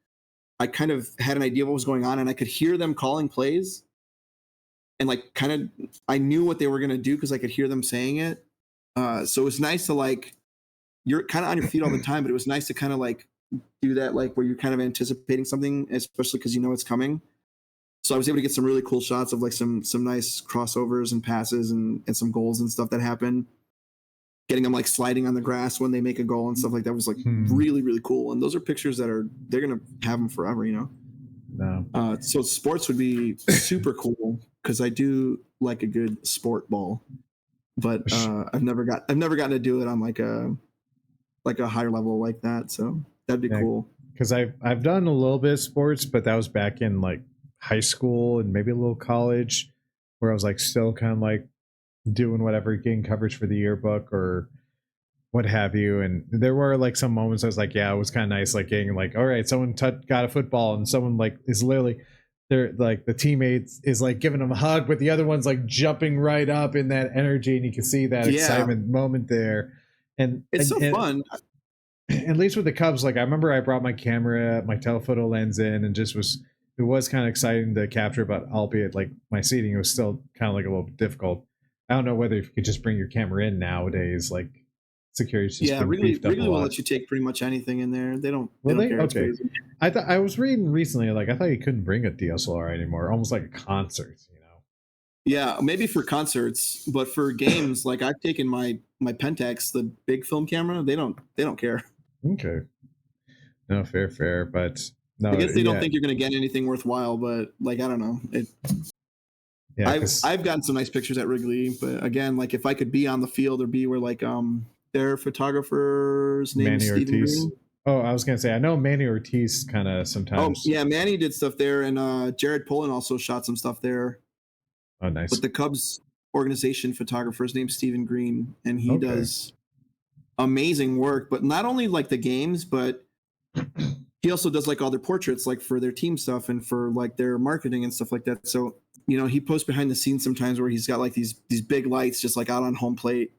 B: I kind of had an idea of what was going on, and I could hear them calling plays, and like kind of I knew what they were gonna do because I could hear them saying it. So it was nice to like you're kind of on your feet all the time, but it was nice to kind of like do that like where you're kind of anticipating something, especially because you know it's coming. So I was able to get some really cool shots of like some nice crossovers and passes and some goals and stuff that happen. Getting them like sliding on the grass when they make a goal and stuff like that was like
A: Hmm.
B: really really cool. And those are pictures that they're gonna have them forever, you know.
A: No.
B: So sports would be super cool because I do like a good sport ball, but I've never gotten to do it on like a higher level like that. So that'd be
A: Yeah,
B: cool.
A: because I've done a little bit of sports, but that was back in like high school and maybe a little college, where I was like still kind of like doing whatever, getting coverage for the yearbook or what have you. And there were like some moments I was like, yeah, it was kind of nice, like getting like, all right, someone got a football, and someone like is literally they're like the teammates is like giving them a hug, but the other one's like jumping right up in that energy, and you can see that
B: Yeah,
A: excitement moment there. And
B: it's so fun.
A: at least with the Cubs, like I remember I brought my camera, my telephoto lens in, and just was it was kind of exciting to capture, but albeit like my seating, it was still kind of like a little bit difficult. I don't know whether if you could just bring your camera in nowadays, like security's just
B: Yeah,
A: been
B: Wrigley
A: beefed up a
B: Wrigley will
A: lot.
B: let you take pretty much anything in there. They
A: Will
B: don't
A: they?
B: care. It's
A: Okay.
B: crazy.
A: I thought I was reading recently, like I thought you couldn't bring a DSLR anymore, almost like a concert,
B: Yeah, maybe for concerts, but for games, like I've taken my Pentax, the big film camera. They don't care.
A: Okay. No, fair, but
B: I
A: no,
B: guess they don't
A: yeah,
B: think you're gonna get anything worthwhile, but like I don't know.
A: yeah, because
B: I've gotten some nice pictures at Wrigley, but again, like if I could be on the field or be where like their photographer's name is
A: Manny
B: Stephen
A: Ortiz.
B: Green.
A: Oh, I was gonna say I know Manny Ortiz kind of
B: Oh
A: sometimes.
B: yeah, Manny did stuff there, and Jared Pullen also shot some stuff there.
A: Oh,
B: But
A: nice.
B: the Cubs organization photographer's name's Stephen Green, and he
A: Okay.
B: does amazing work. But not only like the games, but he also does like all their portraits, like for their team stuff and for like their marketing and stuff like that. So he posts behind the scenes sometimes where he's got like these big lights just like out on home plate,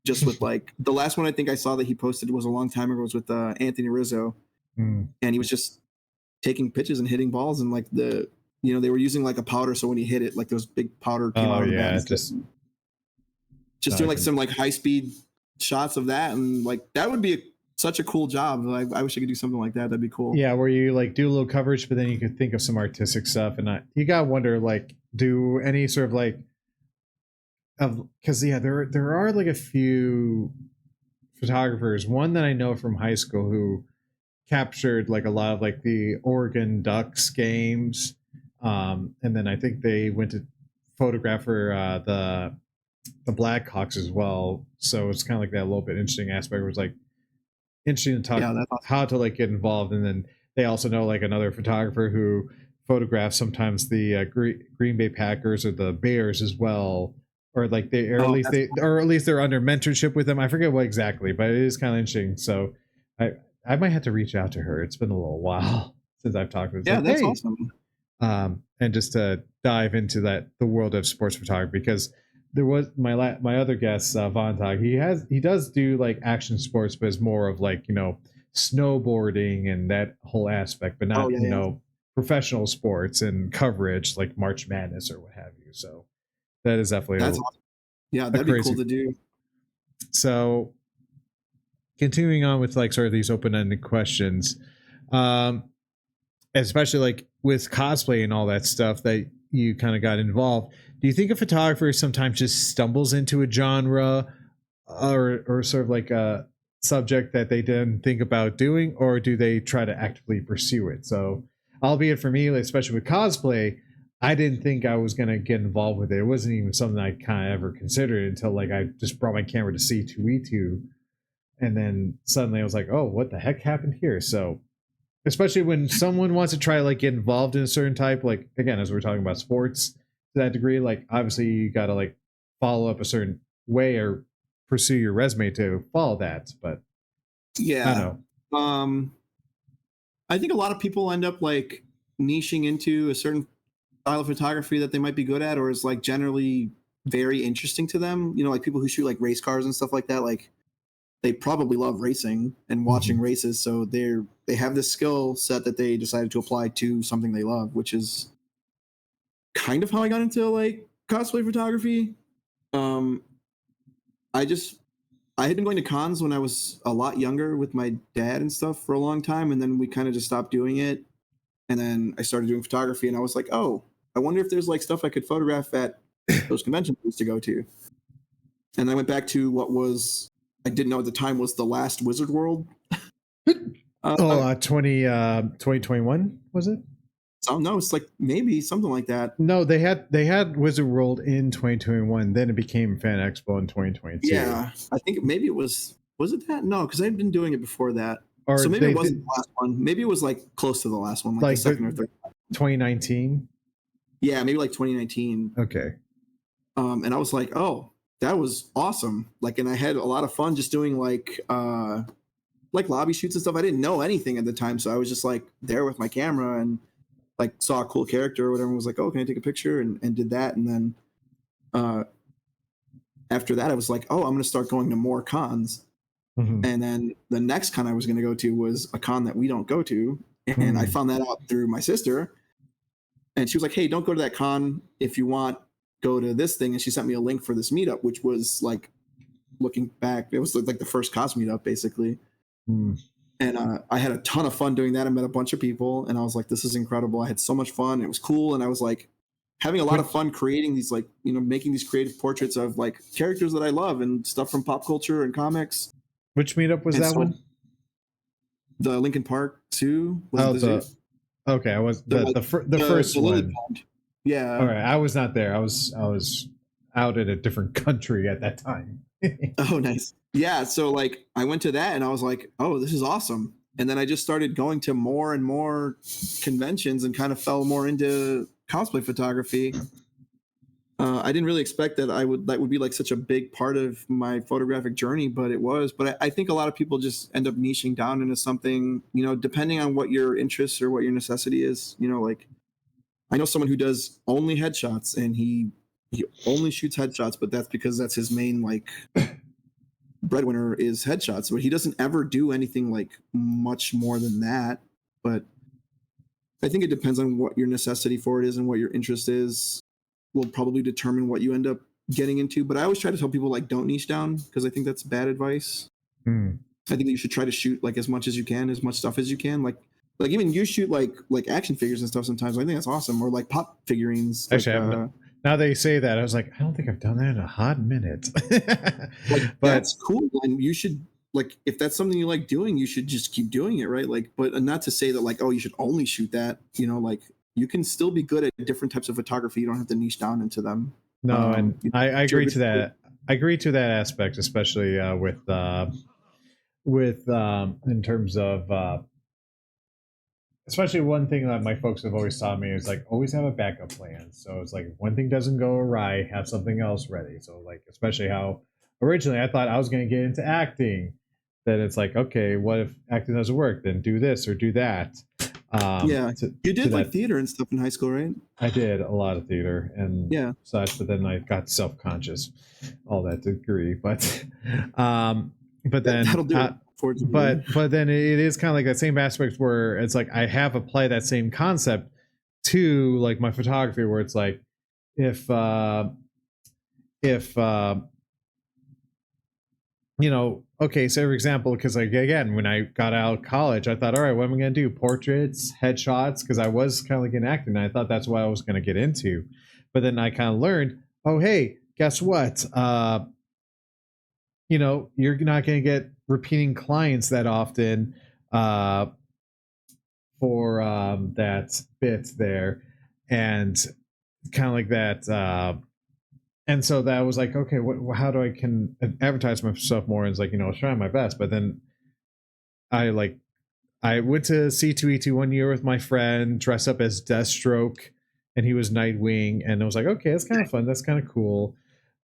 B: just with like the last one I think I saw that he posted was a long time ago was with Anthony Rizzo,
A: Mm.
B: and he was just taking pitches and hitting balls and like they were using like a powder so when he hit it like those big powder came
A: Oh
B: out of the bat
A: yeah,
B: and stuff.
A: just
B: Just
A: no, I
B: doing like
A: can.
B: some like high speed shots of that and like that would be such a cool job. Like, I wish I could do something like that. That'd be cool.
A: Yeah, where you like do a little coverage, but then you could think of some artistic stuff, and you gotta wonder like, do any sort of like of because yeah, there are like a few photographers. One that I know from high school who captured like a lot of like the Oregon Ducks games, and then I think they went to photograph for the Blackhawks as well. So it's kind of like that little bit interesting aspect where it's like interesting to talk
B: Yeah, that's awesome.
A: how to like get involved, and then they also know like another photographer who photographs sometimes the Green Bay Packers or the Bears as well, or like they or at least they cool. Or at least they're under mentorship with them. I forget what exactly, but it is kind of interesting. So I might have to reach out to her. It's been a little while since I've talked with her.
B: Yeah,
A: like,
B: that's
A: hey.
B: awesome.
A: And just to dive into the world of sports photography, because there was my other guest, Vontag. He does do like action sports, but it's more of like, snowboarding and that whole aspect, but not professional sports and coverage like March Madness or what have you. So that is definitely
B: awesome. Yeah, that'd be cool to do.
A: So continuing on with like sort of these open-ended questions, especially like with cosplay and all that stuff that you kind of got involved, do you think a photographer sometimes just stumbles into a genre or sort of like a subject that they didn't think about doing, or do they try to actively pursue it? So albeit for me, especially with cosplay, I didn't think I was going to get involved with it. It wasn't even something I kind of ever considered until like I just brought my camera to C2E2, and then suddenly I was like, oh, what the heck happened here? So especially when someone wants to try to like get involved in a certain type, like again, as we're talking about sports to that degree, like obviously you got to like follow up a certain way or pursue your resume to follow that. But
B: yeah, I don't know. I think a lot of people end up like niching into a certain style of photography that they might be good at, or is like generally very interesting to them. Like people who shoot like race cars and stuff like that, like they probably love racing and watching races. So they have this skill set that they decided to apply to something they love, which is kind of how I got into like cosplay photography. I had been going to cons when I was a lot younger with my dad and stuff for a long time. And then we kind of just stopped doing it. And then I started doing photography and I was like, oh, I wonder if there's like stuff I could photograph at those conventions I used to go to. And I went back to what was, I didn't know at the time, was the last Wizard World.
A: 2021 was it?
B: Oh no, it's like maybe something like that.
A: No, they had Wizard World in 2021. Then it became Fan Expo in 2022.
B: Yeah, I think maybe it was it that? No, because I'd been doing it before that. Or so maybe it wasn't the last one. Maybe it was like close to the last one, like the second or third.
A: 2019.
B: Yeah, maybe like 2019.
A: Okay.
B: And I was like, oh, that was awesome. Like, and I had a lot of fun just doing like lobby shoots and stuff. I didn't know anything at the time, so I was just like there with my camera and like saw a cool character or whatever and was like, oh, can I take a picture? And did that. And then after that, I was like, oh, I'm going to start going to more cons. Mm-hmm. And then the next con I was going to go to was a con that we don't go to. And I found that out through my sister. And she was like, hey, don't go to that con. If you want, go to this thing. And she sent me a link for this meetup, which was like, looking back, it was like the first cos meetup, basically. And I had a ton of fun doing that. I met a bunch of people and I was like, this is incredible. I had so much fun. It was cool. And I was like having a lot of fun creating these, like, making these creative portraits of like characters that I love and stuff from pop culture and comics.
A: Which meetup was that one?
B: The Lincoln Park Zoo.
A: Okay. I was the first one.
B: Yeah.
A: All right. I was not there. I was out in a different country at that time.
B: Oh, nice. Yeah, so like I went to that and I was like, oh, this is awesome. And then I just started going to more and more conventions and kind of fell more into cosplay photography. I didn't really expect that that would be like such a big part of my photographic journey, but it was. But I think a lot of people just end up niching down into something, depending on what your interests or what your necessity is. Like I know someone who does only headshots and he only shoots headshots, but that's because that's his main like breadwinner is headshots, but he doesn't ever do anything like much more than that. But I think it depends on what your necessity for it is and what your interest is will probably determine what you end up getting into. But I always try to tell people like don't niche down because I think that's bad advice. I think that you should try to shoot like as much as you can, as much stuff as you can. Like even you shoot like action figures and stuff sometimes. I think that's awesome. Or like pop figurines.
A: Actually, now that you say that, I was like, I don't think I've done that in a hot minute.
B: Like,
A: but
B: that's cool, and you should, like, if that's something you like doing, you should just keep doing it, right? Like, but not to say that like, oh, you should only shoot that. You know, like you can still be good at different types of photography. You don't have to niche down into them.
A: No, and I agree to that. I agree to that aspect, especially with in terms of especially one thing that my folks have always taught me is like always have a backup plan. So it's like if one thing doesn't go awry, have something else ready. So like especially how originally I thought I was going to get into acting, then it's like, okay, what if acting doesn't work? Then do this or do that.
B: Yeah, you did like theater and stuff in high school, right?
A: I did a lot of theater and such, but then I got self-conscious, all that degree. But then
B: that'll do it.
A: But then it is kind of like that same aspect where it's like I have applied that same concept to like my photography, where it's like if you know, okay, so for example, because like again, when I got out of college, I thought, all right, what am I gonna do? Portraits, headshots, because I was kind of like in acting, and I thought that's what I was gonna get into. But then I kind of learned, oh hey, guess what? You know, you're not gonna get repeating clients that often for that bit there, and kind of like that. And so that was like, okay, how do I can advertise myself more? And it's like, you know, I was trying my best, but then I went to C2E2 one year with my friend, dressed up as Deathstroke, and he was Nightwing, and I was like, okay, that's kind of fun, that's kind of cool.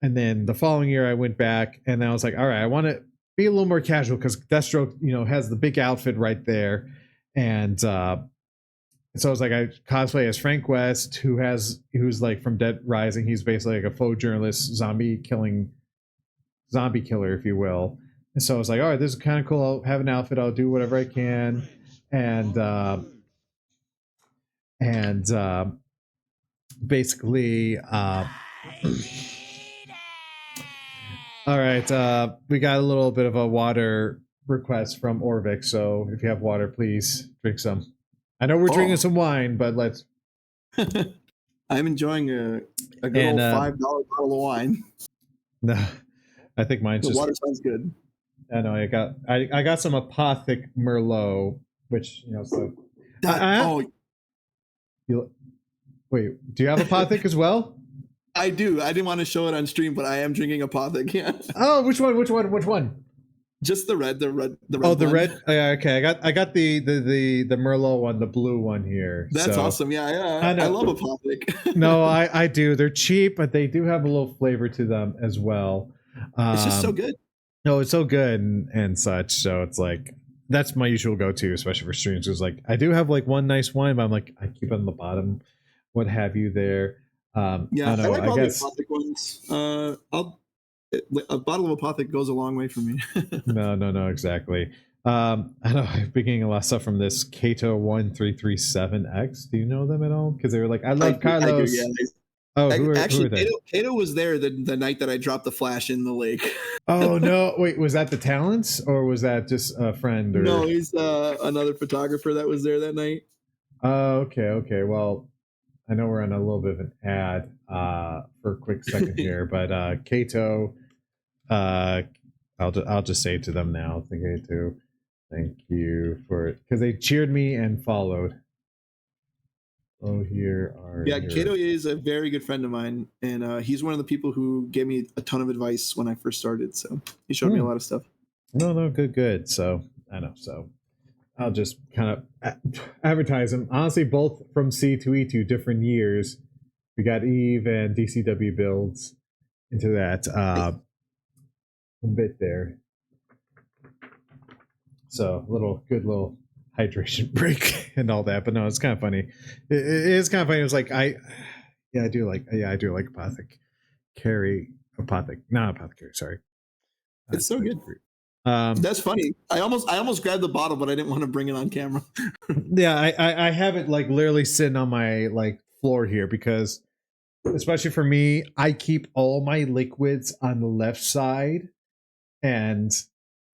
A: And then the following year, I went back, and I was like, all right, I want to be a little more casual because Deathstroke, you know, has the big outfit right there, and so I was like, I cosplay as Frank West, who's like from Dead Rising. He's basically like a faux journalist, zombie killer, if you will. And so I was like, all right, this is kind of cool. I'll have an outfit. I'll do whatever I can, and basically, all right, we got a little bit of a water request from Orvik. So if you have water, please drink some. I know we're drinking some wine, but let's.
B: I'm enjoying a good old $5 bottle of wine.
A: No, I think mine's
B: the water sounds good.
A: I know I got some Apothic Merlot, which you know. So wait, do you have Apothic as well?
B: I do. I didn't want to show it on stream, but I am drinking Apothic. Yeah.
A: Oh, which one?
B: Just the red.
A: Oh, the red. Okay, I got the Merlot one, the blue one here.
B: That's awesome. Yeah. I love Apothic.
A: No, I do. They're cheap, but they do have a little flavor to them as well.
B: It's just so good.
A: No, it's so good and such. So it's like that's my usual go-to, especially for streams. It's like I do have like one nice wine, but I'm like I keep it on the bottom, what have you there.
B: I like all the Apothic ones. A bottle of Apothic goes a long way for me.
A: No, exactly. I know I've been getting a lot of stuff from this Kato 1337X. Do you know them at all? Because they were like, I love Carlos.
B: I do, yeah.
A: Oh, who are they?
B: Kato was there the night that I dropped the flash in the lake.
A: Oh no! Wait, was that the Talents or was that just a friend? Or...
B: No, he's another photographer that was there that night.
A: Oh, okay. Well, I know we're on a little bit of an ad for a quick second here, but Kato, I'll just say to them now. Kato, thank you for it because they cheered me and followed. Oh,
B: Kato is a very good friend of mine, and he's one of the people who gave me a ton of advice when I first started. So he showed me a lot of stuff.
A: No, good. So I know. So I'll just kind of advertise them. Honestly, both from C2E2, different years. We got Eve and DCW builds into that a bit there. So good little hydration break and all that, but no, it's kind of funny. It is kind of funny. It was like I do like Apothic. Not Apothecary, sorry.
B: It's so good. That's funny. I almost grabbed the bottle, but I didn't want to bring it on camera.
A: Yeah, I have it like literally sitting on my like floor here because, especially for me, I keep all my liquids on the left side, and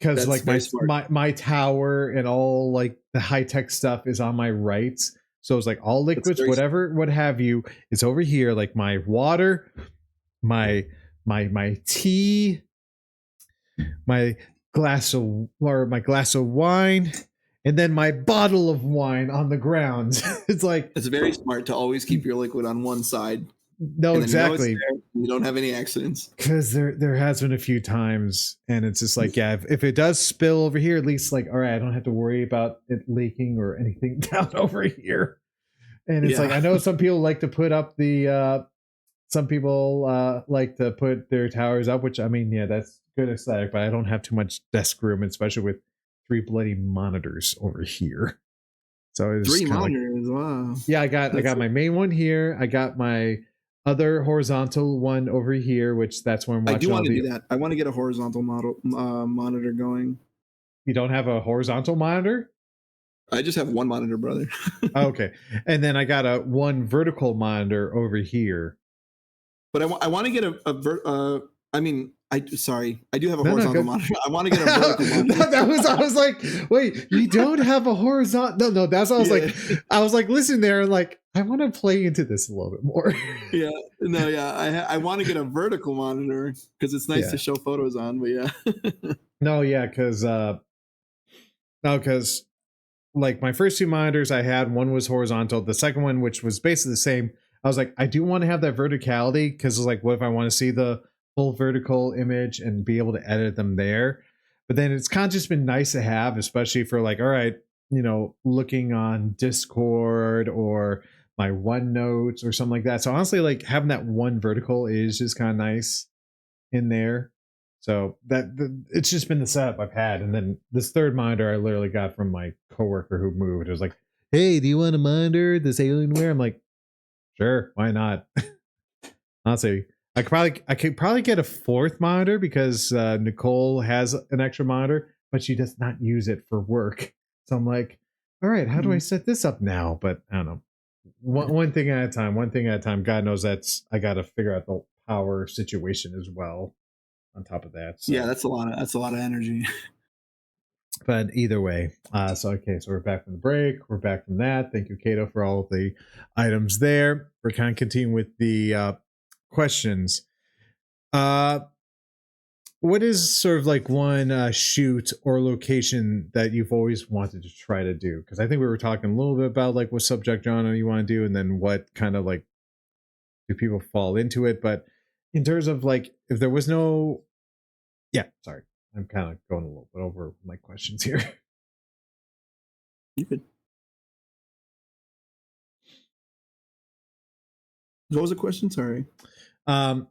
A: because
B: That's
A: like
B: very smart.
A: my tower and all like the high tech stuff is on my right. So it's like all
B: That's
A: liquids,
B: very
A: whatever, what have you, is over here. Like my water, my my tea, my my glass of wine, and then my bottle of wine on the ground. It's like
B: It's very smart to always keep your liquid on one side,
A: no,
B: and then you know it's
A: exactly.
B: there. You don't have any accidents.
A: Because there has been a few times, and it's just like, yeah, if it does spill over here, at least like, all right, I don't have to worry about it leaking or anything down over here. And it's like,
B: Yeah.
A: I know some people like to put up the some people like to put their towers up, which I mean, yeah, that's good aesthetic, but I don't have too much desk room, especially with 3 bloody monitors over here. So it's
B: 3
A: kind of like,
B: monitors. Wow.
A: yeah, I
B: That's
A: got my main one here. I got my other horizontal one over here, which that's where I'm
B: I do
A: watching all
B: want to
A: the.
B: do that. I want to get a horizontal monitor going.
A: You don't have a horizontal monitor?
B: I just have one monitor, brother.
A: Oh, okay. And then I got a one vertical monitor over here.
B: But I want to get I mean, sorry, I do have a
A: No, no,
B: horizontal
A: good.
B: monitor. I want to get a vertical monitor.
A: I was like, wait, you don't have a horizontal? No, no, that's what I was
B: Yeah.
A: like. I was like, listen there, like, I want to play into this a little bit more.
B: Yeah, no, yeah, I want to get a vertical monitor because it's nice
A: Yeah.
B: to show photos on. But yeah,
A: No, yeah, because no, because like my first 2 monitors I had, one was horizontal. The second one, which was basically the same, I was like, I do want to have that verticality because it's like, what if I want to see the full vertical image and be able to edit them there? But then it's kind of just been nice to have, especially for like, all right, you know, looking on Discord or my OneNotes or something like that. So honestly, like having that one vertical is just kind of nice in there. So it's just been the setup I've had, and then this third monitor I literally got from my coworker who moved. It was like, "Hey, do you want a monitor this Alienware?" I'm like, "Sure, why not?" Honestly, I could probably get a 4th monitor because Nicole has an extra monitor, but she does not use it for work. So I'm like, "All right, how do I set this up now?" But I don't know. One thing at a time. One thing at a time. God knows I got to figure out the power situation as well on top of that.
B: yeah,
A: So,
B: that's a lot of energy.
A: but either way, so okay, so we're back from the break. We're back from that. Thank you, Cato, for all of the items there. We're kind of continuing with the questions. Uh, what is sort of like one shoot or location that you've always wanted to try to do? Because I think we were talking a little bit about like what subject genre you want to do, and then what kind of like do people fall into it. But in terms of like, if there was no, yeah, sorry, I'm kind of going a little bit over my questions here.
B: You could. What was the question? Sorry.
A: Um,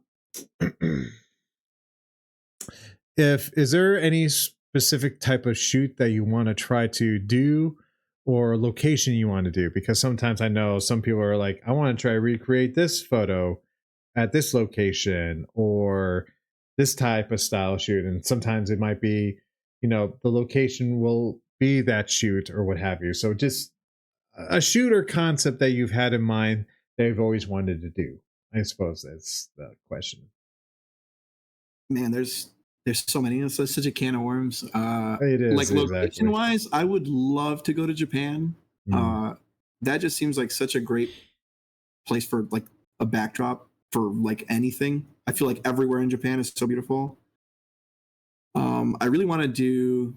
A: if is there any specific type of shoot that you want to try to do or location you want to do? Because sometimes I know some people are like, I want to try to recreate this photo at this location or this type of style shoot, and sometimes it might be, you know, the location will be that shoot or what have you. So just a shoot or concept that you've had in mind that you've always wanted to do. I suppose that's the question.
B: Man, there's so many. It's such a can of worms.
A: It is
B: Like location
A: exactly.
B: wise, I would love to go to Japan.
A: Mm,
B: That just seems like such a great place for like a backdrop for like anything. I feel like everywhere in Japan is so beautiful. I really want to do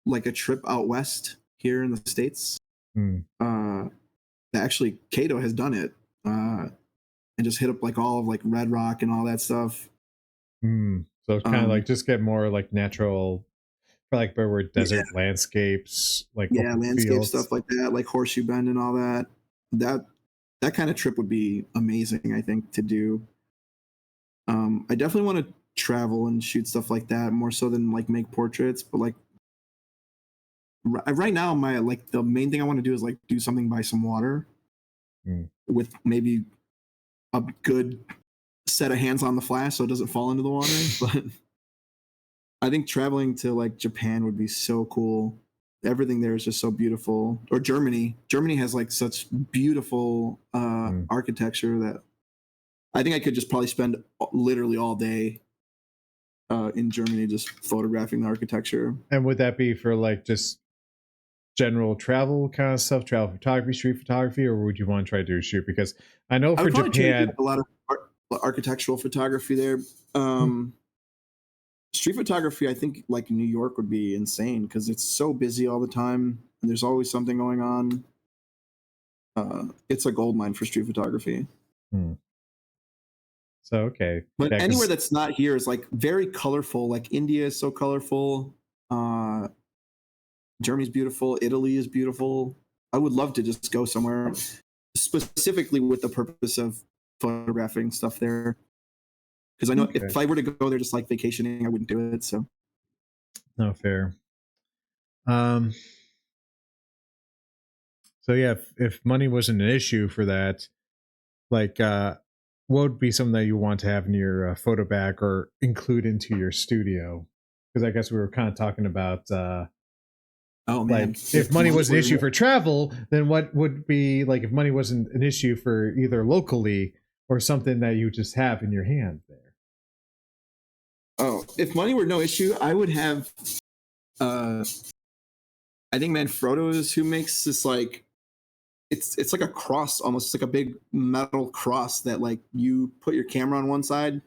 B: like a trip out west here in the States.
A: mm,
B: Uh, actually, Kato has done it and just hit up like all of like Red Rock and all that stuff.
A: mm. So it's kind of like just get more like natural, for like where we're
B: Yeah,
A: desert landscapes, like
B: yeah,
A: open
B: landscape
A: fields.
B: stuff like that, like Horseshoe Bend and all that. That that kind of trip would be amazing, I think, to do. I definitely want to travel and shoot stuff like that more so than like make portraits, but like right now my like the main thing I want to do is like do something by some water
A: Mm,
B: with maybe a good set of hands on the flash so it doesn't fall into the water. But I think traveling to like Japan would be so cool. Everything there is just so beautiful. Or Germany. Germany has like such beautiful
A: mm.
B: architecture that I think I could just probably spend literally all day in Germany, just photographing the architecture.
A: And would that be for like just general travel kind of stuff, travel photography, street photography, or would you want to try to do a shoot? Because I know
B: I
A: for
B: would probably try to do
A: Japan,
B: like a lot of architectural photography there. Street photography, I think like New York would be insane because it's so busy all the time and there's always something going on. It's a gold mine for street photography.
A: So okay,
B: but
A: yeah,
B: anywhere that's not here is like very colorful. Like India is so colorful. Germany's beautiful. Italy is beautiful. I would love to just go somewhere specifically with the purpose of photographing stuff there. Because I know if I were to go there just like vacationing, I wouldn't do it. So,
A: no, fair. So yeah, if money wasn't an issue for that, like, what would be something that you want to have in your photo bag or include into your studio? Because I guess we were kind of talking about,
B: oh man,
A: like if money was an issue for travel, then what would be like if money wasn't an issue for either locally or something that you just have in your hand there?
B: Oh, if money were no issue, I would have. I think Manfrotto is who makes this like. It's like a cross almost. It's like a big metal cross that like you put your camera on one side,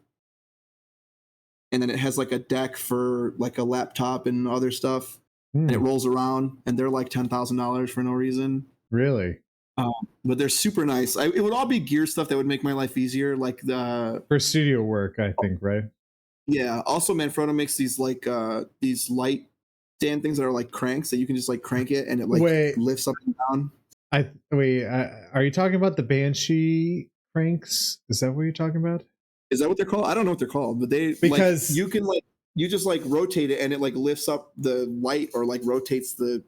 B: and then it has like a deck for like a laptop and other stuff, and it rolls around, and they're like $10,000 for no reason.
A: Really?
B: But they're super nice. It would all be gear stuff that would make my life easier, like the
A: for studio work, I think, right?
B: Yeah. Also, Manfrotto makes these like these light stand things that are like cranks that you can just like crank it and it like lifts up and down.
A: Are you talking about the Banshee cranks? Is that what you're talking about?
B: Is that what they're called? I don't know what they're called, but because like, you can like you just like rotate it and it like lifts up the light or like rotates the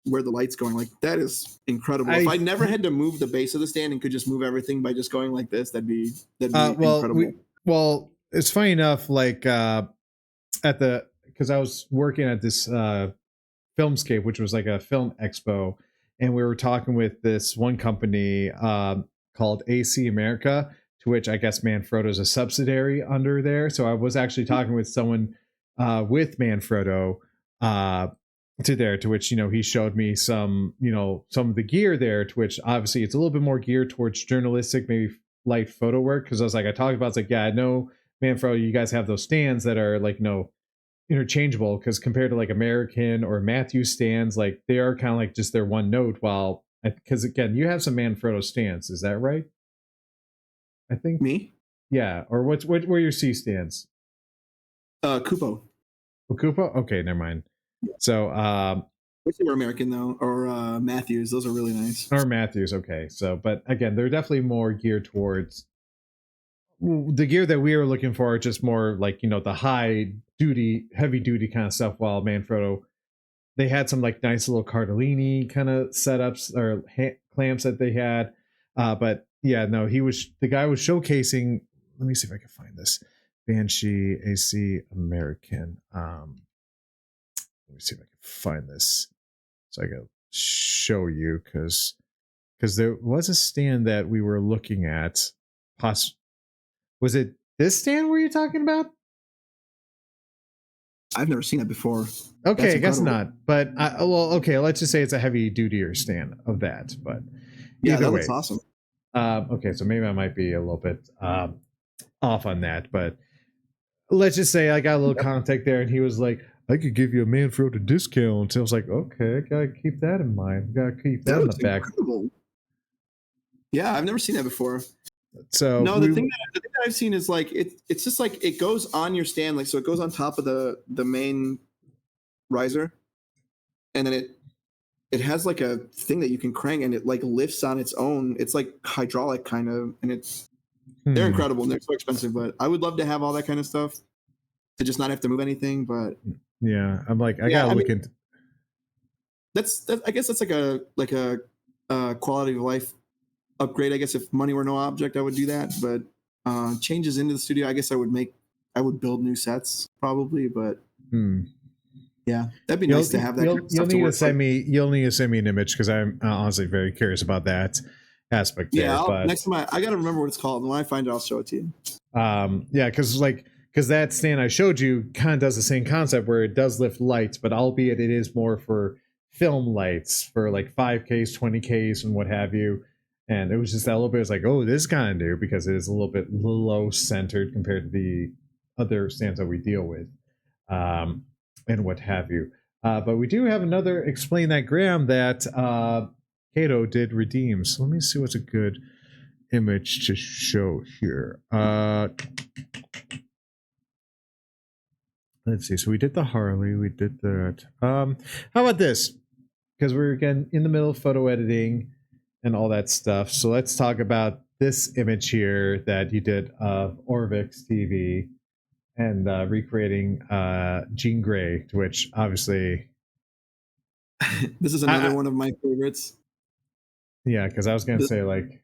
B: where the light's going. Like that is incredible. If I never had to move the base of the stand and could just move everything by just going like this, that'd be incredible.
A: Well, it's funny enough, like because I was working at this Filmscape, which was like a film expo, and we were talking with this one company called AC America, to which I guess Manfrotto is a subsidiary under there. So I was actually talking with someone with Manfrotto to which, you know, he showed me some of the gear there, to which obviously it's a little bit more geared towards journalistic, maybe light photo work. Because I talked about, it's like, yeah, I know Manfrotto, you guys have those stands that are like, interchangeable, because compared to like American or Matthews stands, like they are kind of like just their one note. While because again, you have some Manfrotto stands, is that right? I think
B: me.
A: Yeah, or what were your C stands?
B: Kupo.
A: Oh, Kupo? Okay, never mind. Yeah. So
B: which were American though, or Matthews. Those are really nice.
A: Or Matthews, okay. So, but again, they're definitely more geared towards the gear that we were looking for, just more like, the heavy duty kind of stuff. While Manfrotto, they had some like nice little Cardellini kind of setups or clamps that they had. But yeah, no, the guy was showcasing. Let me see if I can find this Banshee AC American. Let me see if I can find this so I can show you, because there was a stand that we were looking at. Was it this stand were you talking about?
B: I've never seen that before.
A: Okay, I guess not. But okay, let's just say it's a heavy dutier stand of that. But
B: yeah, that looks awesome.
A: Okay, so maybe I might be a little bit off on that, but let's just say I got a little contact there, and he was like, "I could give you a Manfrotto discount." So I was like, "Okay, gotta keep that in mind. Gotta keep that in the back." Incredible.
B: Yeah, I've never seen that before.
A: So
B: no, the thing that I've seen is like it's just like it goes on your stand, like so it goes on top of the main riser, and then it has like a thing that you can crank, and it like lifts on its own. It's like hydraulic kind of, and they're incredible and they're so expensive. But I would love to have all that kind of stuff to just not have to move anything. But
A: yeah, I'm like I gotta look into.
B: I guess that's like a quality of life upgrade. I guess if money were no object, I would do that. But changes into the studio, I guess I would build new sets probably. But yeah, that'd be nice to have that.
A: You'll need to send me an image, because I'm honestly very curious about that aspect.
B: Yeah, next time I got to remember what it's called, and when I find it, I'll show it to you.
A: Yeah, because because that stand I showed you kind of does the same concept where it does lift lights, but albeit it is more for film lights for like 5Ks, 20Ks, and what have you. And it was just that little bit. It's like, oh, this kind of new because it is a little bit low centered compared to the other stands that we deal with, and what have you. But we do have another explain that Graham that Kato did redeem. So let me see what's a good image to show here. Let's see. So we did the Harley. We did that. How about this? Because we're again in the middle of photo editing and all that stuff. So let's talk about this image here that you did of Orvix TV and recreating Jean Grey, to which obviously
B: this is another one of my favorites.
A: Yeah, because I was gonna say like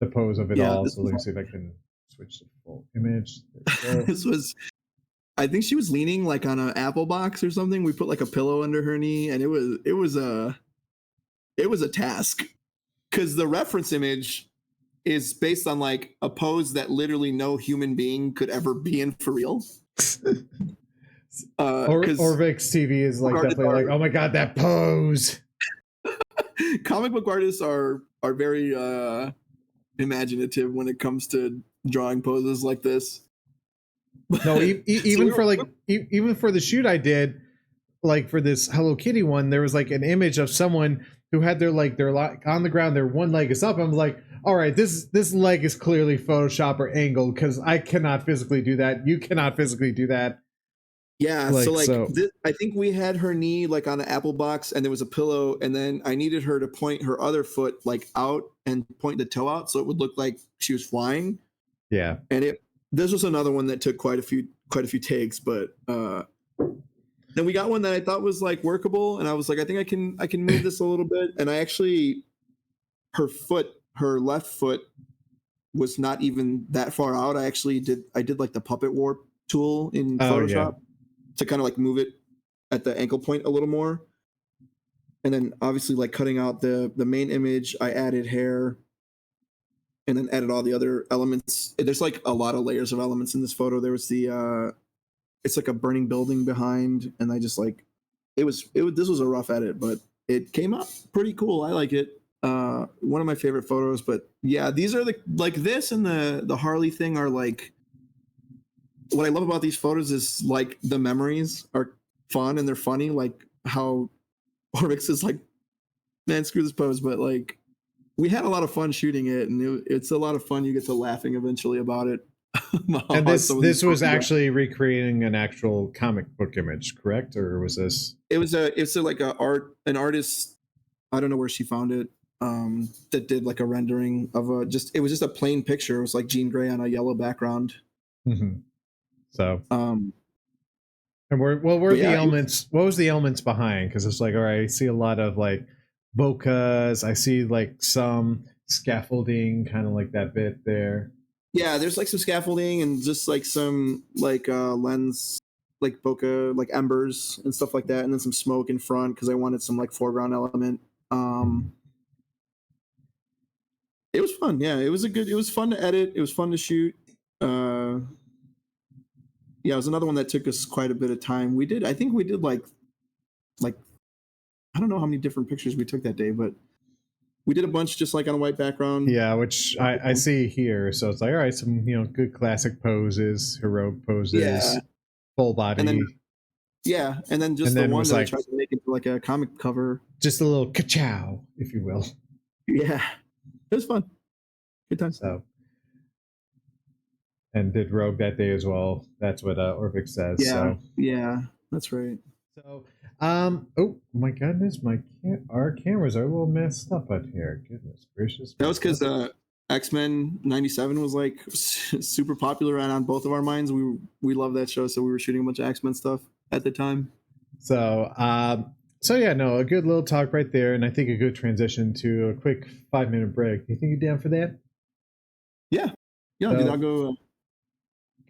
A: the pose of it all. So let me see if I can switch to full image.
B: This was, I think she was leaning like on an apple box or something. We put like a pillow under her knee, and it was a task because the reference image is based on like a pose that literally no human being could ever be in for real.
A: Orvix TV is like definitely like, oh my god, that pose.
B: Comic book artists are very imaginative when it comes to drawing poses like this.
A: No, even for the shoot I did, like for this Hello Kitty one, there was like an image of someone who had their on the ground, their one leg is up. I'm like, all right, this leg is clearly Photoshop or angled because I cannot physically do that. You cannot physically do that.
B: Yeah, I think we had her knee like on an apple box, and there was a pillow, and then I needed her to point her other foot like out and point the toe out, so it would look like she was flying.
A: Yeah,
B: and this was another one that took quite a few takes, but then we got one that I thought was like workable, and I was like, I think I can move this a little bit, and I actually, her left foot was not even that far out. I did like the puppet warp tool in Photoshop to kind of like move it at the ankle point a little more. And then obviously like cutting out the main image, I added hair and then added all the other elements. There's like a lot of layers of elements in this photo. There was it's like a burning building behind, and I just like, this was a rough edit, but it came out pretty cool. I like it. One of my favorite photos, but yeah, these are this and the Harley thing are like, what I love about these photos is like the memories are fun and they're funny, like how Orvix is like, man, screw this pose, but like we had a lot of fun shooting it, and it's a lot of fun. You get to laughing eventually about it.
A: And this was actually recreating an actual comic book image, correct? Or was this?
B: It's like an artist. I don't know where she found it. That did like a rendering of it was just a plain picture. It was like Jean Grey on a yellow background.
A: Mm-hmm. So, and what were the elements? What was the elements behind? Because it's like, all right, I see a lot of like bokehs. I see like some scaffolding, kind of like that bit there.
B: Yeah, there's like some scaffolding and just like some like lens, like bokeh, like embers and stuff like that, and then some smoke in front because I wanted some like foreground element. It was fun. Yeah, it was fun to edit. It was fun to shoot. Yeah, it was another one that took us quite a bit of time. I think we did like I don't know how many different pictures we took that day, but we did a bunch just like on a white background.
A: Yeah, which I see here. So it's like, all right, some good classic poses, heroic poses, full body.
B: And then just the one that I tried to make into like a comic cover.
A: Just a little ka-chow, if you will.
B: Yeah, it was fun. Good time.
A: So. And did Rogue that day as well. That's what Orvix says.
B: Yeah, that's right.
A: So, oh my goodness, our cameras are a little messed up out here. Goodness gracious.
B: That was because X-Men '97 was like super popular and on both of our minds. We love that show, so we were shooting a bunch of X-Men stuff at the time.
A: So, a good little talk right there, and I think a good transition to a quick 5-minute break. Do you think you're down for that?
B: Yeah, dude, I'll go.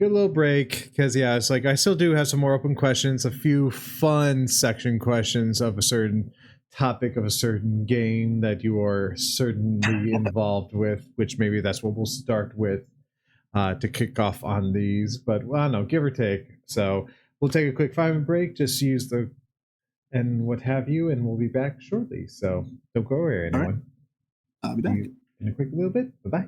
A: Good little break, because it's like I still do have some more open questions, a few fun section questions of a certain topic of a certain game that you are certainly involved with, which maybe that's what we'll start with. to kick off on these, but well, no, give or take. So we'll take a quick 5-minute break, just use the and what have you, and we'll be back shortly. So don't go away,
B: All right.
A: anyone.
B: I'll be
A: See
B: back.
A: you in a quick little bit. Bye bye.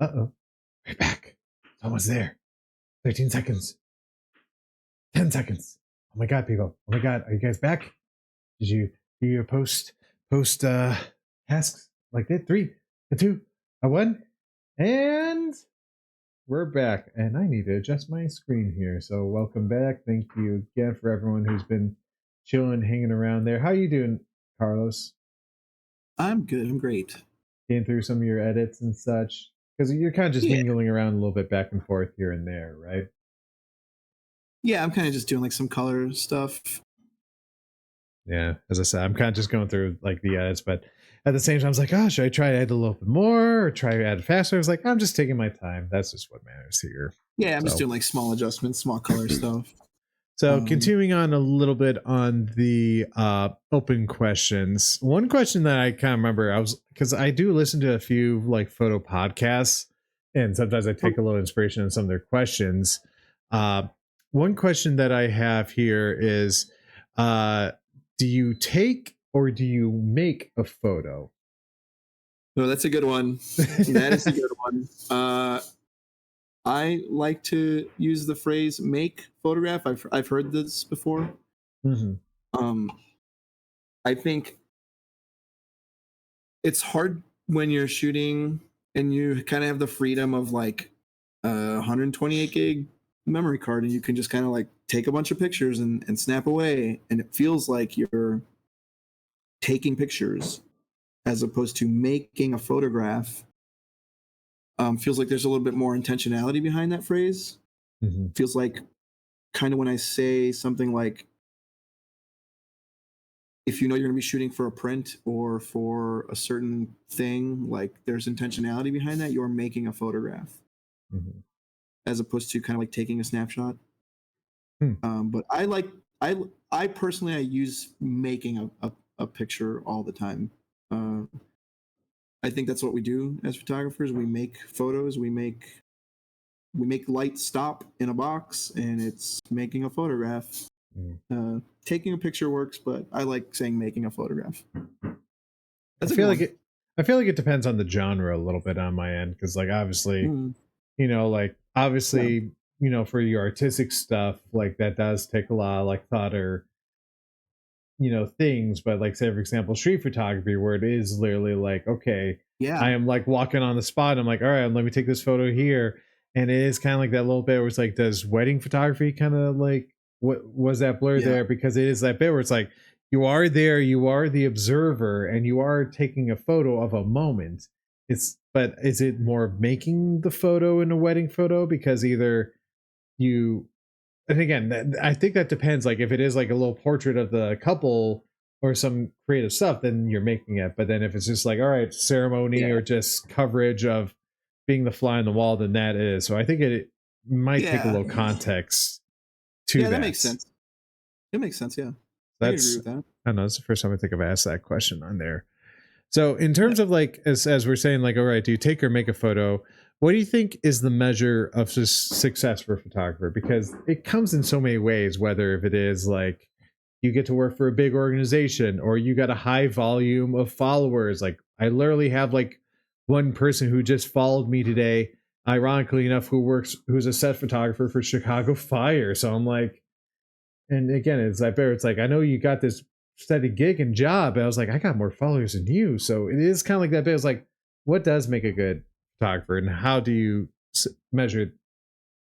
A: Uh oh. Right back. It's almost there. 13 seconds. 10 seconds. Oh my god, people. Oh my god, are you guys back? Did you do your post tasks like that? 3, a 2, a 1, and we're back. And I need to adjust my screen here. So welcome back. Thank you again for everyone who's been chilling, hanging around there. How you doing, Carlos?
B: I'm good. I'm great.
A: Getting through some of your edits and such, because you're kind of just mingling around a little bit back and forth here and there, right?
B: Yeah, I'm kind of just doing like some color stuff.
A: Yeah, as I said, I'm kind of just going through like the edits, but at the same time, I was like, oh, should I try to add a little bit more or try to add it faster? I was like, I'm just taking my time. That's just what matters here.
B: Yeah, I'm just doing like small adjustments, small color stuff.
A: So continuing on a little bit on the open questions. One question that I kind of remember, because I do listen to a few like photo podcasts, and sometimes I take a little inspiration in some of their questions. One question that I have here is, do you take or do you make a photo?
B: No, that's a good one. That is a good one. I like to use the phrase "make photograph." I've heard this before.
A: Mm-hmm.
B: I think it's hard when you're shooting and you kind of have the freedom of like a 128 gig memory card, and you can just kind of like take a bunch of pictures and snap away, and it feels like you're taking pictures as opposed to making a photograph. Feels like there's a little bit more intentionality behind that phrase.
A: Mm-hmm.
B: Feels like kind of when I say something like, if you know you're going to be shooting for a print or for a certain thing, like there's intentionality behind that, you're making a photograph,
A: Mm-hmm.
B: as opposed to kind of like taking a snapshot.
A: Hmm.
B: But I personally, I use making a picture all the time. I think that's what we do as photographers. We make photos. We make light stop in a box, and it's making a photograph. Taking a picture works, but I like saying making a photograph.
A: I feel like it depends on the genre a little bit on my end, because like obviously, for your artistic stuff, like that does take a lot of like thought or things. But like, say for example, street photography, where it is literally like, okay, I am like walking on the spot, I'm like, all right, let me take this photo here. And it is kind of like that little bit where it's like, does wedding photography kind of like, what was that blur there? Because it is that bit where it's like, you are there, you are the observer, and you are taking a photo of a moment. But is it more making the photo in a wedding photo? Because either you, and again, I think that depends. Like if it is like a little portrait of the couple or some creative stuff, then you're making it. But then if it's just like, all right, ceremony or just coverage of being the fly on the wall, then that is. So I think it might take a little context to that.
B: Yeah, that makes sense. It makes sense. Yeah,
A: I agree with that. I don't know. It's the first time I think I've asked that question on there. So in terms of like, as we're saying, like, all right, do you take or make a photo? What do you think is the measure of success for a photographer? Because it comes in so many ways, whether if it is like you get to work for a big organization or you got a high volume of followers. Like I literally have like one person who just followed me today, ironically enough, who's a set photographer for Chicago Fire. So I'm like, and again, it's like, I know you got this steady gig and job. And I was like, I got more followers than you. So it is kind of like that bit. It's like, what does make a good photographer and how do you measure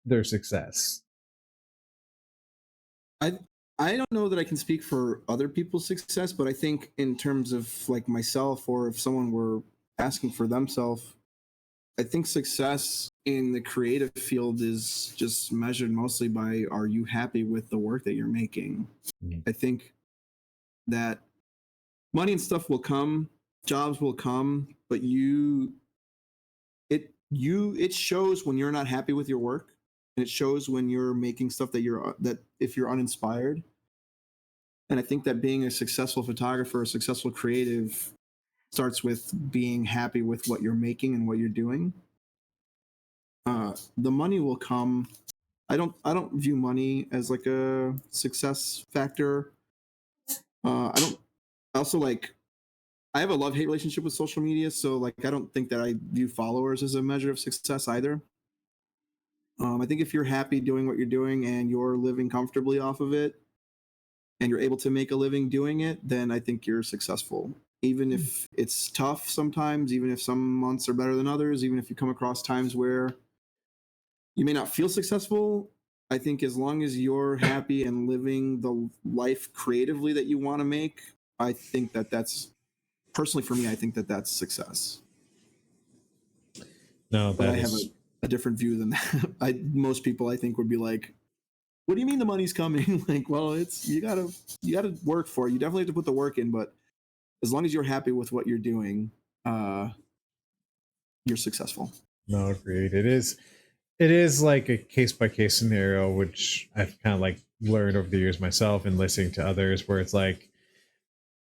A: their success?
B: I don't know that I can speak for other people's success, but I think in terms of like myself, or if someone were asking for themselves, I think success in the creative field is just measured mostly by, are you happy with the work that you're making? I think that money and stuff will come, jobs will come, but it shows when you're not happy with your work, and it shows when you're making stuff that if you're uninspired. And I think that being a successful photographer, a successful creative, starts with being happy with what you're making and what you're doing. The money will come. I don't view money as like a success factor. I don't. Also, like, I have a love-hate relationship with social media, so like I don't think that I view followers as a measure of success either. I think if you're happy doing what you're doing and you're living comfortably off of it, and you're able to make a living doing it, then I think you're successful. Even if it's tough sometimes, even if some months are better than others, even if you come across times where you may not feel successful, I think as long as you're happy and living the life creatively that you want to make, I think that that's personally for me, I think that that's success.
A: No,
B: But
A: that
B: I have
A: is
B: a different view than that. Most people I think would be like, what do you mean the money's coming? Like, well, it's you gotta work for it. You definitely have to put the work in, but as long as you're happy with what you're doing, uh, you're successful.
A: no agreed. It is like a case by case scenario, which I've kind of like learned over the years myself and listening to others, where it's like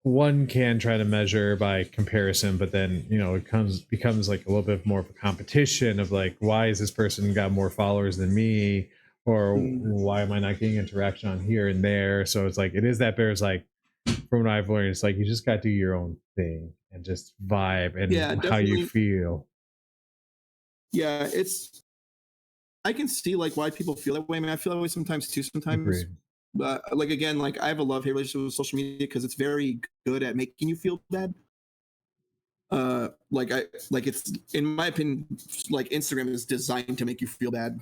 A: one can try to measure by comparison, but then it becomes like a little bit more of a competition of like, why is this person got more followers than me, or
B: Mm.
A: why am I not getting interaction on here and there? So it's like it is that bears like from what I've learned, it's like you just got to do your own thing and just vibe
B: Yeah,
A: and how you
B: definitely.
A: feel.
B: Yeah, it's I can see like why people feel that way. I mean, I feel that way sometimes too. Sometimes,
A: Agreed.
B: but like again, like I have a love hate relationship with social media because it's very good at making you feel bad. Like it's in my opinion, like Instagram is designed to make you feel bad,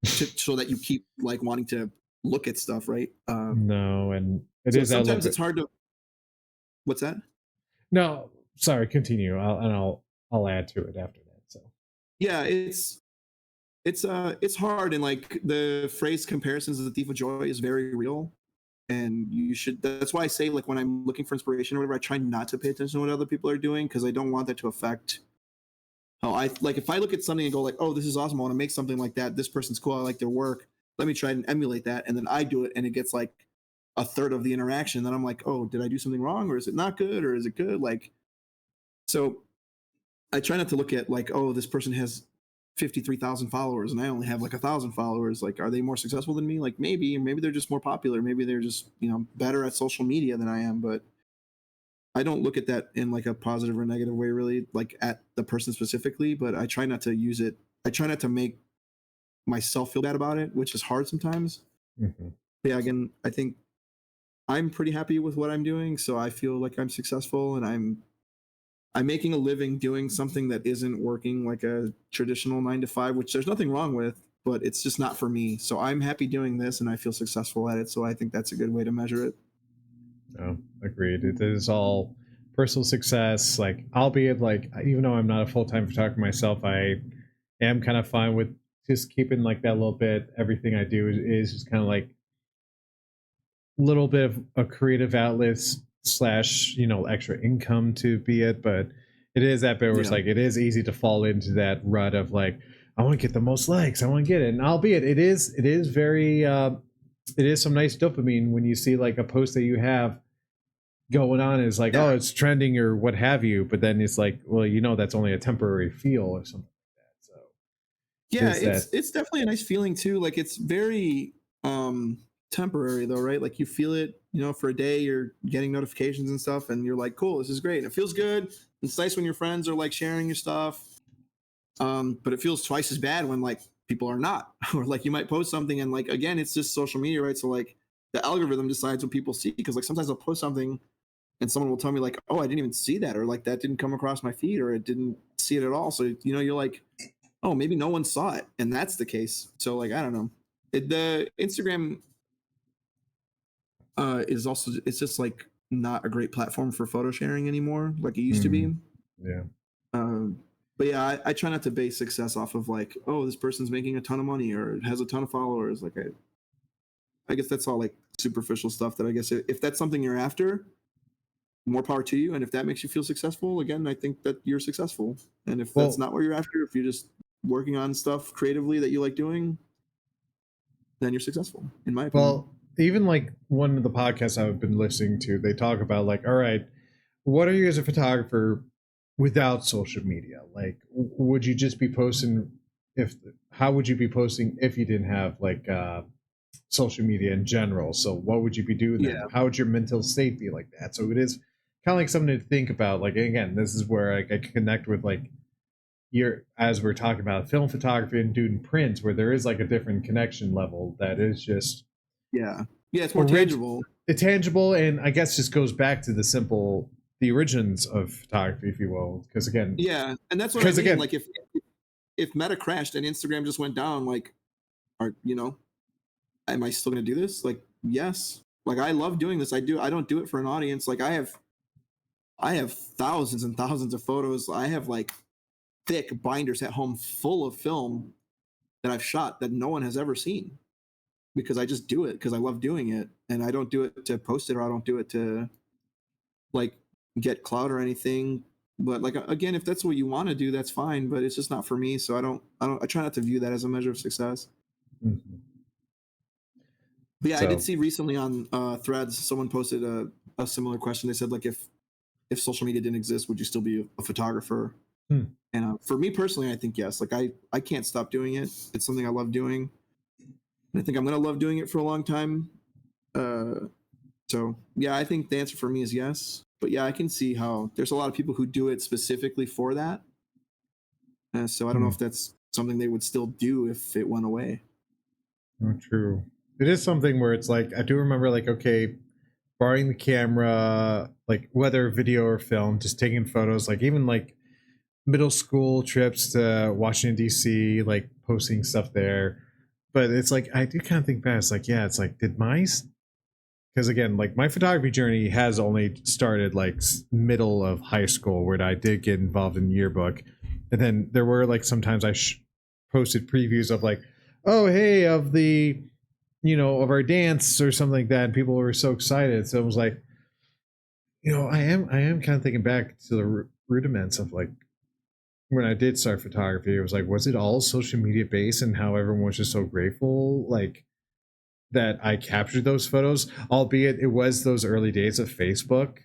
B: so that you keep like wanting to look at stuff, right?
A: No, and it
B: So
A: is that little
B: sometimes it's
A: bit.
B: hard to. What's that?
A: No, sorry, continue. I'll add to it after that. So
B: Yeah, it's hard, and like the phrase "comparisons is the thief of joy" is very real, and you should. That's why I say like when I'm looking for inspiration or whatever, I try not to pay attention to what other people are doing because I don't want that to affect how I like. If I look at something and go like, "Oh, this is awesome! I want to make something like that. This person's cool. I like their work. Let me try and emulate that," and then I do it, and it gets like a third of the interaction. Then I'm like, "Oh, did I do something wrong, or is it not good, or is it good?" Like so. I try not to look at like, oh, this person has 53,000 followers and I only have like 1,000 followers. Like, are they more successful than me? Like, maybe they're just more popular. Maybe they're just, better at social media than I am. But I don't look at that in like a positive or negative way, really, like at the person specifically. But I try not to use it. I try not to make myself feel bad about it, which is hard sometimes.
A: mhm.
B: But yeah, again, I think I'm pretty happy with what I'm doing. So I feel like I'm successful and I'm making a living doing something that isn't working like a traditional 9 to 5, which there's nothing wrong with, but it's just not for me. So I'm happy doing this and I feel successful at it. So I think that's a good way to measure it.
A: No, agreed. It is all personal success. Like, albeit like even though I'm not a full time photographer myself, I am kind of fine with just keeping like that little bit. Everything I do is just kind of like little bit of a creative outlet slash extra income to be it, but it is that bit where it's
B: Yeah.
A: like it is easy to fall into that rut of like, I want to get the most likes, I want to get it. And albeit it is very it is some nice dopamine when you see like a post that you have going on is like,
B: Yeah.
A: oh, it's trending or what have you, but then it's like, well, that's only a temporary feel or something like that. So it
B: Yeah.
A: is that.
B: It's definitely a nice feeling too. Like it's very temporary though, right? Like you feel it, for a day, you're getting notifications and stuff, and you're like, cool, this is great. And it feels good. It's nice when your friends are like sharing your stuff. But it feels twice as bad when like people are not, or like you might post something and like again, it's just social media, right? So like the algorithm decides what people see because like sometimes I'll post something and someone will tell me like, oh, I didn't even see that, or like that didn't come across my feed, or it didn't see it at all. So you're like, oh, maybe no one saw it, and that's the case. So like I don't know. The Instagram is also it's just like not a great platform for photo sharing anymore, like it used to
A: Mm,
B: be.
A: yeah.
B: Um, but yeah, I try not to base success off of like, oh, this person's making a ton of money or it has a ton of followers. Like, I guess that's all like superficial stuff. That I guess if that's something you're after, more power to you. And if that makes you feel successful, again, I think that you're successful. And if that's
A: Well,
B: not what you're after, if you're just working on stuff creatively that you like doing, then you're successful, in my opinion.
A: Well, even like one of the podcasts I've been listening to, they talk about like, all right, what are you as a photographer without social media? Like, would you just be posting if? How would you be posting if you didn't have like social media in general? So, what would you be doing then?
B: Yeah,
A: How would your mental state be like that? So, it is kind of like something to think about. Like, again, this is where I connect with like you're, as we're talking about film photography and doing prints, where there is like a different connection level that is just
B: yeah, it's more tangible.
A: It's tangible, and I guess just goes back to the origins of photography, if you will. Because again,
B: yeah, and that's what I mean. Again, like if Meta crashed and Instagram just went down, like, are am I still going to do this? Like, yes. Like, I love doing this. I don't do it for an audience. Like, I have thousands and thousands of photos. I have like thick binders at home full of film that I've shot that no one has ever seen, because I just do it because I love doing it, and I don't do it to post it, or I don't do it to like get clout or anything. But like, again, if that's what you want to do, that's fine, but it's just not for me. So I try not to view that as a measure of success.
A: mm-hmm.
B: But yeah, I did see recently on Threads, someone posted a similar question. They said, like, if social media didn't exist, would you still be a photographer? And for me personally, I think yes. Like, I can't stop doing it. It's something I love doing, and I think I'm gonna love doing it for a long time. So yeah, I think the answer for me is yes. But yeah, I can see how there's a lot of people who do it specifically for that. So I don't know if that's something they would still do if it went away.
A: Oh, true. It is something where it's like, I do remember, like, okay, borrowing the camera, like whether video or film, just taking photos, like even like middle school trips to Washington D.C., like posting stuff there. But it's like, I do kind of think back, it's like, yeah, it's like, because again, like my photography journey has only started like middle of high school, where I did get involved in yearbook, and then there were like sometimes I posted previews of like, oh hey, of the of our dance or something like that, and people were so excited. So it was like, I am kind of thinking back to the rudiments of like when I did start photography. It was like, was it all social media based, and how everyone was just so grateful, like, that I captured those photos, albeit it was those early days of Facebook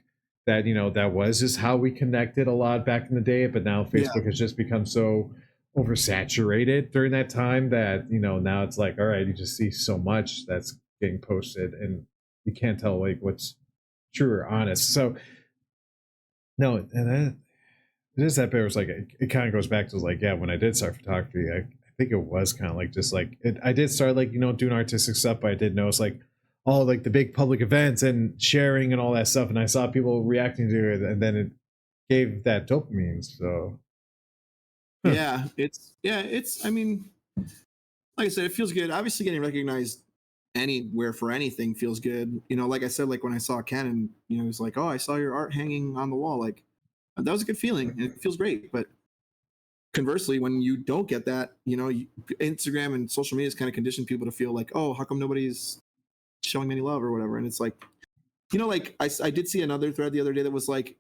A: that, that was just how we connected a lot back in the day. But now Facebook has just become so oversaturated during that time that, now it's like, all right, you just see so much that's getting posted and you can't tell like what's true or honest. So no, and then it is that bit. It was like, it kind of goes back to like, yeah, when I did start photography, I think it was kind of like just like I did start like doing artistic stuff, but I did notice like all like the big public events and sharing and all that stuff, and I saw people reacting to it, and then it gave that dopamine. So
B: it's I mean, like I said, it feels good. Obviously, getting recognized anywhere for anything feels good. Like I said, like when I saw Ken, and he was like, "Oh, I saw your art hanging on the wall," like that was a good feeling, and it feels great. But conversely, when you don't get that, Instagram and social media has kind of conditioned people to feel like, oh, how come nobody's showing me any love or whatever? And it's like, like I did see another thread the other day that was like,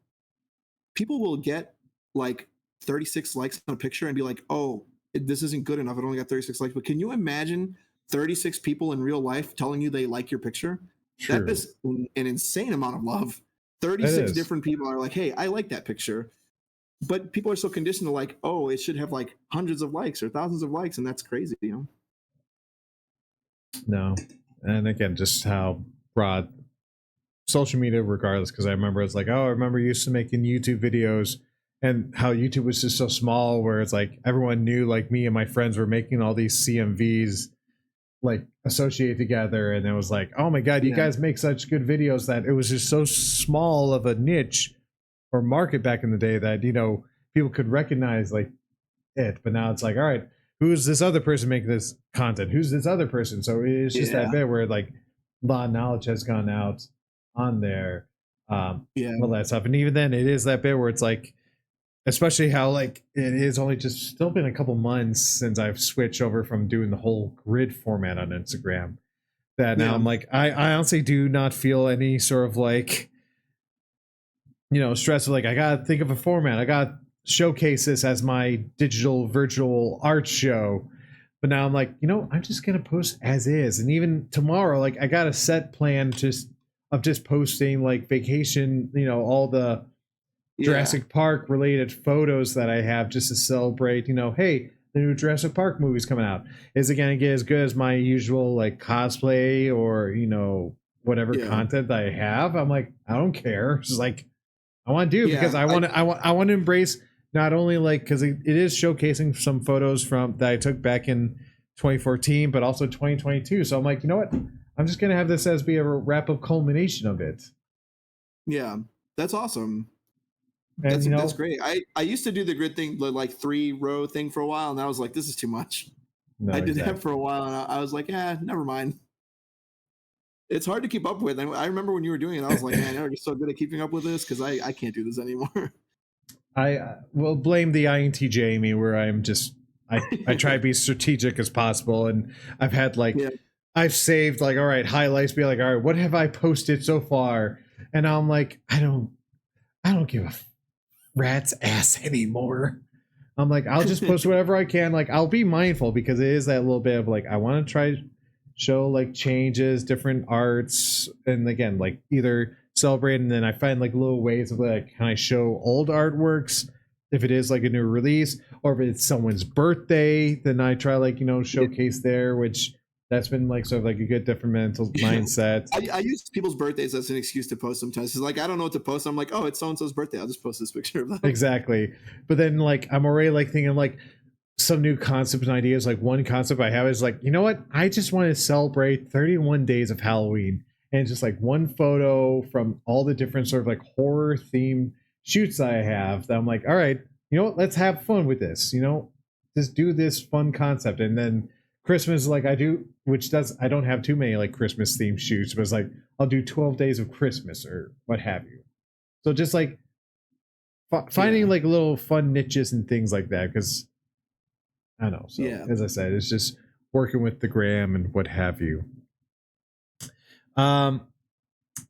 B: people will get like 36 likes on a picture and be like, oh, this isn't good enough. It only got 36 likes. But can you imagine 36 people in real life telling you they like your picture? True. That is an insane amount of love. 36 different people are like, hey, I like that picture. But people are so conditioned to like, oh, it should have like hundreds of likes or thousands of likes, and that's crazy,
A: No, and again, just how broad social media, regardless. Because I remember it's like, oh, I remember used to making YouTube videos, and how YouTube was just so small, where it's like everyone knew, like me and my friends were making all these CMVs like associated together, and it was like, oh my god, you guys make such good videos, that it was just so small of a niche or market back in the day that people could recognize like it. But now it's like, all right, who's this other person making this content, who's this other person? So it's just that bit where like a lot of knowledge has gone out on there, all that stuff. And even then, it is that bit where it's like, especially how like it is only just still been a couple months since I've switched over from doing the whole grid format on Instagram, that now I'm like, I honestly do not feel any sort of like stress of like, I gotta think of a format, I gotta showcase this as my digital virtual art show. But now I'm like, I'm just gonna post as is. And even tomorrow, like I got a set plan just posting like vacation, all the Jurassic Park related photos that I have, just to celebrate, hey, the new Jurassic Park movie's coming out. Is it gonna get as good as my usual like cosplay or whatever content that I have? I'm like, I don't care. It's just like, I want to do it because I want to embrace not only like because it is showcasing some photos from that I took back in 2014, but also 2022. So I'm like, you know what? I'm just gonna have this as be a wrap up culmination of it.
B: Yeah, that's awesome.
A: And
B: That's great. I used to do the grid thing, the like 3-row thing for a while, and I was like, this is too much.
A: no,
B: I did
A: exactly.
B: that for a while, and I was like, yeah, never mind. It's hard to keep up with. I remember when you were doing it, I was like, man, you're so good at keeping up with this because I can't do this anymore.
A: I will blame the INTJ me where I'm just I try to be strategic as possible, and I've had like
B: Yeah.
A: I've saved like all right highlights, be like all right, what have I posted so far, and I'm like I don't give a rat's ass anymore. I'm like I'll just post whatever I can. Like I'll be mindful because it is that little bit of like I want to try show like changes, different arts, and again like either celebrate and then I find like little ways of like can I show old artworks if it is like a new release, or if it's someone's birthday, then I try like showcase there, which that's been like sort of like a good different mental mindset.
B: I use people's birthdays as an excuse to post sometimes. It's like I don't know what to post. I'm like, oh, it's so and so's birthday. I'll just post this picture of them.
A: Exactly, but then like I'm already like thinking like some new concepts and ideas. Like one concept I have is like, you know what? I just want to celebrate 31 days of Halloween and just like one photo from all the different sort of like horror themed shoots I have that I'm like, all right, you know what? Let's have fun with this, just do this fun concept. And then Christmas, like I do, I don't have too many like Christmas themed shoots, but it's like, I'll do 12 days of Christmas or what have you. So just like finding like little fun niches and things like that. Cause I know. So as I said, it's just working with the gram and what have you.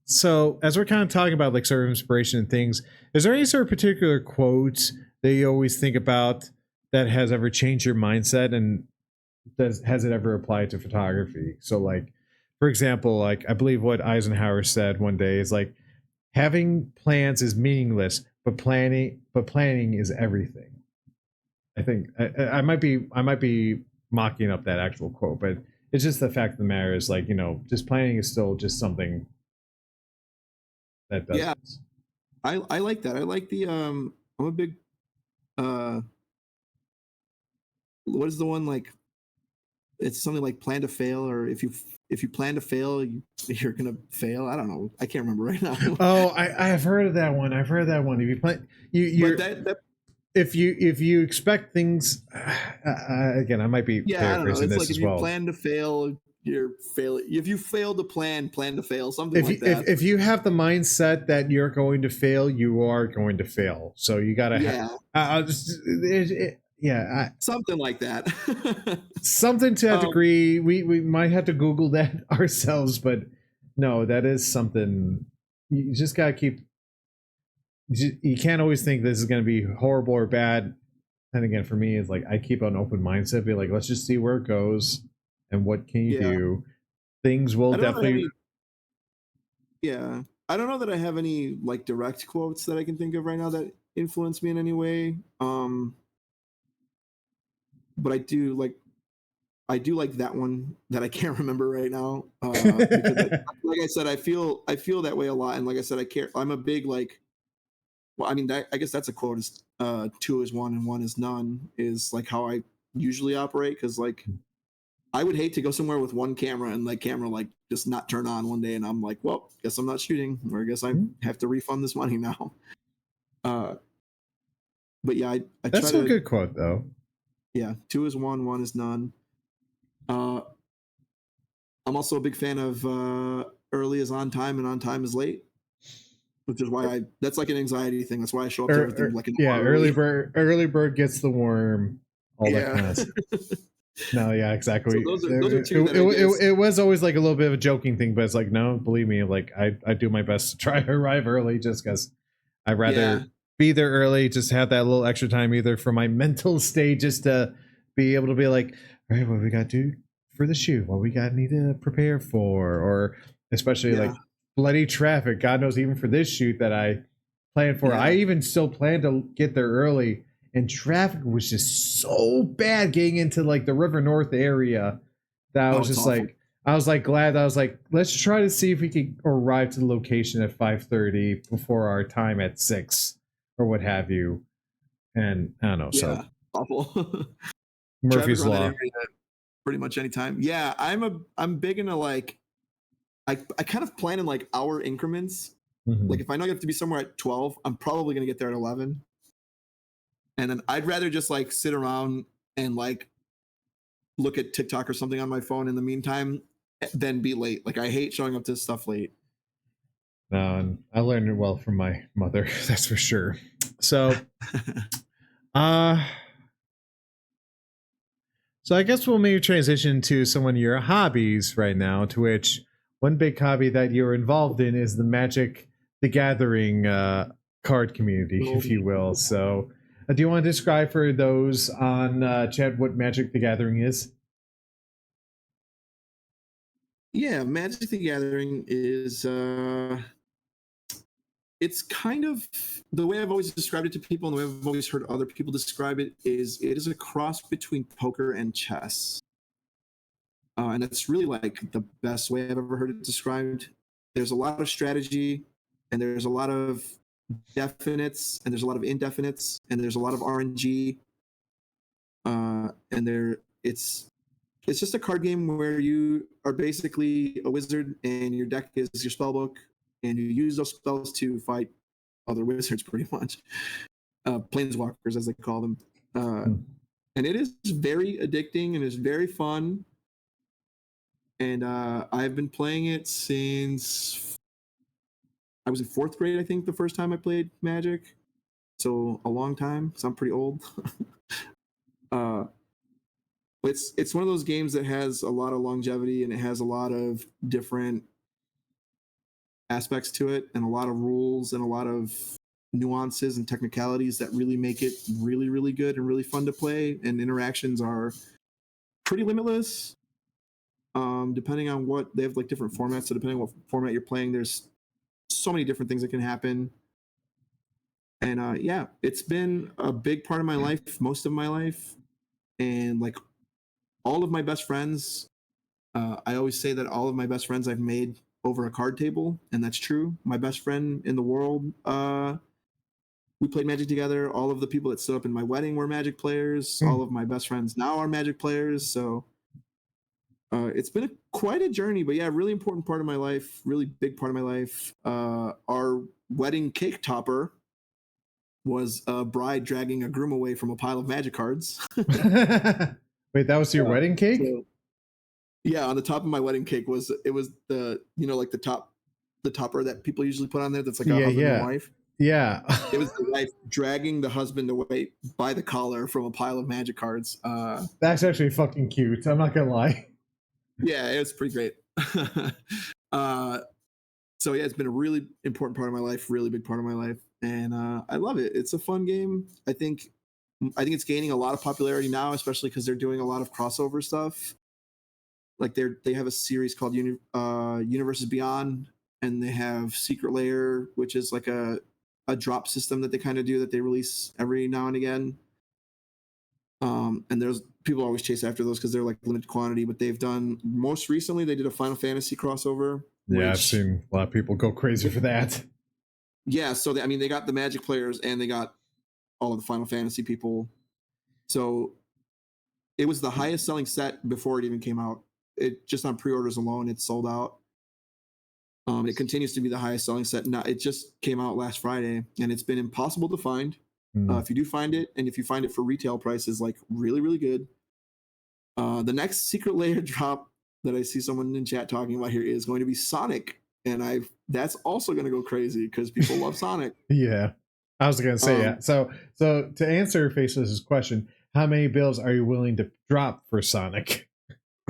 A: So as we're kind of talking about like sort of inspiration and things, is there any sort of particular quotes that you always think about that has ever changed your mindset, and has it ever applied to photography? So like, for example, like I believe what Eisenhower said one day is like, having plans is meaningless, but planning is everything. I think I might be mocking up that actual quote, but it's just the fact of the matter is like just planning is still just something that does.
B: Yeah, I like that. I like the I'm a big what is the one like? It's something like plan to fail, or if you plan to fail, you're gonna fail. I don't know. I can't remember right now.
A: Oh, I have heard of that one. I've heard of that one. If you plan, you're.
B: But that
A: if you expect things, again, I might be paraphrasing this
B: like
A: as
B: if
A: well.
B: You plan to fail, you're failing. If you fail to plan to fail, something like that.
A: If you have the mindset that you're going to fail, you are going to fail. So you gotta
B: something like that.
A: Something to that degree. We might have to Google that ourselves, but no, that is something you just gotta keep. You can't always think this is going to be horrible or bad. And again, for me, it's like I keep an open mindset, be like, let's just see where it goes and what can you do. Things will definitely.
B: I don't know that I have any like direct quotes that I can think of right now that influence me in any way. But I do like that one that I can't remember right now. Because like I said, I feel that way a lot. And like I said, I'm a big like, well, I mean, I guess that's a quote is 2 is 1 and 1 is none is like how I usually operate. Cause like, I would hate to go somewhere with one camera and like camera like just not turn on one day. And I'm like, well, guess I'm not shooting, or I guess I have to refund this money now. But yeah, I
A: that's a good quote though.
B: Yeah. 2 is 1, 1 is none. I'm also a big fan of early is on time and on time is late. Which is why that's like an anxiety thing. That's why I show up to everything like an hour
A: early bird gets the worm, all that kind of stuff. No, yeah, exactly.
B: So those are two
A: it was always like a little bit of a joking thing, but it's like, no, believe me, like I do my best to try to arrive early just because I'd rather be there early, just have that little extra time either for my mental state, just to be able to be like, all right, what we got to do for the shoot, what we got need to prepare for, or especially like bloody traffic. God knows, even for this shoot that I planned for, I even still planned to get there early, and traffic was just so bad getting into like the River North area that I was just like, I was like glad I was like, let's try to see if we could arrive to the location at 5:30 before our time at 6 or what have you. And I don't know, so
B: Yeah, awful. Traffic
A: Murphy's
B: around that
A: Law.
B: area pretty much anytime. Yeah, I'm big into like I kind of plan in like hour increments. Like
A: Mhm.
B: if I know I have to be somewhere at 12, I'm probably gonna get there at 11. And then I'd rather just like sit around and like look at TikTok or something on my phone in the meantime than be late. Like I hate showing up to stuff late.
A: No, and I learned it well from my mother, that's for sure. So, uh, so I guess we'll maybe transition to some of your hobbies right now. To which one big hobby that you're involved in is the Magic the Gathering card community,
B: So
A: if you will. So, do you want to describe for those on chat what Magic the Gathering is?
B: yeah, Magic the Gathering is it's kind of the way I've always described it to people and the way I've always heard other people describe it is a cross between poker and chess. And that's really like the best way I've ever heard it described. There's a lot of strategy and there's a lot of definites and there's a lot of indefinites and there's a lot of RNG. And it's just a card game where you are basically a wizard and your deck is your spell book and you use those spells to fight other wizards pretty much. Planeswalkers as they call them.
A: Hmm.
B: And it is very addicting and it's very fun. And I've been playing it since I was in fourth grade, I think, the first time I played Magic. So a long time, so I'm pretty old. uh, it's one of those games that has a lot of longevity and it has a lot of different aspects to it and a lot of rules and a lot of nuances and technicalities that really make it really, really good and really fun to play. And interactions are pretty limitless. Depending on what they have like different formats. So depending on what format you're playing, there's so many different things that can happen. And yeah, it's been a big part of my life, most of my life. And like all of my best friends, I always say that all of my best friends I've made over a card table, and that's true. My best friend in the world, we played Magic together. All of the people that stood up in my wedding were Magic players.
A: Hmm.
B: All of my best friends now are Magic players. So it's been quite a journey, but yeah, really important part of my life, really big part of my life. Our wedding cake topper was a bride dragging a groom away from a pile of Magic cards.
A: Wait, that was your wedding cake?
B: So yeah, on the top of my wedding cake was the like the topper that people usually put on there that's like a
A: Yeah,
B: husband and
A: yeah,
B: wife.
A: yeah.
B: It was the wife dragging the husband away by the collar from a pile of Magic cards.
A: That's actually fucking cute. I'm not gonna lie.
B: Yeah, it was pretty great. uh, so yeah, it's been a really important part of my life, really big part of my life, and I love it. It's a fun game. I think it's gaining a lot of popularity now, especially because they're doing a lot of crossover stuff. Like they have a series called Universes Beyond, and they have Secret Layer, which is like a drop system that they kind of do that they release every now and again. And there's people always chase after those because they're like limited quantity. But they've done most recently they did a Final Fantasy crossover,
A: Yeah, I've
B: which
A: seen a lot of people go crazy for that.
B: yeah. So I mean they got the Magic players and they got all of the Final Fantasy people. So it was the highest selling set before it even came out. It just on pre-orders alone, it's sold out. It continues to be the highest selling set. Now it just came out last Friday, and it's been impossible to find.
A: Mm.
B: If you do find it, and if you find it for retail prices, like really, really good. The next secret layer drop that I see someone in chat talking about here is going to be Sonic, and that's also going to go crazy because people love Sonic.
A: Yeah, I was gonna say yeah.
B: Um,
A: So to answer Faceless's question, how many bills are you willing to drop for Sonic?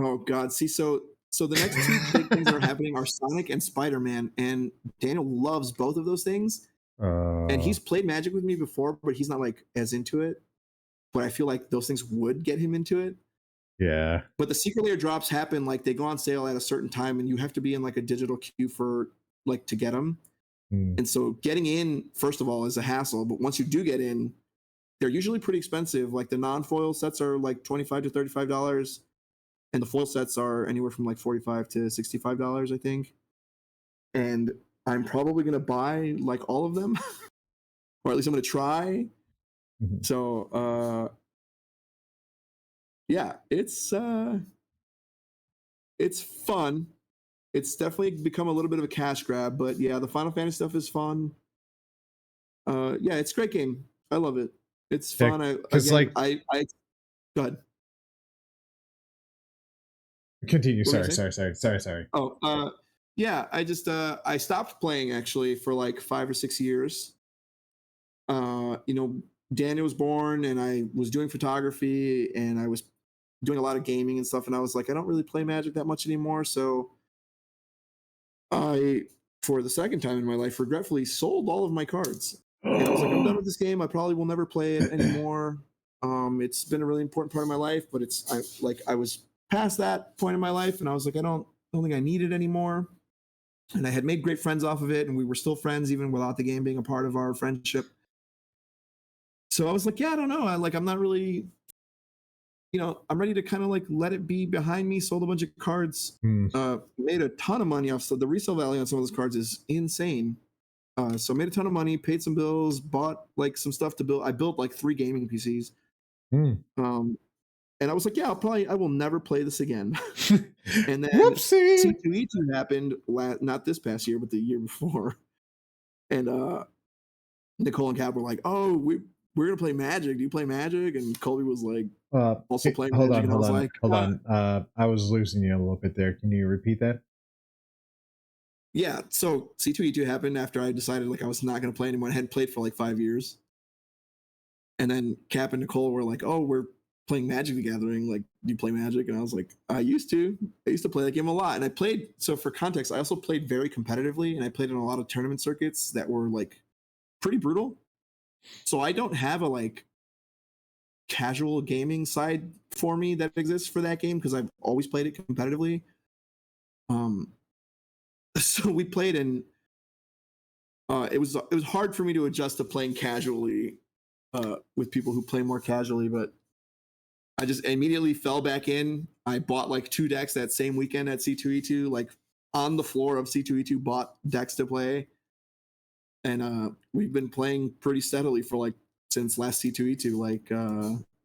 B: oh God, see, so the next two big things that are happening are Sonic and Spider Man, and Daniel loves both of those things. And
A: Uh,
B: he's played Magic with me before, but he's not like as into it. But I feel like those things would get him into it.
A: yeah.
B: But the secret layer drops happen like they go on sale at a certain time, and you have to be in like a digital queue for like to get them.
A: Mm.
B: And so getting in, first of all, is a hassle. But once you do get in, they're usually pretty expensive. Like the non-foil sets are like $25 to $35, and the foil sets are anywhere from like $45 to $65, I think. And I'm probably gonna buy like all of them, or at least I'm gonna try.
A: Mhm.
B: So yeah, it's fun. It's definitely become a little bit of a cash grab, but yeah, the Final Fantasy stuff is fun. Yeah, it's a great game. I love it. It's
A: Yeah,
B: fun. I
A: because
B: again,
A: like
B: I go ahead.
A: continue.
B: What were you
A: Sorry,
B: saying?
A: sorry.
B: Oh, yeah. I stopped playing actually for like 5 or 6 years. You know, Daniel was born, and I was doing photography, and I was doing a lot of gaming and stuff. And I was like, I don't really play Magic that much anymore. So I, for the second time in my life, regretfully sold all of my cards. And I was like, I'm done with this game. I probably will never play it anymore. It's been a really important part of my life, but I was past that point in my life, and I was like, I don't think I need it anymore. And I had made great friends off of it, and we were still friends even without the game being a part of our friendship. So I was like, yeah, I don't know. I'm not really, I'm ready to kind of like let it be behind me. Sold a bunch of cards,
A: Hmm.
B: made a ton of money off. So the resale value on some of those cards is insane. So made a ton of money, paid some bills, bought like some stuff to build. I built like 3 gaming PCs.
A: Hmm.
B: Um, and I was like, yeah, I will never play this again. And then
A: Whoopsie.
B: C2E2 happened not this past year, but the year before. And Nicole and Cap were like, oh, we're gonna play Magic. Do you play Magic? And Colby was like, also playing
A: Hold
B: Magic,
A: on,
B: and I was like,
A: hold on. I was losing you a little bit there. Can you repeat that?
B: yeah. So C2E2 happened after I decided like I was not gonna play anymore. I hadn't played for like 5 years. And then Cap and Nicole were like, oh, we're playing Magic the Gathering. Like, do you play Magic? And I was like, I used to. I used to play that game a lot. And I played, so for context, I also played very competitively, and I played in a lot of tournament circuits that were like pretty brutal. So I don't have a like casual gaming side for me that exists for that game because I've always played it competitively. Um, so we played, and it was hard for me to adjust to playing casually with people who play more casually, but I just immediately fell back in. I bought like 2 decks that same weekend at C2E2, like on the floor of C2E2, bought decks to play. And we've been playing pretty steadily for like since last C2E2, like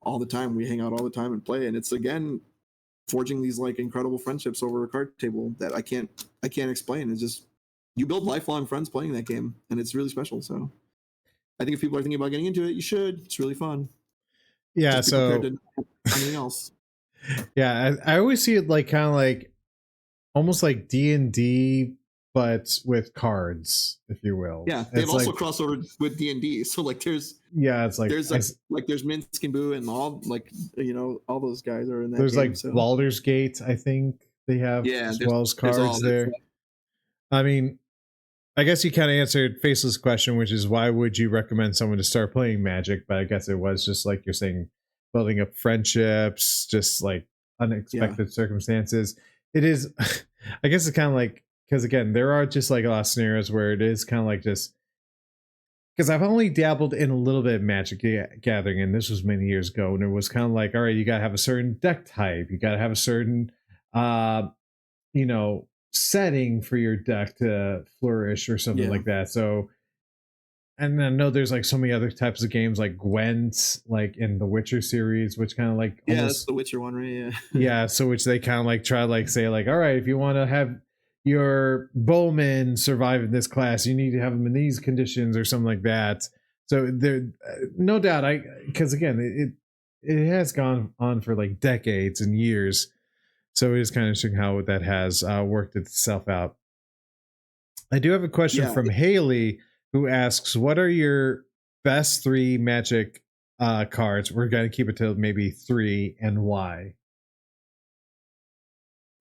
B: all the time. We hang out all the time and play. And it's again forging these like incredible friendships over a card table that I can't explain. It's just you build lifelong friends playing that game, and it's really special. So I think if people are thinking about getting into it, you should. It's really fun.
A: Yeah.
B: Just be prepared
A: So
B: to anything else.
A: yeah, I always see it like kind of like almost like D&D, but with cards, if you will.
B: Yeah, they've
A: It's
B: also
A: like
B: crossover with D&D. So like
A: yeah, it's like
B: there's Minsk and Boo and all like all those guys are in that
A: there's
B: game.
A: like
B: So
A: Baldur's Gate. I think they have
B: yeah,
A: as
B: there's
A: well as
B: there's all
A: cards
B: that
A: there.
B: stuff.
A: I mean, I guess you kind of answered Faceless' question, which is why would you recommend someone to start playing Magic? But I guess it was just like you're saying, building up friendships, just like
B: Yeah.
A: unexpected circumstances. It is, I guess it's kind of like, because again, there are just like a lot of scenarios where it is kind of like just, because I've only dabbled in a little bit of Magic Gathering, and this was many years ago, and it was kind of like, all right, you got to have a certain deck type, you got to have a certain, uh, setting for your deck to flourish or something
B: Yeah.
A: like that. So, and I know there's like so many other types of games like Gwent, like in the Witcher series, which kind of like
B: Yeah, that's
A: almost
B: the Witcher one, right? Yeah.
A: yeah. So which they kind of like try to like say like, all right, if you want to have your bowman survive in this class, you need to have them in these conditions or something like that. So there, no doubt, because again, it has gone on for like decades and years. So it is kind of interesting how that has worked itself out. I do have a question
B: Yeah.
A: from Haley who asks, "What are your best 3 Magic cards?" We're going to keep it to maybe 3, and why?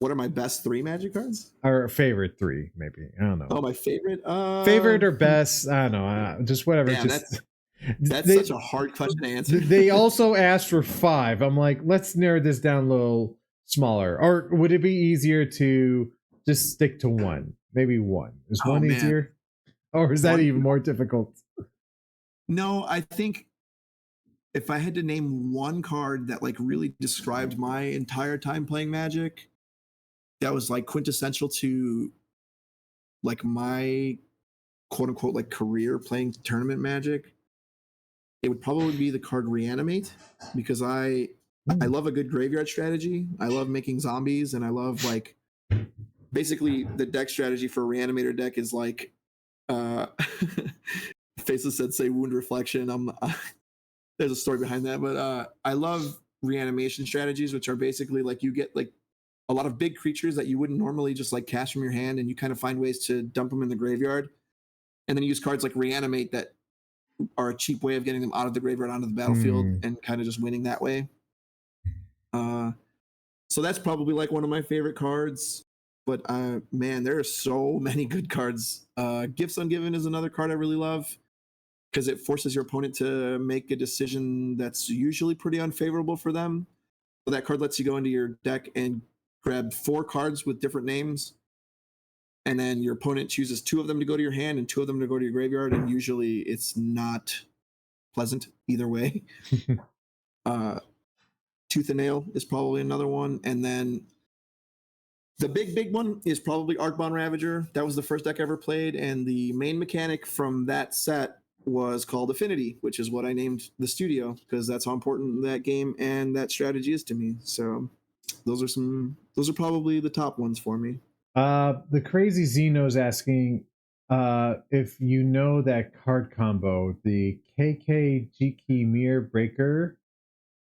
B: What are my best 3 Magic cards?
A: Our favorite 3, maybe. I don't know.
B: Oh, my favorite.
A: Favorite or best? I don't know. Just whatever.
B: Damn,
A: Just
B: that's
A: they
B: such a hard question to answer.
A: they also asked for 5. I'm like, let's narrow this down a little smaller. Or would it be easier to just stick to 1? Maybe 1. Is
B: Oh
A: 1
B: man,
A: easier? Or is that
B: one.
A: even more difficult?
B: No, I think if I had to name one card that like really described my entire time playing Magic, that was like quintessential to like my quote unquote like career playing tournament Magic, it would probably be the card Reanimate, because I love a good graveyard strategy. I love making zombies, and I love like basically the deck strategy for a Reanimator deck is like Faceless said say Wound Reflection. There's a story behind that, but I love reanimation strategies, which are basically like you get like a lot of big creatures that you wouldn't normally just like cast from your hand, and you kind of find ways to dump them in the graveyard, and then you use cards like Reanimate that are a cheap way of getting them out of the graveyard onto the battlefield and kind of just winning that way. So that's probably like one of my favorite cards. But man, there are so many good cards. Gifts Ungiven is another card I really love, because it forces your opponent to make a decision that's usually pretty unfavorable for them. So that card lets you go into your deck and grab 4 cards with different names, and then your opponent chooses 2 of them to go to your hand and 2 of them to go to your graveyard, and usually it's not pleasant either way. Tooth and Nail is probably another one, and then the big one is probably Arcbound Ravager. That was the first deck I ever played, and the main mechanic from that set was called Affinity, which is what I named the studio, because that's how important that game and that strategy is to me. So those are probably the top ones for me.
A: The Crazy Zeno's asking if you know that card combo, the KK Mirror Breaker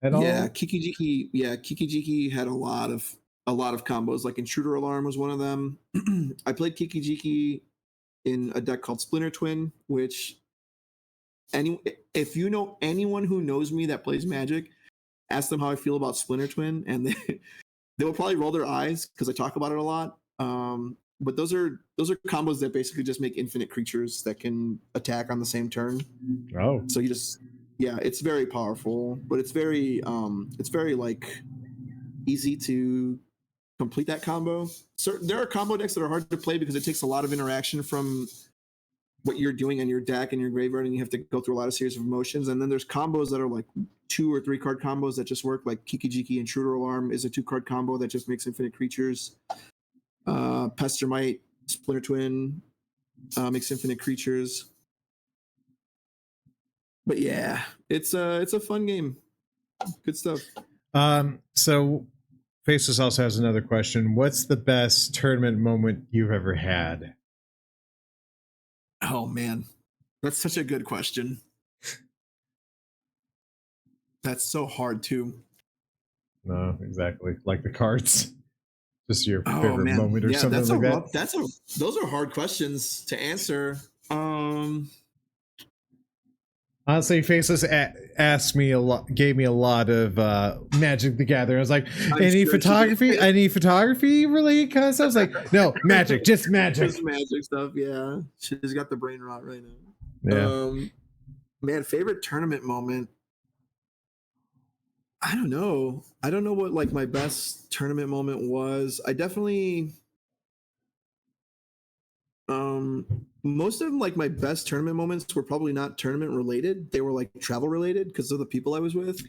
A: at all?
B: Yeah, Kiki had a lot of combos. Like Intruder Alarm was one of them. I played Kiki in a deck called Splinter Twin, which if you know anyone who knows me that plays Magic, ask them how I feel about Splinter Twin, and they will probably roll their eyes because I talk about it a lot. But those are combos that basically just make infinite creatures that can attack on the same turn.
A: Oh,
B: so you just it's very powerful, but it's very like easy to complete that combo. So there are combo decks that are hard to play because it takes a lot of interaction from what you're doing on your deck and your graveyard, and you have to go through a lot of series of motions. And then there's combos that are like 2 or 3 card combos that just work, like Kiki Intruder Alarm is a 2-card combo that just makes infinite creatures. Pestermite, Splinter Twin makes infinite creatures. But yeah, it's a fun game. Good stuff.
A: So Faceless also has another question. What's the best tournament moment you've ever had?
B: Oh man, that's such a good question. That's so hard too.
A: No, exactly. Like the cards. Just your favorite moment or something like that.
B: Those are hard questions to answer.
A: Honestly, Faceless asked me a lot, gave me a lot of Magic the Gathering. I was like, any photography related kind of stuff? I was like, no, Magic, just Magic.
B: Just Magic stuff, yeah. She's got the brain rot right now.
A: Yeah.
B: Man, favorite tournament moment. I don't know what like my best tournament moment was. I definitely most of them, like my best tournament moments were probably not tournament related. They were like travel related because of the people I was with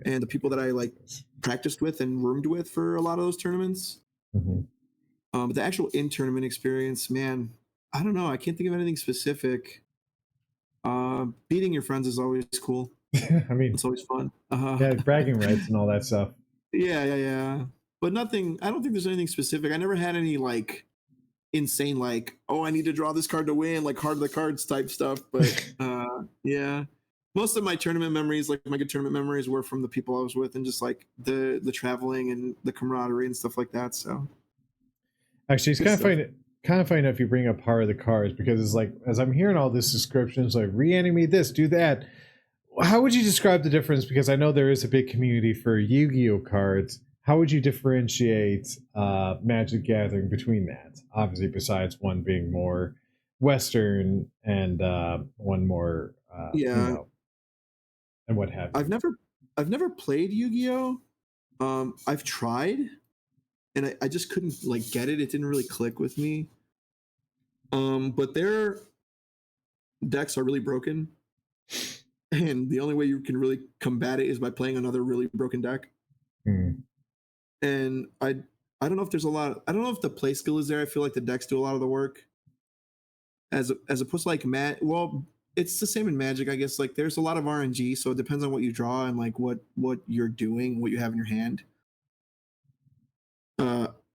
B: and the people that I like practiced with and roomed with for a lot of those tournaments. But the actual in-tournament experience, man, I don't know. I can't think of anything specific. Beating your friends is always cool.
A: I mean,
B: it's always fun.
A: Yeah, bragging rights and all that stuff.
B: Yeah. But nothing. I don't think there's anything specific. I never had any like insane like, oh, I need to draw this card to win, like Heart of the Cards type stuff. But yeah, most of my tournament memories, like my good tournament memories, were from the people I was with and just like the traveling and the camaraderie and stuff like that. So
A: actually, it's kind of funny if you bring up Heart of the Cards, because it's like, as I'm hearing all this descriptions, like reanimate this, do that. How would you describe the difference? Because I know there is a big community for Yu-Gi-Oh cards. How would you differentiate Magic Gathering between that? Obviously, besides one being more Western and one more, and what have you.
B: I've never played Yu-Gi-Oh. I've tried, and I just couldn't like get it. It didn't really click with me. But their decks are really broken, and the only way you can really combat it is by playing another really broken deck. And I don't know if there's a lot. I don't know if the play skill is there. I feel like the decks do a lot of the work, as opposed to like Well, it's the same in Magic, I guess. Like there's a lot of RNG, so it depends on what you draw and like what you're doing, what you have in your hand.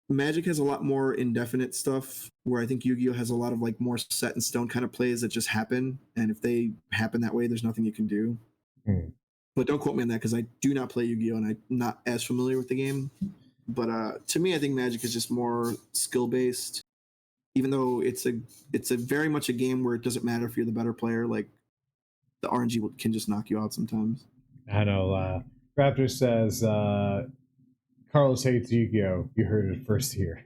B: Magic has a lot more indefinite stuff, where I think Yu-Gi-Oh has a lot of like more set in stone kind of plays that just happen, and if they happen that way, there's nothing you can do. But don't quote me on that because I do not play Yu-Gi-Oh and I'm not as familiar with the game. But to me, I think Magic is just more skill based. Even though it's a very much a game where it doesn't matter if you're the better player. Like the RNG can just knock you out sometimes.
A: I know. Raptor says Carlos hates Yu-Gi-Oh. You heard it first here.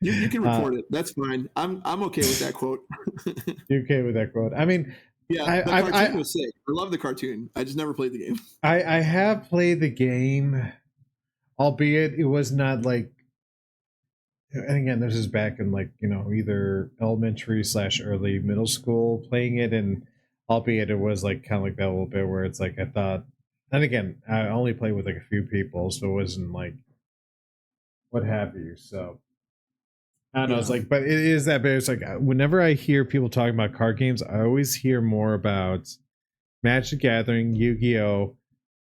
B: You can record it. That's fine. I'm okay with that quote.
A: You okay with that quote? I mean,
B: yeah, the cartoon was sick. I love the cartoon. I just never played the game.
A: I have played the game, albeit it was not like. And again, this is back in like either elementary / early middle school playing it, and albeit it was like kind of like that a little bit where it's like I thought. And again, I only played with like a few people, so it wasn't like what have you. So I don't know. It's like, but it is that. But it's like whenever I hear people talking about card games, I always hear more about Magic the Gathering, Yu-Gi-Oh,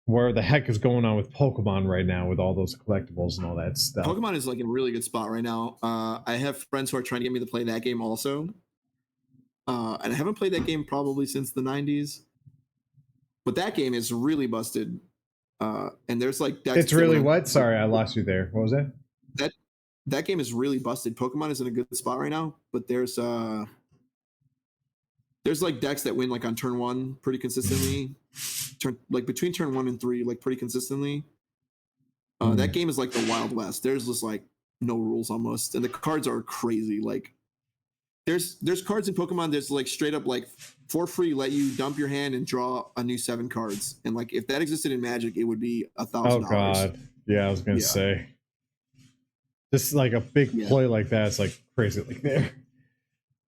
A: where the heck is going on with Pokemon right now with all those collectibles and all that stuff.
B: Pokemon is like in a really good spot right now. I have friends who are trying to get me to play that game also. And I haven't played that game probably since the 90s. But that game is really busted. And there's like
A: it's really what? Sorry, I lost you there. What was that?
B: That game is really busted. Pokemon is in a good spot right now, but there's like decks that win like on turn 1 pretty consistently. Between turn 1 and 3, like pretty consistently. That game is like the Wild West. There's just like no rules almost, and the cards are crazy. Like there's cards in Pokemon that's like straight up like for free let you dump your hand and draw a new 7 cards, and like if that existed in Magic, it would be $1,000.
A: Oh god, yeah, I was gonna say. Just like a big play like that, it's like crazy like there.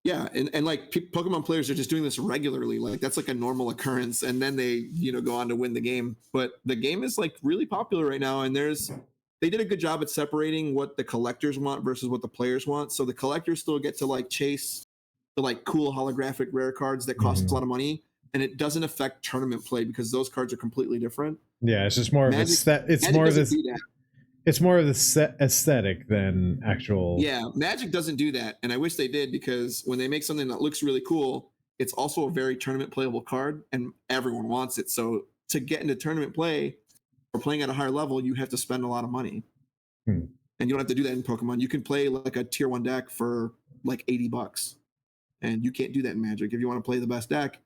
B: Yeah, and like Pokemon players are just doing this regularly. Like that's like a normal occurrence, and then they go on to win the game. But the game is like really popular right now, and they did a good job at separating what the collectors want versus what the players want. So the collectors still get to like chase the like cool holographic rare cards that cost a lot of money, and it doesn't affect tournament play because those cards are completely different.
A: Yeah, it's just more Magic, of a it's more of this. It's more of the aesthetic than actual.
B: Yeah, Magic doesn't do that, and I wish they did because when they make something that looks really cool, it's also a very tournament playable card, and everyone wants it. So to get into tournament play or playing at a higher level, you have to spend a lot of money, and you don't have to do that in Pokemon. You can play like a tier 1 deck for like $80, and you can't do that in Magic. If you want to play the best deck,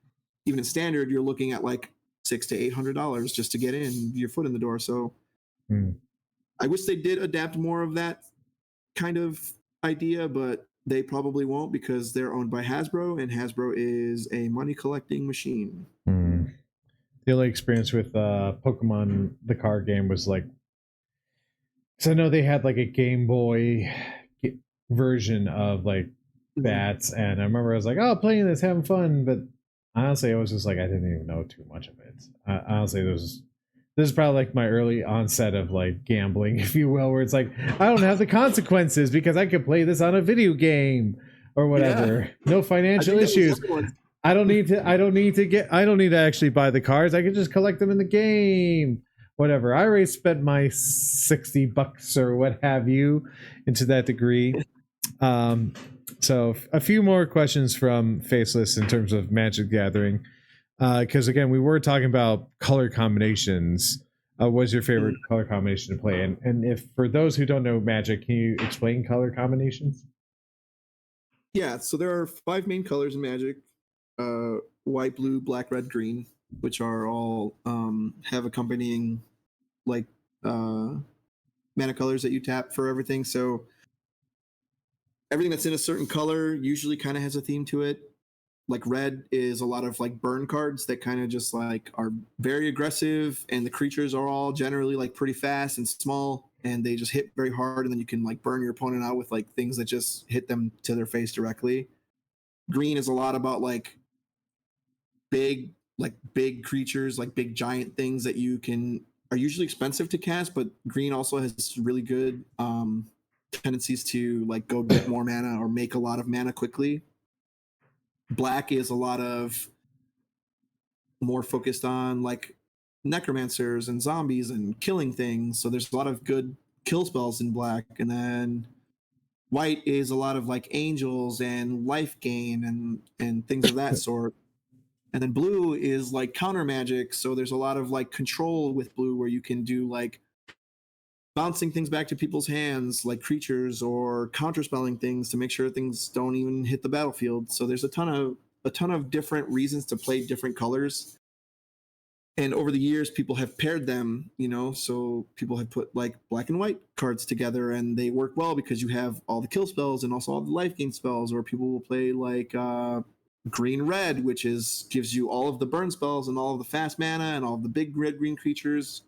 B: even in Standard, you're looking at like $600 to $800 just to get your foot in the door. So. I wish they did adapt more of that kind of idea, but they probably won't because they're owned by Hasbro, and Hasbro is a money collecting machine.
A: The only experience with Pokemon, the card game, was like, because I know they had like a Game Boy version of like bats, and I remember I was like, oh, playing this, having fun, but honestly, it was just like I didn't even know too much of it. Honestly, this is probably like my early onset of like gambling, if you will, where it's like I don't have the consequences because I could play this on a video game or whatever. Yeah. No financial issues. I don't need to actually buy the cards. I can just collect them in the game. Whatever. I already spent my $60 or what have you into that degree. So a few more questions from Faceless in terms of Magic Gathering. Because again, we were talking about color combinations. What's your favorite color combination to play? And if for those who don't know Magic, can you explain color combinations?
B: Yeah, so there are 5 main colors in Magic: white, blue, black, red, green, which are all have accompanying like mana colors that you tap for everything. So everything that's in a certain color usually kind of has a theme to it. Like red is a lot of like burn cards that kind of just like are very aggressive, and the creatures are all generally like pretty fast and small, and they just hit very hard, and then you can like burn your opponent out with like things that just hit them to their face directly. Green is a lot about like big creatures, like big giant things that are usually expensive to cast, but green also has really good tendencies to like go get more mana or make a lot of mana quickly. Black is a lot of more focused on like necromancers and zombies and killing things. So there's a lot of good kill spells in black. And then white is a lot of like angels and life gain and things of that sort. And then blue is like counter magic. So there's a lot of like control with blue where you can do like bouncing things back to people's hands like creatures or counterspelling things to make sure things don't even hit the battlefield. So there's a ton of different reasons to play different colors. And over the years people have paired them, so people have put like black and white cards together and they work well because you have all the kill spells and also all the life gain spells. Or people will play like green red, which gives you all of the burn spells and all of the fast mana and all of the big red green creatures.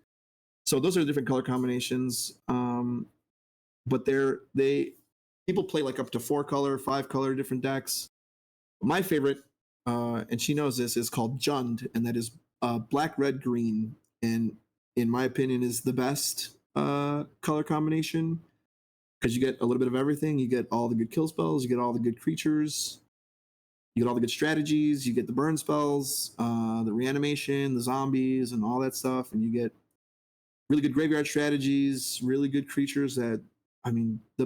B: So those are different color combinations. But people play like up to 4-color, 5-color different decks. My favorite, and she knows this, is called Jund, and that is black, red, green. And in my opinion, is the best color combination because you get a little bit of everything. You get all the good kill spells, you get all the good creatures, you get all the good strategies, you get the burn spells, the reanimation, the zombies, and all that stuff, and you get really good graveyard strategies, really good creatures the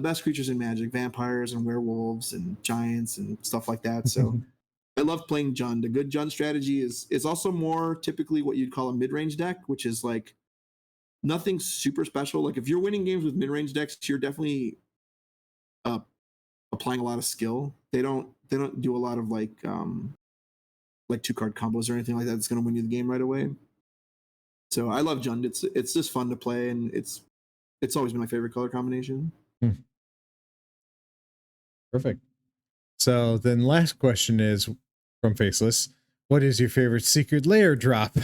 B: best creatures in Magic, vampires and werewolves and giants and stuff like that. So I love playing Jund. A good Jund strategy is also more typically what you'd call a mid-range deck, which is like nothing super special. Like if you're winning games with mid-range decks, you're definitely applying a lot of skill. They don't do a lot of like 2-card combos or anything like that that's going to win you the game right away. So I love Jund. It's just fun to play, and it's always been my favorite color combination.
A: Perfect. So then last question is from Faceless. What is your favorite secret layer drop?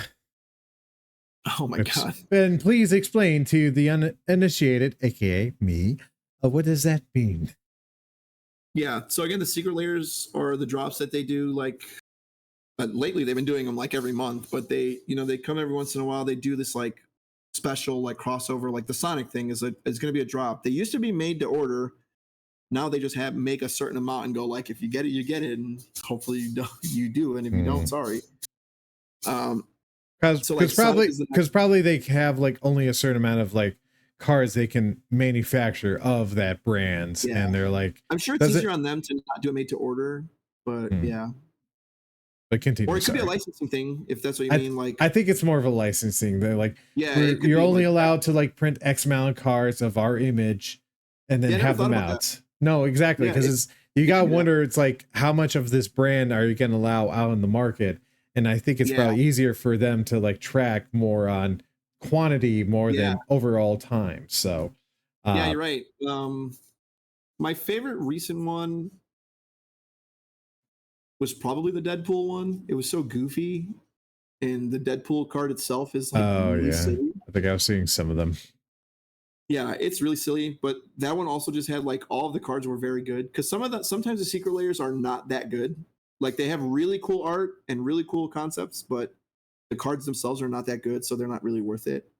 B: Oh my God.
A: And please explain to the uninitiated, aka me, what does that mean?
B: Yeah. So again, the secret layers are the drops that they do like lately they've been doing them like every month, but they come every once in a while. They do this like special like crossover, like the Sonic thing is going to be a drop. They used to be made to order. Now they just make a certain amount and go like, if you get it, you get it, and hopefully you do, and if you don't, sorry.
A: Because probably they have like only a certain amount of like cards they can manufacture of that brand, and they're like,
B: I'm sure it's easier on them to not do a made to order, but yeah.
A: But continue.
B: Or it could be a licensing thing, if that's what you mean. Like,
A: I think it's more of a licensing. They're like, you're only allowed to like print X amount of cards of our image, and then have them out. No, exactly, because you gotta wonder. It's like, how much of this brand are you gonna allow out in the market? And I think it's probably easier for them to like track more on quantity more than overall time. So
B: yeah, you're right. My favorite recent one was probably the Deadpool one. It was so goofy, and the Deadpool card itself is like really silly.
A: I think I was seeing some of them.
B: Yeah, it's really silly, but that one also just had like all of the cards were very good, because sometimes the secret layers are not that good. Like they have really cool art and really cool concepts, but the cards themselves are not that good, so they're not really worth it.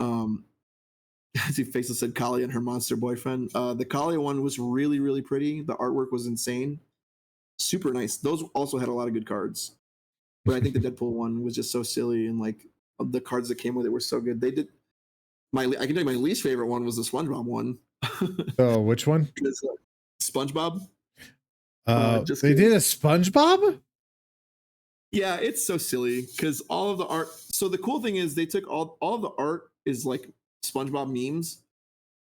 B: As he faces said, Kali and her monster boyfriend. The Kali one was really, really pretty. The artwork was insane. Super nice. Those also had a lot of good cards. But I think the Deadpool one was just so silly, and like the cards that came with it were so good. They did I can tell you my least favorite one was the SpongeBob one.
A: Oh, which one?
B: SpongeBob.
A: They did a SpongeBob?
B: Yeah, it's so silly because all of the art. So the cool thing is they took all of the art is like SpongeBob memes,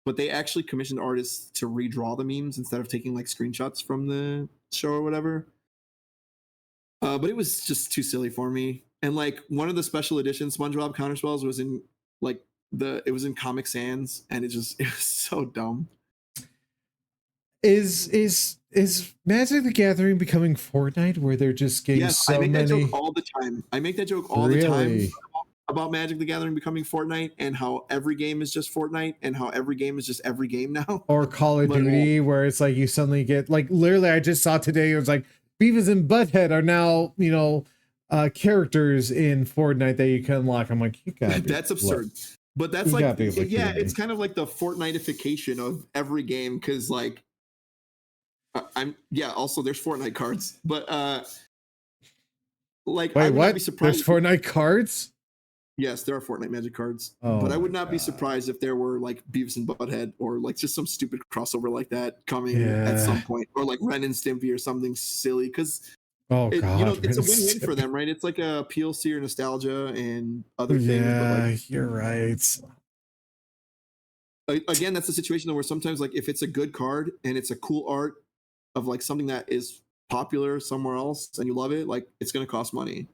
B: but they actually commissioned artists to redraw the memes instead of taking like screenshots from the show or whatever. But it was just too silly for me. And like one of the special edition SpongeBob counterspells was in like it was in Comic Sans, and it was so dumb.
A: Is Magic the Gathering becoming Fortnite, where they're just getting so many?
B: I make that joke all the time. The time about Magic the Gathering becoming Fortnite, and how every game is just Fortnite, and how every game is just every game now.
A: Or Call of Duty, where it's like you suddenly get like literally. I just saw today, it was like Beavis and Butthead are now characters in Fortnite that you can unlock. I'm like, you got
B: that's absurd. But that's like, it's kind of like the Fortniteification of every game, because like also there's Fortnite cards, but like I
A: Wait,
B: would not be
A: what? There's
B: surprised.
A: Fortnite cards?
B: Yes, there are Fortnite Magic cards,
A: Oh
B: but I
A: my
B: would not be
A: god.
B: surprised if there were like Beavis and Butthead or like just some stupid crossover like that coming at
A: Yeah.
B: some point, or like Ren and Stimpy or something silly. Because
A: Oh
B: it,
A: god,
B: it's
A: Ren
B: a
A: and
B: win-win for
A: Stimpy.
B: them, right? It's like a PLC or nostalgia and other things, but like
A: Yeah, you're right.
B: again, that's a situation where sometimes like if it's a good card and it's a cool art of like something that is popular somewhere else and you love it, like it's going to cost money.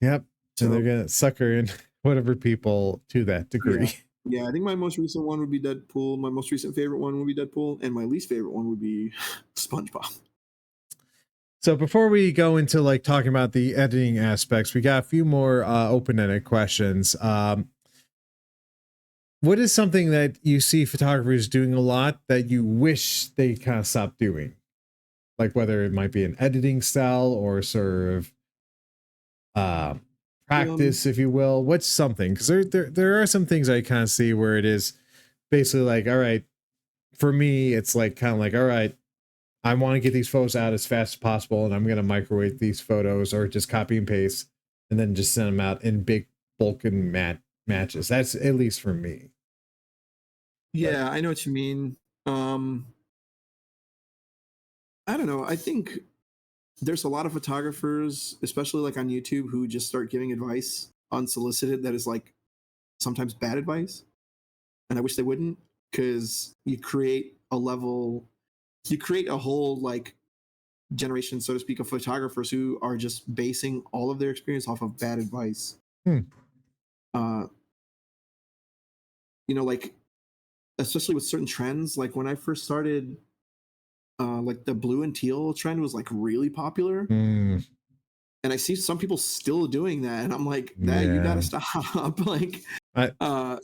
A: Yep. And they're
B: So
A: gonna sucker in whatever people to that
B: yeah.
A: degree.
B: Yeah, I think my most recent one would be Deadpool. My most recent favorite one would be Deadpool, and my least favorite one would be SpongeBob.
A: So before we go into like talking about the editing aspects, we got a few more open-ended questions. What is something that you see photographers doing a lot that you wish they kind of stopped doing? Like whether it might be an editing style or sort of uh,
B: Um,
A: practice, if you will. What's something? Because there are some things I kind of see where it is basically like, all right, for me, it's like kind of like, all right, I want to get these photos out as fast as possible, and I'm going to microwave these photos or just copy and paste, and then just send them out in big bulk and matches. That's at least for me. But
B: yeah, I know what you mean. Um, I don't know. I think there's a lot of photographers, especially like on YouTube, who just start giving advice unsolicited that is like sometimes bad advice, and I wish they wouldn't, because you create a whole like generation, so to speak, of photographers who are just basing all of their experience off of bad advice.
A: hmm.
B: Uh, like especially with certain trends, like when I first started, like the blue and teal trend was like really popular,
A: Mm,
B: and I see some people still doing that, and I'm like, that you got
A: yeah.
B: to stop. Like,
A: I
B: uh,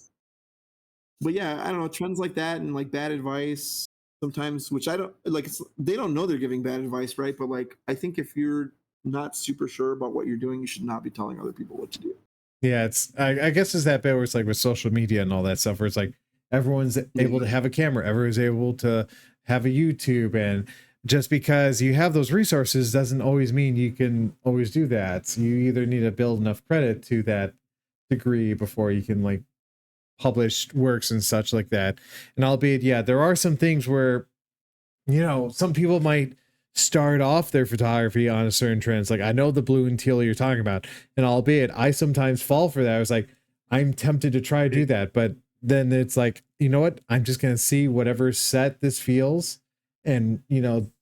B: but yeah, I don't know, trends like that and like bad advice sometimes, which I don't like. They don't know they're giving bad advice, right? But like, I think if you're not super sure about what you're doing, you should not be telling other people what to do.
A: Yeah, it's I guess it's that bit where it's like with social media and all that stuff where it's like everyone's able
B: Yeah,
A: to have a camera, everyone's able to have a YouTube, and just because you have those resources doesn't always mean you can always do that. So you either need to build enough credit to that degree before you can like publish works and such like that. And albeit, yeah, there are some things where some people might start off their photography on a certain trends. Like I know the blue and teal you're talking about, and albeit I sometimes fall for that. I was like, I'm tempted to try to do that, but then it's like, you know what? I'm just gonna see whatever set this feels, and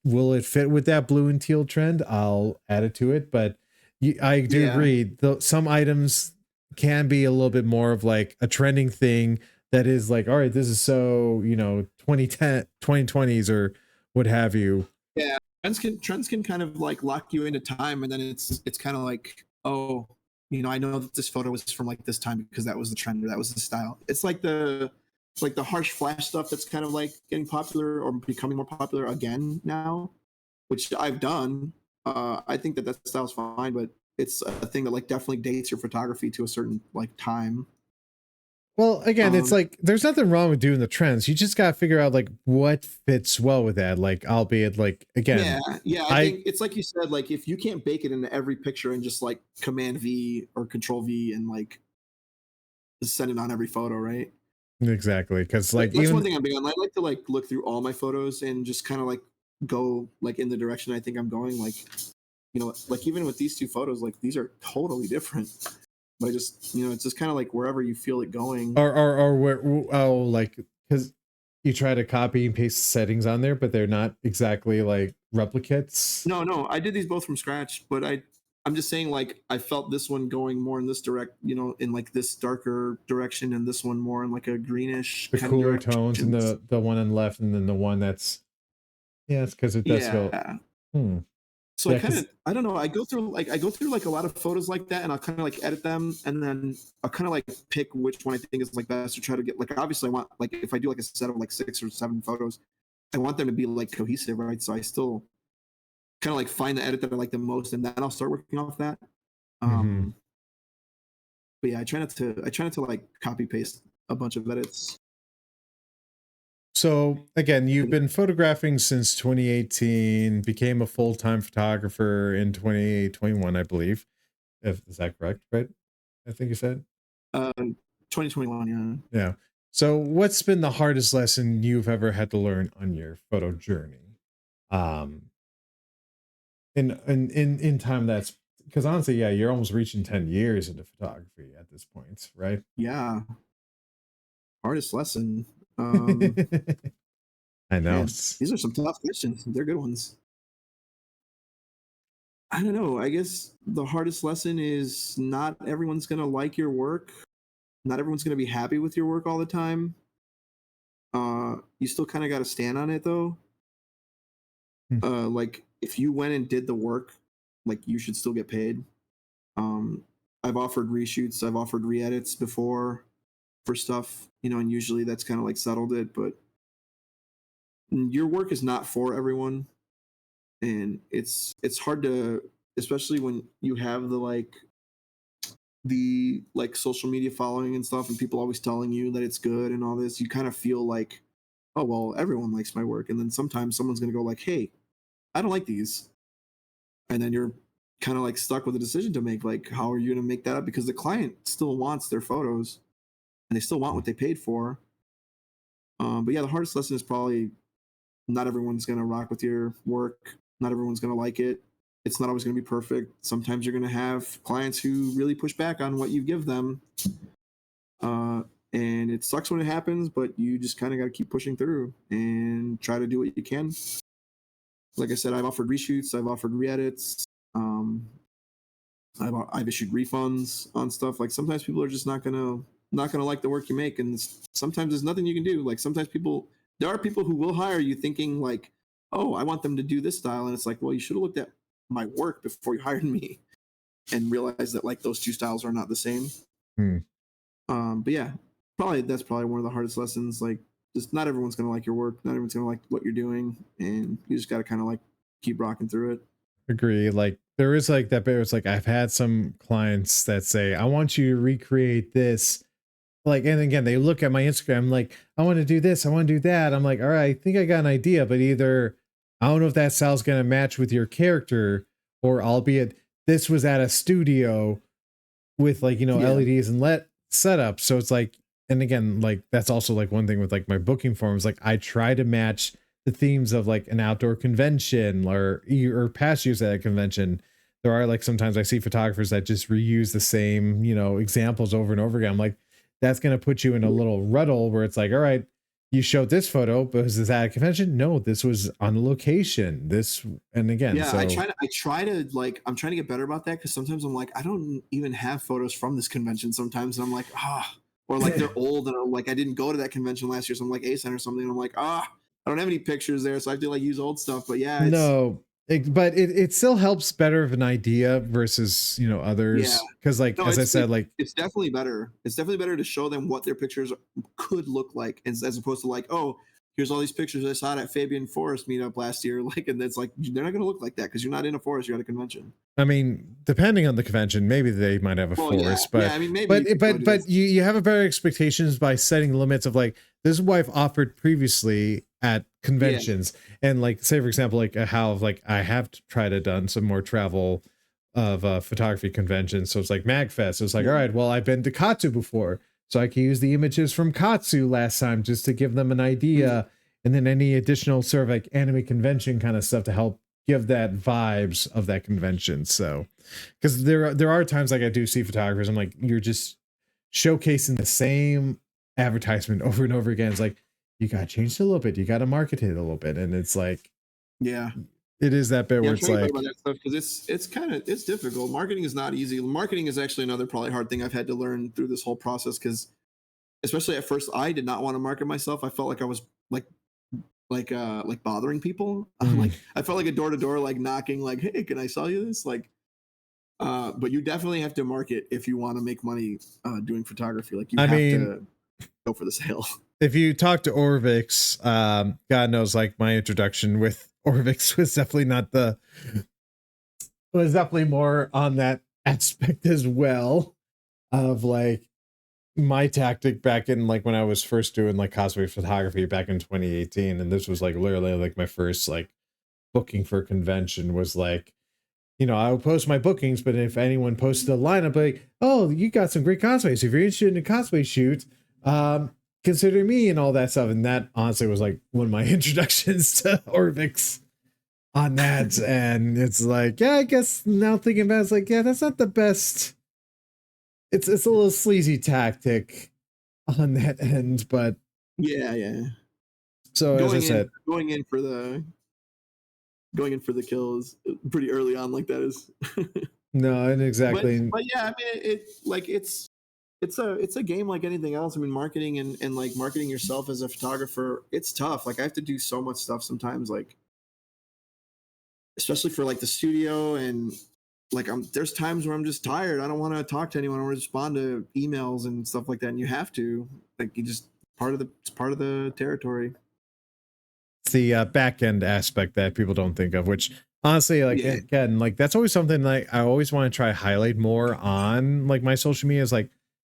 A: will it fit with that blue and teal trend? I'll add it to it. But I do
B: yeah,
A: agree. Some items can be a little bit more of like a trending thing that is like, all right, this is so 2010, 2020s or what have you.
B: yeah. Trends can kind of like lock you into time, and then it's kind of like, oh, I know that this photo was from like this time because that was the trend or that was the style. It's like the harsh flash stuff that's kind of like getting popular or becoming more popular again now, which I've done. I think that style's fine, but it's a thing that like definitely dates your photography to a certain like time.
A: Well, again, it's
B: Um,
A: like there's nothing wrong with doing the trends. You just got to figure out like what fits well with that. Like, albeit, like
B: yeah,
A: again,
B: yeah. I
A: I
B: think it's like you said, like if you can't bake it into every picture and just like Command V or Control V and like send it on every photo, right?
A: exactly because like
B: That's one
A: even
B: thing I'm big on. I like to like look through all my photos and just kind of like go like in the direction I think I'm going. Like, like even with these two photos, like these are totally different. But I just, it's just kind of like wherever you feel it going.
A: or where like because you try to copy and paste settings on there, but they're not exactly like replicates.
B: No, no, I did these both from scratch, but I'm just saying like I felt this one going more in this in like this darker direction, and this one more in like a greenish
A: The
B: kind of
A: cooler tones and
B: direction.
A: the one on the left, and then the one that's it's because it does go.
B: Yeah.
A: Hmm.
B: So
A: Yeah, because
B: I don't know, I go through like a lot of photos like that, and I'll kind of like edit them, and then I'll kind of like pick which one I think is like best to try to get like, obviously I want like if I do like a set of like 6 or 7 photos, I want them to be like cohesive, right? So I still kind of like find the edit that I like the most, and then I'll start working off that. Um, but yeah, I try not to like copy paste a bunch of edits.
A: So again, you've been photographing since 2018, became a full-time photographer in 2021, I believe. If is that correct, right? I think you said.
B: Uh, 2021, yeah.
A: Yeah. So what's been the hardest lesson you've ever had to learn on your photo journey? Um in time that's because honestly, yeah, you're almost reaching 10 years into photography at this point, right?
B: Yeah, hardest lesson.
A: I know.
B: Man, these are some tough questions. They're good ones. I don't know. I guess the hardest lesson is not everyone's gonna like your work. Not everyone's gonna be happy with your work all the time. You still kind of got to stand on it though.
A: Hmm.
B: Like if you went and did the work, like you should still get paid. Um, I've offered reshoots, I've offered re-edits before for stuff, and usually that's kind of like settled it. But your work is not for everyone, and it's hard to, especially when you have the social media following and stuff, and people always telling you that it's good and all this. You kind of feel like, oh well, everyone likes my work, and then sometimes someone's gonna go like, hey, I don't like these, and then you're kind of like stuck with a decision to make. Like, how are you going to make that up? Because the client still wants their photos and they still want what they paid for. But yeah, the hardest lesson is probably not everyone's going to rock with your work. Not everyone's going to like it. It's not always going to be perfect. Sometimes you're going to have clients who really push back on what you give them. Uh, and it sucks when it happens, but you just kind of got to keep pushing through and try to do what you can. Like I said, I've offered reshoots, I've offered re-edits. Um, I've issued refunds on stuff. Like sometimes people are just not gonna like the work you make, and sometimes there's nothing you can do. Like sometimes there are people who will hire you thinking like, oh, I want them to do this style, and it's like, well, you should have looked at my work before you hired me and realized that like those two styles are not the same.
A: Hmm.
B: But yeah, that's probably one of the hardest lessons. Like, just not everyone's gonna like your work, not everyone's gonna like what you're doing, and you just got to kind of like keep rocking through it.
A: Agree. Like there is like that bit where it's like I've had some clients that say, I want you to recreate this. Like, and again, they look at my Instagram, like, I want to do this, I want to do that. I'm like, all right, I think I got an idea, but either I don't know if that style's gonna match with your character, or albeit this was at a studio with like,
B: Yeah,
A: LEDs and let setup. So it's like, and again, like that's also like one thing with like my booking forms. Like I try to match the themes of like an outdoor convention or past use at a convention. There are like sometimes I see photographers that just reuse the same, examples over and over again. I'm like, that's gonna put you in a little ruddle where it's like, all right, you showed this photo, but was this at a convention? No, this was on a location. This and again,
B: yeah.
A: so
B: I try to like, I'm trying to get better about that because sometimes I'm like, I don't even have photos from this convention. Sometimes and I'm like, or like they're old and I'm like, I didn't go to that convention last year, so I'm like ASEN or something. And I'm like, I don't have any pictures there, so I have to like use old stuff. But yeah,
A: no, but it still helps better of an idea versus
B: yeah,
A: others because like
B: no,
A: as I said, like
B: it's definitely better. It's definitely better to show them what their pictures could look like, as opposed to like, oh, here's all these pictures I saw at Fabian Forest meetup last year. Like, and it's like they're not going to look like that because you're not in a forest, you're at a convention.
A: I mean, depending on the convention, maybe they might have a
B: Well, yeah,
A: force,
B: yeah.
A: but
B: I mean, maybe
A: but
B: you could go do
A: but
B: this.
A: you have a better expectations by setting limits of like this is what I've offered previously at
B: Yeah,
A: conventions, and like say for example like how like I have tried to done some more travel of photography conventions, so it's like MagFest. So it's like all
B: yeah,
A: right, well I've been to Katsu before, so I can use the images from Katsu last time just to give them an
B: mm,
A: idea, and then any additional sort of like anime convention kind of stuff to help give that vibes of that convention. So because there are times like I do see photographers, I'm like, you're just showcasing the same advertisement over and over again. It's like you got to change it a little bit, you got to market it a little bit, and it's like
B: yeah.
A: it is that bit
B: Yeah,
A: where
B: I'm
A: it's
B: trying to get better
A: like
B: about that stuff because it's difficult. Marketing is not easy. Marketing is actually another probably hard thing I've had to learn through this whole process because especially at first I did not want to market myself. I felt like I was like like bothering people.
A: mm,
B: Like I felt like a door to door like knocking like, hey, can I sell you this? Like but you definitely have to market if you want to make money doing photography. Like you
A: I
B: have
A: mean,
B: to go for the sale.
A: if you talk to Orvix, God knows, like my introduction with Orvix was definitely more on that aspect as well of like my tactic back in like when I was first doing like cosplay photography back in 2018, and this was like literally like my first like booking for a convention was like, I would post my bookings, but if anyone posted a lineup like, oh, you got some great cosplays. If you're interested in a cosplay shoot, consider me and all that stuff. And that honestly was like one of my introductions to Orvix on that. And it's like, yeah, I guess now thinking about it, it's like, yeah, that's not the best. It's a little sleazy tactic on that end, but
B: yeah.
A: So as I said,
B: going in for the kills pretty early on like that is
A: no, and exactly.
B: But yeah, I mean it's a game like anything else. I mean, marketing and like marketing yourself as a photographer, it's tough. Like I have to do so much stuff sometimes, like especially for like the studio, and like there's times where I'm just tired. I don't want to talk to anyone or respond to emails and stuff like that. And you have to, like, you just it's part of the territory.
A: It's the back end aspect that people don't think of, which honestly, like again, like that's always something like I always want to try highlight more on like my social media is like,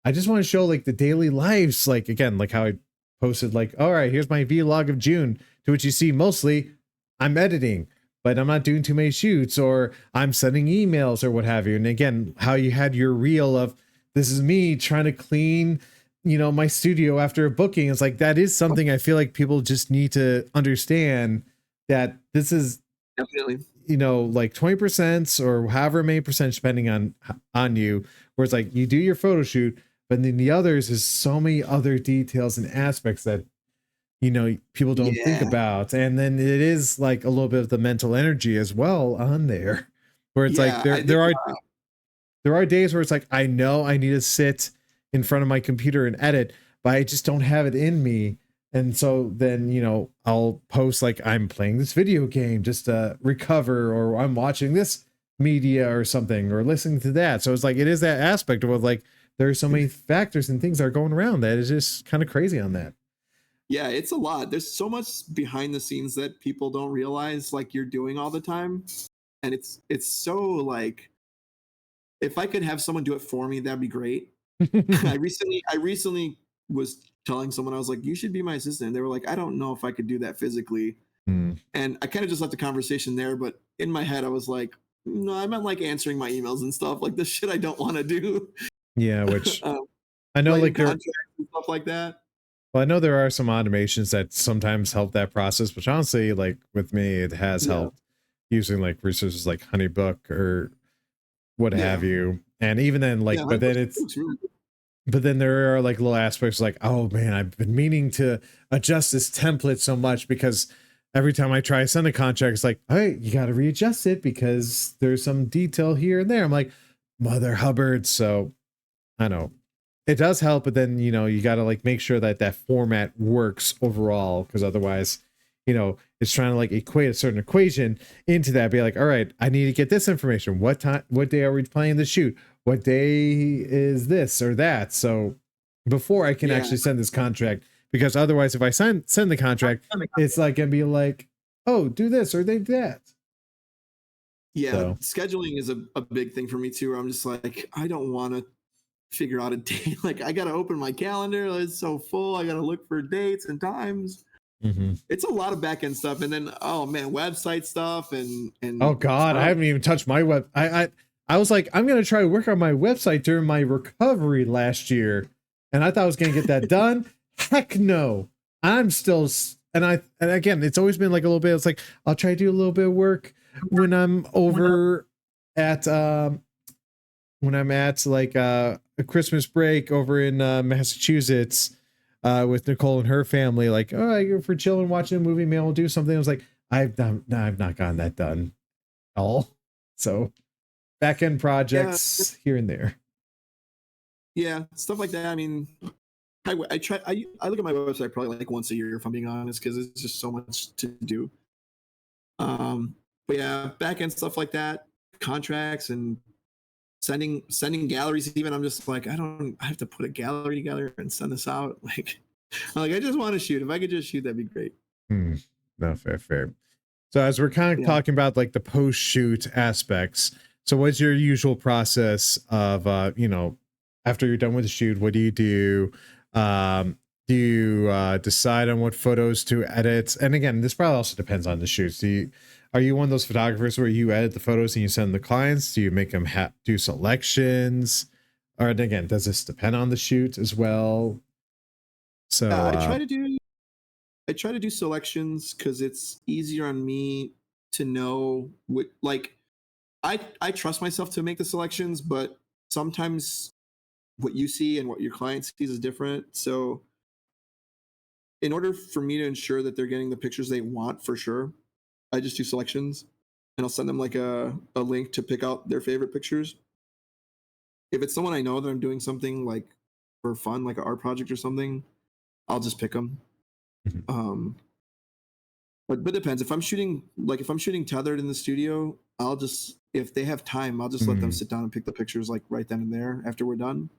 A: I just want to show like the daily lives, like again, like how I posted like, all right, here's my vlog of June, to which you see mostly I'm editing, but I'm not doing too many shoots or I'm sending emails or what have you. And again, how you had your reel of this is me trying to clean my studio after a booking. It's like that is something I feel like people just need to understand, that this is
B: definitely
A: like 20% or however many percent depending on you, where it's like you do your photo shoot, but then the others is so many other details and aspects that people don't think about. And then it is like a little bit of the mental energy as well on there, where it's like there are days where it's like I know I need to sit in front of my computer and edit, but I just don't have it in me. And so then, I'll post like I'm playing this video game just to recover, or I'm watching this media or something, or listening to that. So it's like, it is that aspect of like, there are so many factors and things that are going around that is just kind of crazy on that.
B: Yeah, it's a lot. There's so much behind the scenes that people don't realize like you're doing all the time. And it's so like, if I could have someone do it for me, that'd be great. I recently was telling someone, I was like, you should be my assistant. And they were like, I don't know if I could do that physically. And I kind of just left the conversation there, but in my head I was like, no, I meant like answering my emails and stuff, like the shit I don't want to do.
A: Yeah, which I know like
B: contracts and stuff like that.
A: Well, I know there are some automations that sometimes help that process, which honestly, like with me, it has helped using like resources like Honeybook or what have you. And even then, like, but then there are like little aspects like, oh man, I've been meaning to adjust this template so much, because every time I try to send a contract, it's like, hey, you got to readjust it because there's some detail here and there. I'm like, Mother Hubbard. So I know it does help, but then, you got to like make sure that that format works overall, because otherwise, it's trying to like equate a certain equation into that. Be like, all right, I need to get this information. What day are we planning the shoot? What day is this or that? So before I can actually send this contract, because otherwise, if I send the contract, it's like gonna be like, oh, do this or do that.
B: Yeah, so scheduling is a big thing for me too, where I'm just like, I don't want to figure out a date. Like I gotta open my calendar, it's so full. I gotta look for dates and times. It's a lot of back end stuff, and then oh man, website stuff and
A: oh god, I haven't even touched my web. I was like, I'm gonna try to work on my website during my recovery last year, and I thought I was gonna get that done. Heck no, I'm still. And again, it's always been like a little bit. It's like I'll try to do a little bit of work when I'm over at like a Christmas break over in Massachusetts with Nicole and her family. Like, oh, I go for chilling, watching a movie, maybe I'll do something. I was like, I've not gotten that done at all. So back end projects here and there.
B: Yeah, stuff like that. I mean, I look at my website probably like once a year, if I'm being honest, because it's just so much to do. But yeah, back end stuff like that, contracts and sending galleries. Even I'm just like, I have to put a gallery together and send this out. Like, I just want to shoot. If I could just shoot, that'd be great.
A: No, fair. So as we're kind of talking about like the post shoot aspects, so what's your usual process of after you're done with the shoot, what do? Do you decide on what photos to edit? And again, this probably also depends on the shoots. Are you one of those photographers where you edit the photos and you send the clients? Do you make them do selections? Or again, does this depend on the shoot as well? So
B: I try to do selections because it's easier on me to know what, like, I trust myself to make the selections, but sometimes what you see and what your client sees is different. So in order for me to ensure that they're getting the pictures they want for sure, I just do selections and I'll send them like a link to pick out their favorite pictures. If it's someone I know that I'm doing something like for fun, like an art project or something, I'll just pick them.
A: Mhm.
B: But it depends. If I'm shooting tethered in the studio, I'll just, if they have time, I'll just let them sit down and pick the pictures like right then and there after we're done.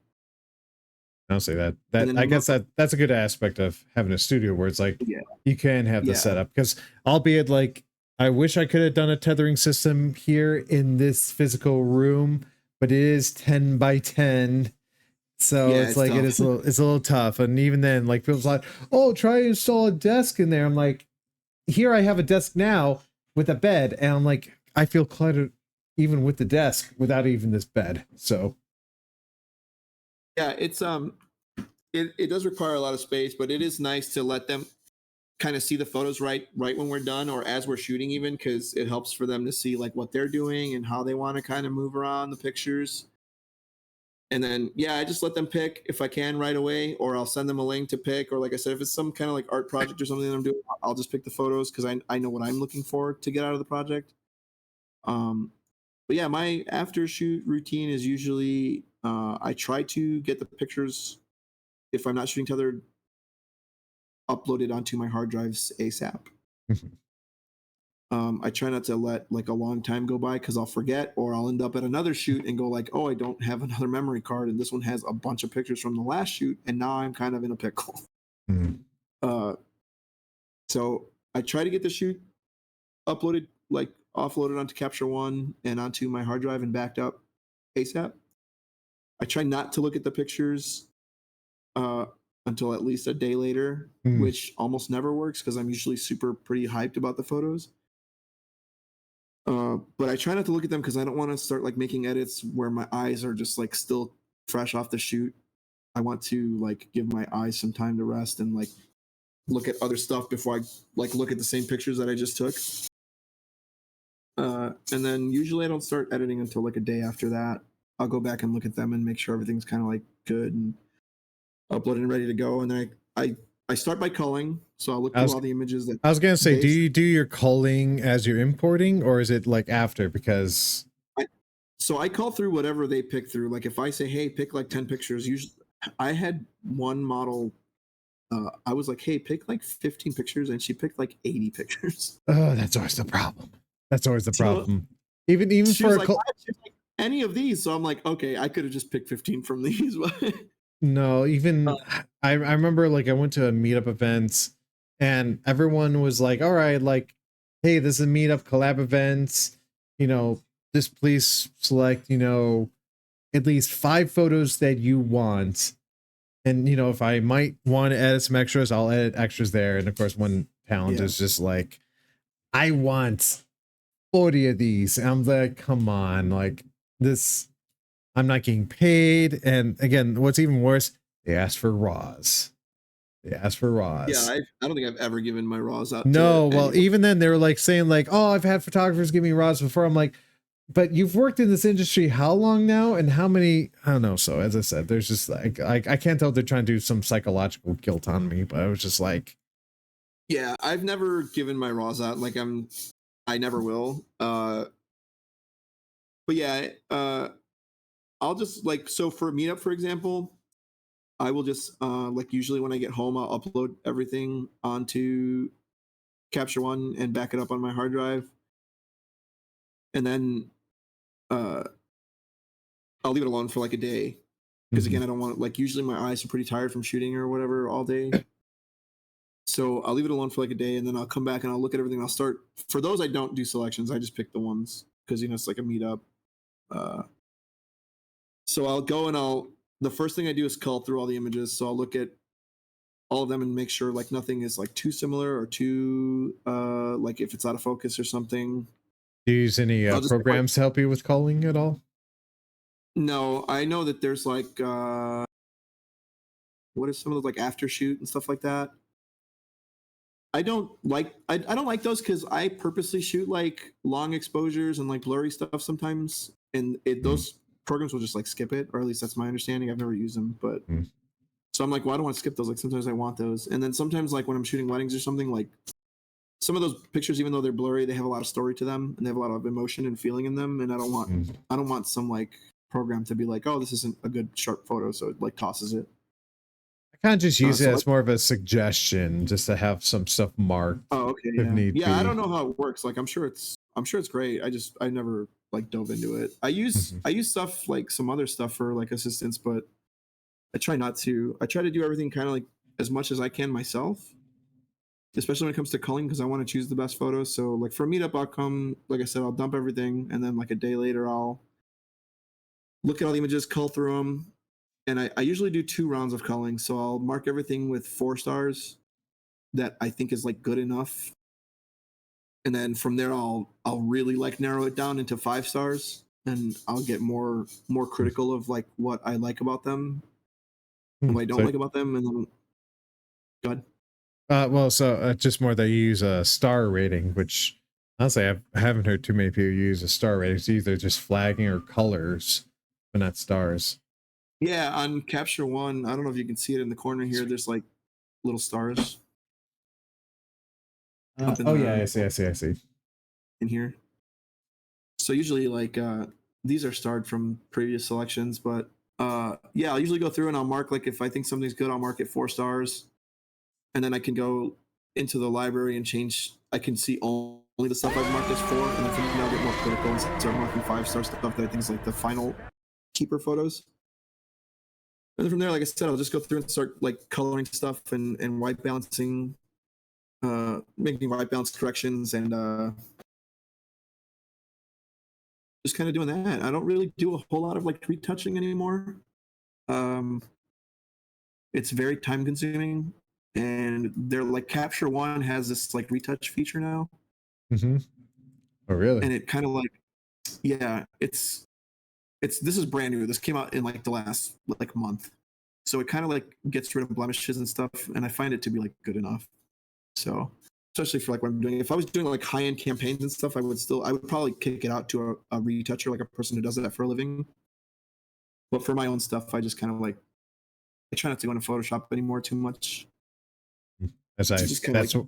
A: I'll say that
B: And then
A: I guess that's a good aspect of having a studio where it's like
B: yeah,
A: you can have the
B: yeah,
A: setup, because albeit like I wish I could have done a tethering system here in this physical room, but it is 10 by 10. So
B: yeah.
A: it's
B: It's
A: like
B: tough.
A: it's a little tough. And even then, like people's like, oh, try to install a desk in there. I'm like, here I have a desk now with a bed, and I'm like, I feel cluttered even with the desk without even this bed. So
B: Yeah, it does require a lot of space, but it is nice to let them kind of see the photos right when we're done or as we're shooting, even because it helps for them to see like what they're doing and how they want to kind of move around the pictures. And then yeah, I just let them pick if I can right away, or I'll send them a link to pick, or like I said, if it's some kind of like art project or something that I'm doing, I'll just pick the photos because I know what I'm looking for to get out of the project. um but yeah, my after shoot routine is usually I try to get the pictures, if I'm not shooting tethered, uploaded onto my hard drives ASAP. I try not to let like a long time go by because I'll forget, or I'll end up at another shoot and go like, oh, I don't have another memory card, and this one has a bunch of pictures from the last shoot, and now I'm kind of in a pickle.
A: mhm.
B: Uh, so I try to get the shoot uploaded, like offloaded onto Capture One and onto my hard drive and backed up ASAP. I try not to look at the pictures uh, until at least a day later,
A: Mhm.
B: which almost never works because I'm usually super pretty hyped about the photos. But I try not to look at them because I don't want to start like making edits where my eyes are just like still fresh off the shoot. I want to like give my eyes some time to rest and like look at other stuff before I like look at the same pictures that I just took. And then usually I don't start editing until like a day after that. I'll go back and look at them and make sure everything's kind of like good and uploaded and ready to go. And then I start by culling, so I'll look
A: I
B: through
A: was
B: all the images that
A: I was gonna say, do
B: they.
A: you do your culling as you're importing, or is it like after? Because
B: So I call through whatever they pick through. Like if I say, "Hey, pick like 10 pictures," usually I had one model. I was like, "Hey, pick like 15 pictures," and she picked like 80 pictures.
A: oh, that's always the problem. That's always the
B: So
A: problem. Even
B: she
A: for
B: was
A: a
B: like, "Why did you pick any of these?" So I'm like, "Okay, I could have just picked 15 from these."
A: no,
B: uh,
A: even I remember like I went to a meetup event and everyone was like, all right, like, hey, this is a meetup collab event, you know, just please select, at least 5 photos that you want. And if I might want to edit some extras, I'll edit extras there. And of course, one talent
B: yeah,
A: is just like, I want 40 of these. And I'm like, come on, like this, I'm not getting paid. And again, what's even worse, they asked for raws. They asked for
B: yeah.
A: raws.
B: I don't think I've ever given my raws out to
A: No, well,
B: anyone.
A: even then they were like saying like, oh, I've had photographers give me raws before. I'm like, but you've worked in this industry how long now, and how many? I don't know. So as I said, there's just like I can't tell if they're trying to do some psychological guilt on me, but I was just like,
B: Yeah, I've never given my raws out. Like I never will. But yeah, I'll just like, so for a meetup, for example, I will just like usually when I get home, I'll upload everything onto Capture One and back it up on my hard drive, and then uh, I'll leave it alone for like a day because
A: mhm.
B: again, I don't want, like, usually my eyes are pretty tired from shooting or whatever all day. So I'll leave it alone for like a day, and then I'll come back and I'll look at everything. I'll start, for those I don't do selections. I just pick the ones because it's like a meetup. Uh, so I'll go and I'll the first thing I do is cull through all the images. So I'll look at all of them and make sure like nothing is like too similar or too like if it's out of focus or something.
A: Do you use any
B: I'll just like,
A: programs to help you with culling at all?
B: no, I know that there's like what is some of those like after shoot and stuff like that. I don't like those because I purposely shoot like long exposures and like blurry stuff sometimes, and those programs will just like skip it, or at least that's my understanding. I've never used them, but so I'm like, well, I don't want to skip those. Like sometimes I want those, and then sometimes like when I'm shooting weddings or something, like some of those pictures, even though they're blurry, they have a lot of story to them and they have a lot of emotion and feeling in them, and I don't want some like program to be like, oh, this isn't a good sharp photo, so it like tosses it.
A: Kind of just use it
B: So
A: as more of a suggestion, just to have some stuff marked.
B: oh, okay,
A: if
B: yeah,
A: need
B: yeah. I
A: be.
B: don't know how it works. Like, I'm sure it's great. I never like dove into it. I use stuff like some other stuff for like assistance, but I try not to. I try to do everything kind of like as much as I can myself, especially when it comes to culling because I want to choose the best photos. So like for a meetup, I'll come, like I said, I'll dump everything, and then like a day later, I'll look at all the images, cull through them, and I usually do 2 rounds of culling. So I'll mark everything with 4 stars that I think is like good enough, and then from there I'll really like narrow it down into 5 stars, and I'll get more critical of like what I like about them and what I don't
A: So,
B: like about them, and then go ahead.
A: well, so just more that you use a star rating, which honestly I haven't heard too many people use a star rating. It's either just flagging or colors, but not stars.
B: Yeah, on Capture One, I don't know if you can see it in the corner here. There's like little stars up in
A: Oh yeah,
B: the
A: I see.
B: in here. So usually like these are starred from previous selections, but yeah, I'll usually go through and I'll mark like if I think something's good, I'll mark it 4 stars, and then I can go into the library and change. I can see only the stuff I've marked as 4, and then from there I'll get more critical and start marking 5 star stuff that I think is like the final keeper photos. And then from there, like I said, I'll just go through and start like coloring stuff and white balancing, making white balance corrections, and just kind of doing that. I don't really do a whole lot of like retouching anymore. Um, it's very time consuming, and they're like Capture One has this like retouch feature now,
A: Oh really?
B: and it kind of like yeah, it's this is brand new. This came out in like the last like month, so it kind of like gets rid of blemishes and stuff, and I find it to be like good enough. So especially for like what I'm doing, if I was doing like high end campaigns and stuff, I would probably kick it out to a retoucher, like a person who does that for a living. But for my own stuff, I just kind of like I try not to go into Photoshop anymore too much.
A: As I
B: Just kind of
A: that's
B: like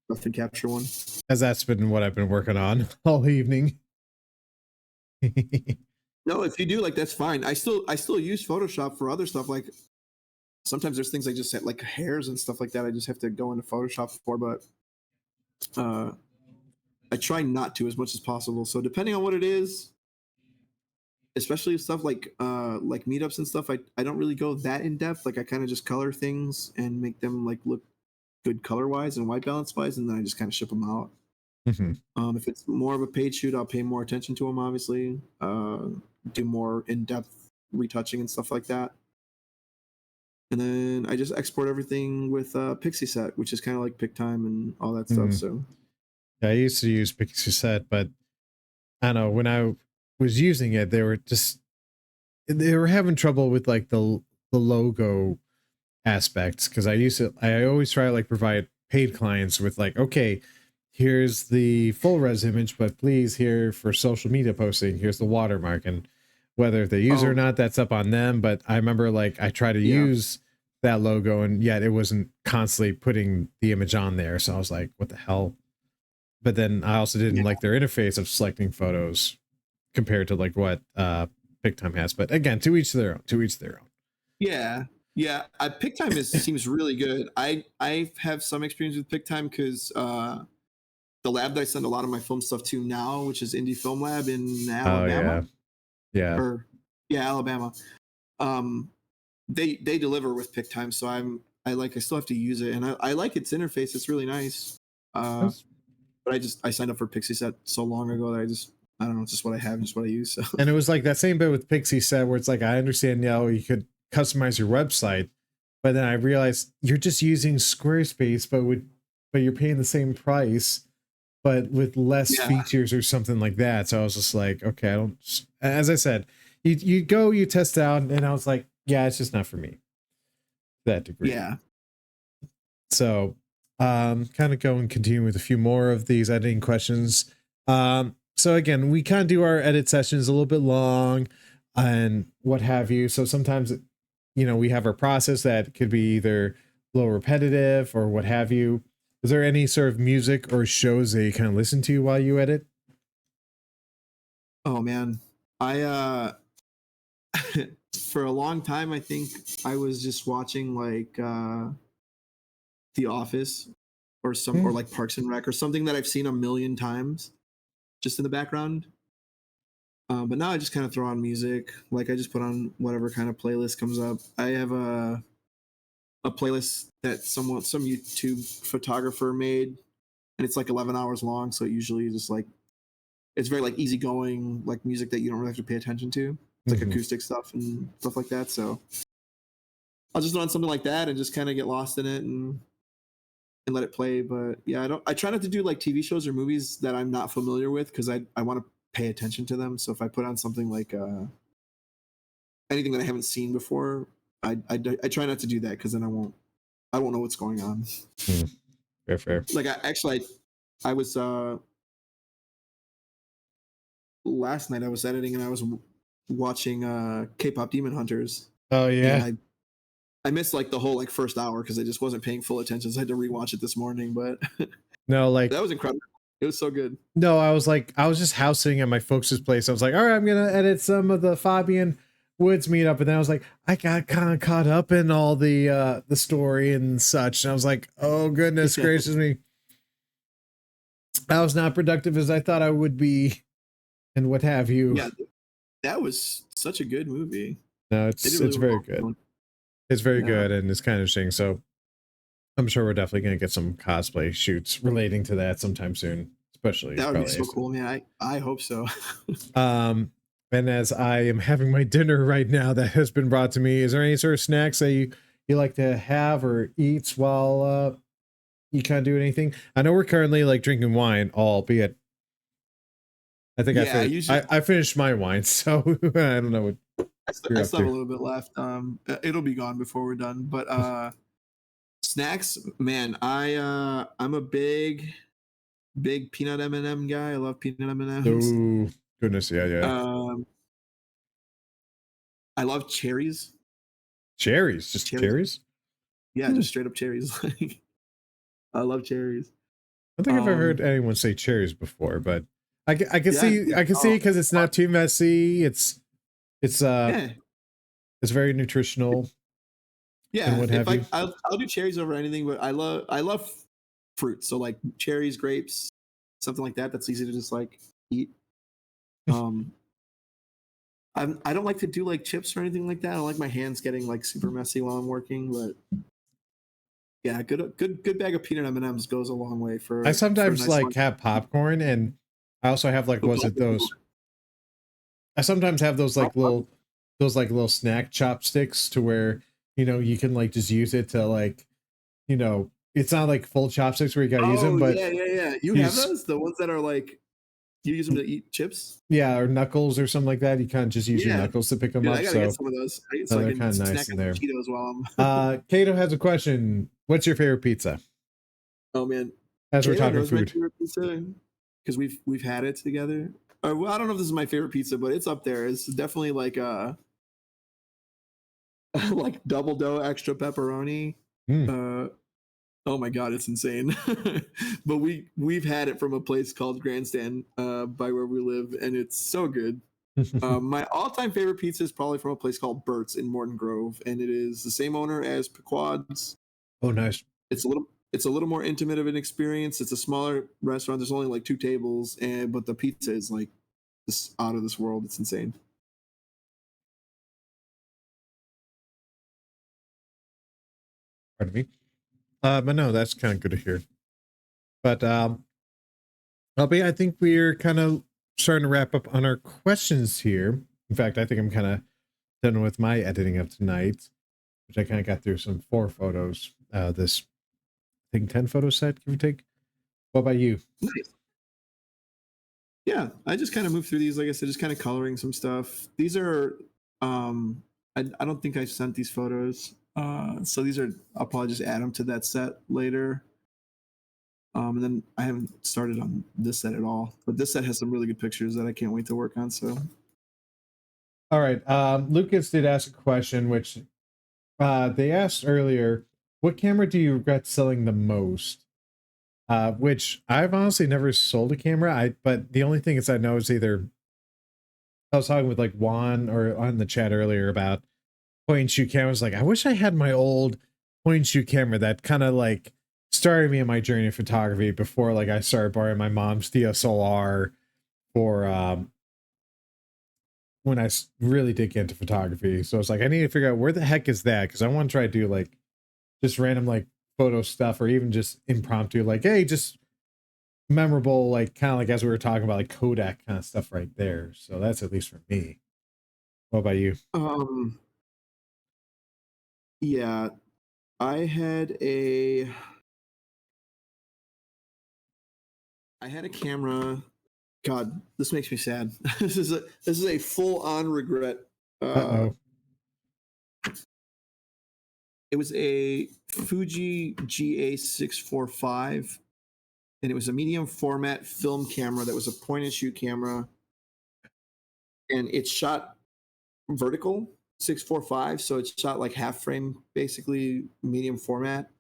B: stuff in Capture One.
A: as that's been what I've been working on all evening.
B: No, if you do like that's fine. I still use Photoshop for other stuff. Like sometimes there's things I just like hairs and stuff like that. I just have to go into Photoshop for, but I try not to as much as possible. So depending on what it is, especially stuff like meetups and stuff, I don't really go that in depth. Like I kind of just color things and make them like look good color wise and white balance wise, and then I just kind of ship them out. If it's more of a paid shoot, I'll pay more attention to them, obviously. Do more in-depth retouching and stuff like that. And then I just export everything with Pixie which is kind of like PicTime and all that stuff. So
A: I used to use Pixie, but I don't know, when I was using it, they were having trouble with like the logo aspects, because I always try to like provide paid clients with like, okay, here's the full res image, but please, here for social media posting, here's the watermark, and whether they use it or not, that's up on them. But I remember like I try to use that logo, and yet it wasn't constantly putting the image on there, so I was like, what the hell? But then I also didn't like their interface of selecting photos compared to like what PicTime has. But again, to each their own. To each their own.
B: yeah, yeah. PicTime seems really good. I have some experience with PicTime because the lab that I send a lot of my film stuff to now, which is Indie Film Lab in Alabama.
A: Oh yeah,
B: Alabama. They deliver with PicTime, so I still have to use it, and I like its interface. It's really nice. But I signed up for Pixie so long ago that I don't know, it's just what I have, just what I use. So.
A: And it was like that same bit with Pixie where it's like, I understand, you know, you could customize your website. But then I realized you're just using Squarespace, but you're paying the same price, but with less
B: Yeah.
A: features or something like that. So I was just like, okay, I don't. As I said, you test it out, and I was like, yeah, it's just not for me to that degree.
B: Yeah.
A: So, kind of go and continue with a few more of these editing questions. So again, we kind of do our edit sessions a little bit long and what have you. So sometimes, we have our process that could be either a little repetitive or what have you. Is there any sort of music or shows that you kind of listen to while you edit?
B: Oh man, I for a long time I think I was just watching like The Office or like Parks and Rec or something that I've seen a million times just in the background. But now I just kind of throw on music. Like I just put on whatever kind of playlist comes up. I have a playlist that some YouTube photographer made, and it's like 11 hours long. So usually just like it's very like easygoing, like music that you don't really have to pay attention to. It's like acoustic stuff and stuff like that. So I'll just throw on something like that and just kind of get lost in it and let it play. But yeah, I try not to do like TV shows or movies that I'm not familiar with because I want to pay attention to them. So if I put on something like anything that I haven't seen before, I try not to do that because then I won't know what's going on.
A: Fair.
B: Like I was last night I was editing and I was watching K-pop Demon Hunters.
A: Oh yeah.
B: I missed like the whole like first hour because I just wasn't paying full attention. So I had to rewatch it this morning, but
A: no, like
B: that was incredible. It was so good.
A: No, I was just house sitting at my folks' place. I was like, all right, I'm gonna edit some of the Fabian Woods meetup, and then I was like, I got kind of caught up in all the story and such, and I was like, oh goodness gracious me, I was not productive as I thought I would be, and what have you.
B: Yeah, that was such a good movie.
A: No, it's very good. It's very good, and it's kind of interesting. So I'm sure we're definitely gonna get some cosplay shoots relating to that sometime soon. Especially
B: that would be so cool, man. I hope so.
A: And as I am having my dinner right now that has been brought to me, is there any sort of snacks that you like to have or eat while you kind of do anything? I know we're currently like drinking wine, albeit I think I finished my wine, so I don't know what
B: I still have a little bit left. It'll be gone before we're done. But snacks, man, I'm a big peanut M&M guy. I love peanut M&Ms.
A: Oh goodness, yeah.
B: I love cherries.
A: Cherries, just cherries.
B: Yeah, just straight up cherries. I love cherries.
A: I don't think I've ever heard anyone say cherries before, but I can see because it's not too messy. It's very nutritional.
B: Yeah, and what have you. I'll do cherries over anything, but I love fruit. So like cherries, grapes, something like that. That's easy to just like eat. I don't like to do like chips or anything like that. I don't like my hands getting like super messy while I'm working, but yeah, good bag of peanut M&Ms goes a long way for.
A: I sometimes like have popcorn, and I also have like those. I sometimes have those like little snack chopsticks to where you can like just use it to like it's not like full chopsticks where you gotta use them, but
B: yeah. You have those, the ones that are like you use them to eat chips.
A: Yeah, or knuckles or something like that. You can't just use your knuckles to pick them up.
B: I gotta get some of those.
A: So they're kind of nice in there.
B: Cheetos while
A: Kato has a question. What's your favorite pizza?
B: Oh man,
A: as we're talking food,
B: because we've had it together. Well, I don't know if this is my favorite pizza, but it's up there. It's definitely like like double dough extra pepperoni. Oh my god, it's insane. But we've had it from a place called Grandstand by where we live, and it's so good. My all-time favorite pizza is probably from a place called Bert's in Morton Grove, and it is the same owner as Pequod's.
A: Oh, nice.
B: It's a little more intimate of an experience. It's a smaller restaurant. There's only like 2 tables, but the pizza is like this out of this world. It's insane.
A: Pardon me. But no, that's kind of good to hear. But I think we're kind of starting to wrap up on our questions here. In fact, I think I'm kind of done with my editing of tonight, which I kind of got through some 4 photos. This, I think, 10 photo set, give or take. What about you?
B: Nice. Yeah, I just kind of moved through these, like I said, just kind of coloring some stuff. These are, I don't think I sent these photos. So these are, I'll probably just add them to that set later. And then I haven't started on this set at all, but this set has some really good pictures that I can't wait to work on. So,
A: all right. Lucas did ask a question, which they asked earlier, what camera do you regret selling the most? Which I've honestly never sold a camera. But the only thing is I know is either I was talking with like Juan or on the chat earlier about point and shoot cameras. Like, I wish I had my old point and shoot camera that kind of like started me in my journey of photography before like I started borrowing my mom's DSLR for when I really did get into photography. So it's like I need to figure out where the heck is that, because I want to try to do like just random like photo stuff or even just impromptu, like, hey, just memorable, like kind of like as we were talking about like Kodak kind of stuff right there. So that's at least for me. What about you?
B: Yeah, I had a camera. God, this makes me sad. This is a full on regret.
A: Uh-oh.
B: It was a Fuji GA645, and it was a medium format film camera that was a point and shoot camera, and it shot vertical 645, so it shot like half frame, basically medium format.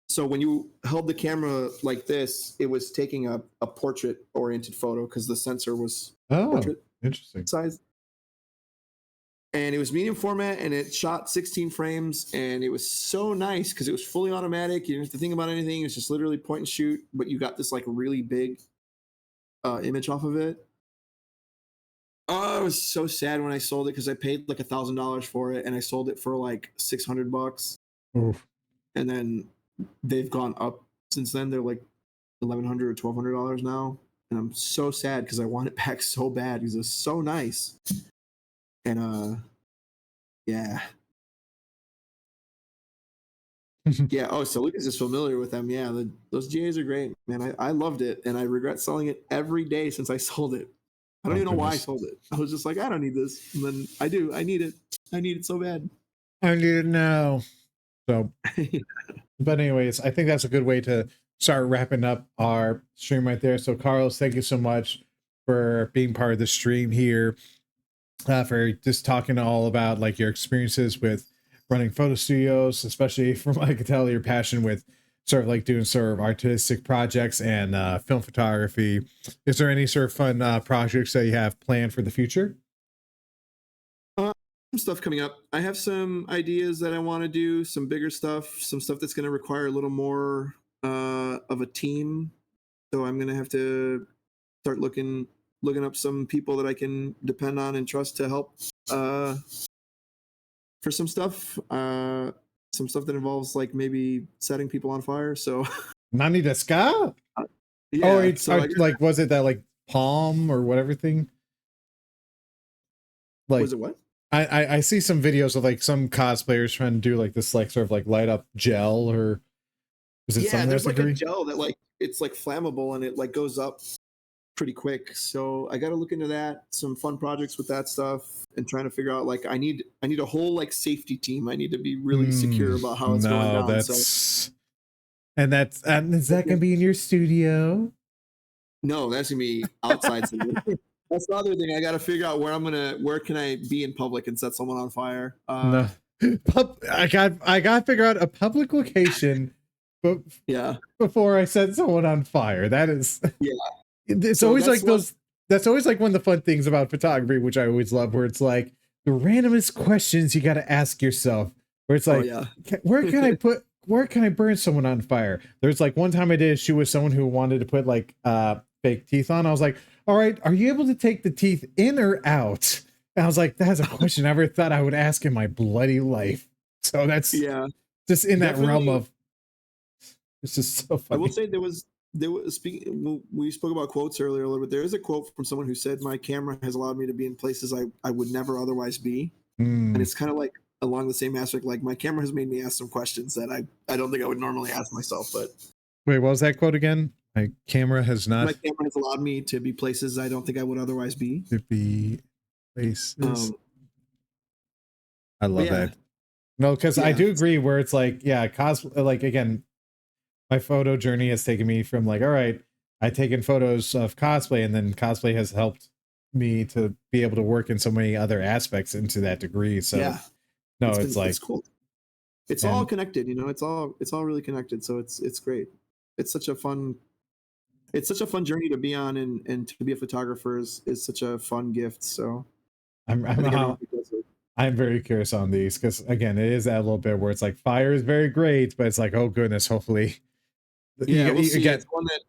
B: So when you held the camera like this, it was taking a portrait oriented photo because the sensor was portrait
A: interesting
B: size. And it was medium format, and it shot 16 frames, and it was so nice because it was fully automatic. You didn't have to think about anything. It's just literally point and shoot, but you got this like really big image off of it. Oh, I was so sad when I sold it because I paid like $1,000 for it, and I sold it for like $600.
A: Oof.
B: And then they've gone up since then. They're like $1,100 or $1,200 now, and I'm so sad because I want it back so bad because it's so nice. And yeah. Yeah. Oh, so Lucas is familiar with them. Yeah, those GAs are great, man. I loved it, and I regret selling it every day since I sold it. I don't even know why I sold it. I was just like, I don't need this, and then I do. I need it. I need it so bad.
A: I need it now. So, but anyways, I think that's a good way to start wrapping up our stream right there. So, Carlos, thank you so much for being part of the stream here, for just talking all about like your experiences with running photo studios, especially from what I can tell your passion with sort of like doing sort of artistic projects and film photography. Is there any sort of fun projects that you have planned for the future?
B: Some stuff coming up. I have some ideas that I want to do, some bigger stuff, some stuff that's going to require a little more of a team. So I'm going to have to start looking up some people that I can depend on and trust to help for some stuff. Some stuff that involves like maybe setting people on fire. So
A: Nani desu ka?
B: Yeah.
A: Oh, it's like, was it that like palm or whatever thing? Like,
B: was it what?
A: I see some videos of like some cosplayers trying to do like this like sort of like light up gel, or is it something
B: there's
A: like
B: a gel that like it's like flammable and it like goes up pretty quick. So I got to look into that. Some fun projects with that stuff and trying to figure out like I need a whole like safety team. I need to be really secure about how it's going down.
A: And is that gonna be in your studio?
B: No, that's gonna be outside. That's the other thing. I got to figure out where can I be in public and set someone on fire.
A: No, I got to figure out a public location. But
B: yeah,
A: before I set someone on fire, that is It's
B: so
A: always like those. That's always like one of the fun things about photography, which I always love, where it's like the randomest questions you got to ask yourself. Where it's like, where can I burn someone on fire? There's like one time I did a shoot with someone who wanted to put like fake teeth on. I was like, all right, are you able to take the teeth in or out? And I was like, that's a question I never thought I would ask in my bloody life. So that's just in that realm of. It's just so funny.
B: I will say there was speaking. We spoke about quotes earlier a little bit. There is a quote from someone who said, "My camera has allowed me to be in places I would never otherwise be." And
A: Mm.
B: it's kind of like along the same aspect. Like my camera has made me ask some questions that I don't think I would normally ask myself, but
A: Wait, what was that quote again? My camera has
B: my
A: not
B: camera has allowed me to be places I don't think I would otherwise be.
A: to be places.
B: Um,
A: I
B: but
A: love
B: yeah,
A: that. No, because I
B: yeah,
A: do agree where it's like, yeah, like again, my photo journey has taken me from like, all right, I taken photos of cosplay, and then cosplay has helped me to be able to work in so many other aspects into that degree. So
B: yeah.
A: no, it's
B: It's
A: like,
B: cool. It's all
A: and
B: connected, you know. It's all really connected. So it's great. It's such a fun it's such a fun journey to be on, and to be a photographer is such a fun gift. So
A: I'm
B: I
A: I'm
B: think
A: uh,
B: everyone should go through it.
A: I'm very curious on these because again, it is that little bit where it's like fire is very great, but it's like, oh goodness, hopefully
B: Yeah, we'll
A: you
B: see.
A: get.
B: It's one that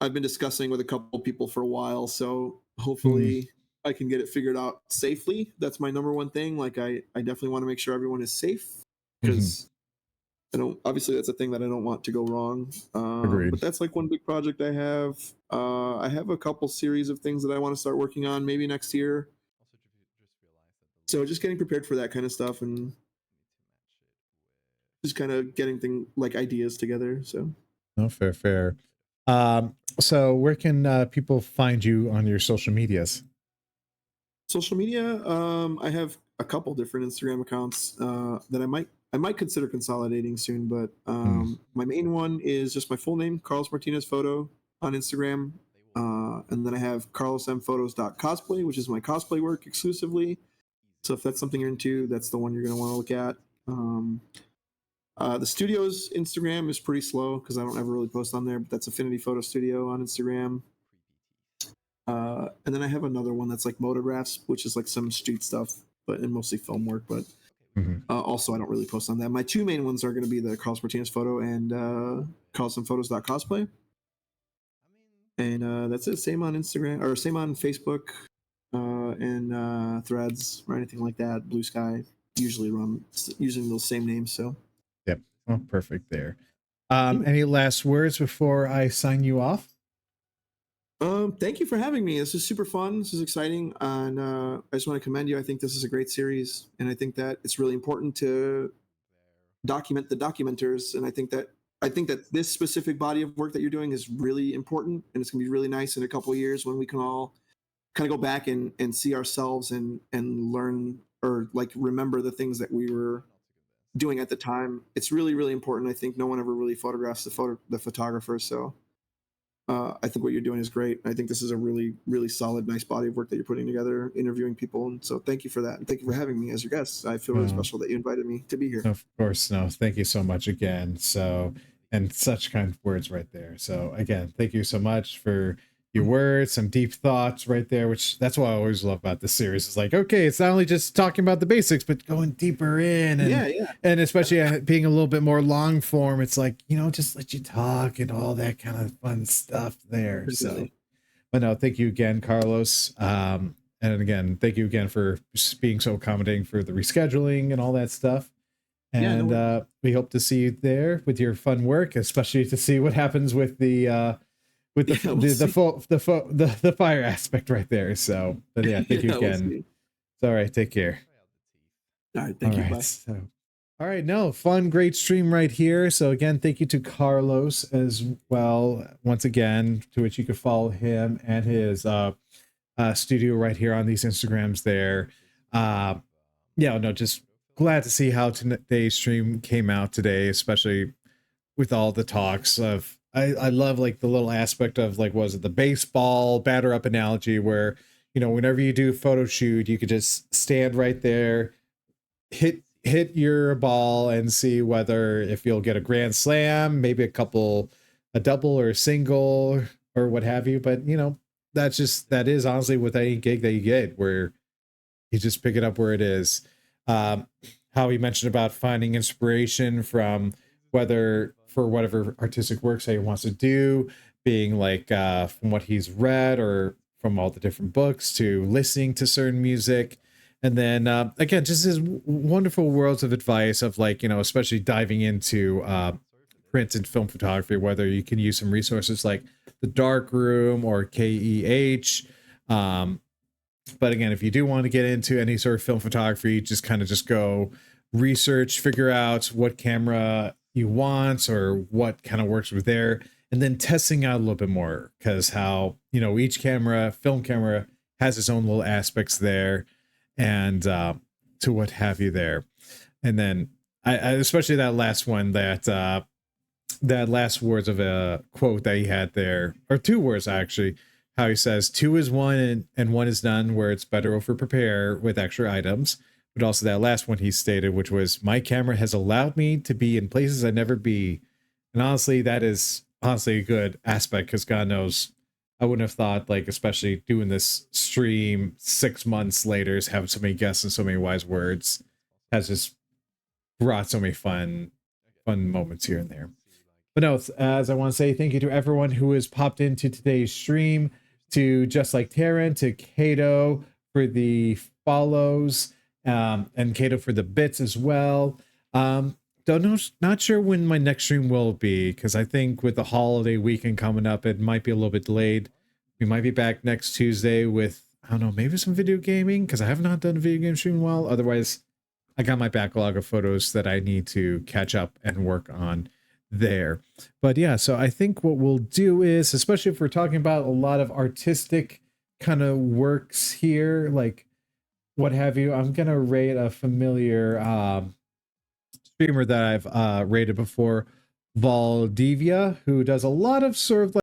B: I've been discussing with a couple people for a while. So
A: Mm,
B: hopefully I can get it figured out safely. That's my number one thing. Like I definitely want to make sure everyone is safe,
A: mhm,
B: because I don't, obviously that's a thing that I don't want to go wrong. But
A: agreed.
B: that's like one big project I have. I have a couple series of things that I want to start working on maybe next year. So just getting prepared for that kind of stuff, and just kind of getting thing like ideas together. So
A: No, fair, fair. So where can people find you on your social medias?
B: social media, I have a couple different Instagram accounts that I might consider consolidating soon. But
A: Mm,
B: my main one is just my full name, Carlos Martinez Photo, on Instagram. And then I have carlosmphotos.cosplay, which is my cosplay work exclusively. So if that's something you're into, that's the one you're going to want to look at. The studio's Instagram is pretty slow because I don't ever really post on there, but that's Affinity Photo Studio on Instagram. And then I have another one that's like motographs, which is like some street stuff, but and mostly film work. But
A: mhm.
B: also, I don't really post on that. My two main ones are going to be the Carlos Martinez Photo and carlsonphotos.cosplay. And that's it. Same on Instagram, or same on Facebook, and Threads, or anything like that. Blue Sky, usually run using those same names. So
A: Yep. Oh, perfect there.
B: yeah.
A: Any last words before I sign you off?
B: Thank you for having me. This is super fun. This is exciting, and I just want to commend you. I think this is a great series, and I think that it's really important to document the documenters. And I think that this specific body of work that you're doing is really important, and it's going to be really nice in a couple of years when we can all kind of go back and see ourselves and learn, or like remember the things that we were doing at the time. It's really really important. I think no one ever really photographs the photographer. So I think what you're doing is great. I think this is a really, really solid, nice body of work that you're putting together, interviewing people. And so thank you for that. And thank you for having me as your guest. I feel really
A: Well,
B: special that you invited me to be here.
A: of course, no. Thank you so much again. So, and such kind words right there. So, again, thank you so much for your words, some deep thoughts right there, which that's what I always love about this series. It's like, okay, it's not only just talking about the basics, but going deeper in,
B: Yeah, yeah.
A: and especially being a little bit more long form. It's like, just let you talk and all that kind of fun stuff there. So,
B: Definitely.
A: but no, thank you again, Carlos. And again, thank you again for just being so accommodating for the rescheduling and all that stuff.
B: Yeah, no
A: And
B: worries.
A: we hope to see you there with your fun work, especially to see what happens with
B: Yeah, we'll see.
A: the fire aspect right there. So, but yeah, thank you
B: Yeah, we'll
A: again.
B: see.
A: All right, take care.
B: All right.
A: All
B: Thank you.
A: right,
B: Bye.
A: so all right, no fun, great stream right here. So again, thank you to Carlos as well. Once again, to which you could follow him and his studio right here on these Instagrams there. Uh, yeah, no, just glad to see how today's stream came out today, especially with all the talks of. I love like the little aspect of like was it the baseball batter up analogy where whenever you do a photo shoot you could just stand right there, hit your ball and see whether if you'll get a grand slam, maybe a double or a single or what have you. But that is honestly with any gig that you get where you just pick it up where it is. Um, how he mentioned about finding inspiration from whether for whatever artistic works that he wants to do, being like from what he's read or from all the different books to listening to certain music. And then again, just his wonderful worlds of advice of like, especially diving into print and film photography, whether you can use some resources like the Dark Room or KEH. Um, But again, if you do want to get into any sort of film photography, just kind of just go research, figure out what camera you want or what kind of works with there, and then testing out a little bit more, because how, you know, each camera, film camera, has its own little aspects there, and to what have you there. And then I especially that last one, that last words of a quote that he had there, or two words actually, how he says two is one and one is none, where it's better over prepare with extra items. But also that last one he stated, which was, my camera has allowed me to be in places I never be. And honestly, that is honestly a good aspect, because God knows I wouldn't have thought, like, especially doing this stream 6 months later, having so many guests and so many wise words has just brought so many fun moments here and there. But no, as I want to say thank you to everyone who has popped into today's stream, to Just Like Taryn, to Kato for the follows, and Kato for the bits as well. Don't know, not sure when my next stream will be, because I think with the holiday weekend coming up, it might be a little bit delayed. We might be back next Tuesday with, I don't know, maybe some video gaming, because I have not done a video game stream in a while. Otherwise, I got my backlog of photos that I need to catch up and work on there. But yeah, so I think what we'll do is, especially if we're talking about a lot of artistic kind of works here, like what have you, I'm gonna rate a familiar streamer that I've rated before, Valdivia, who does a lot of sort of like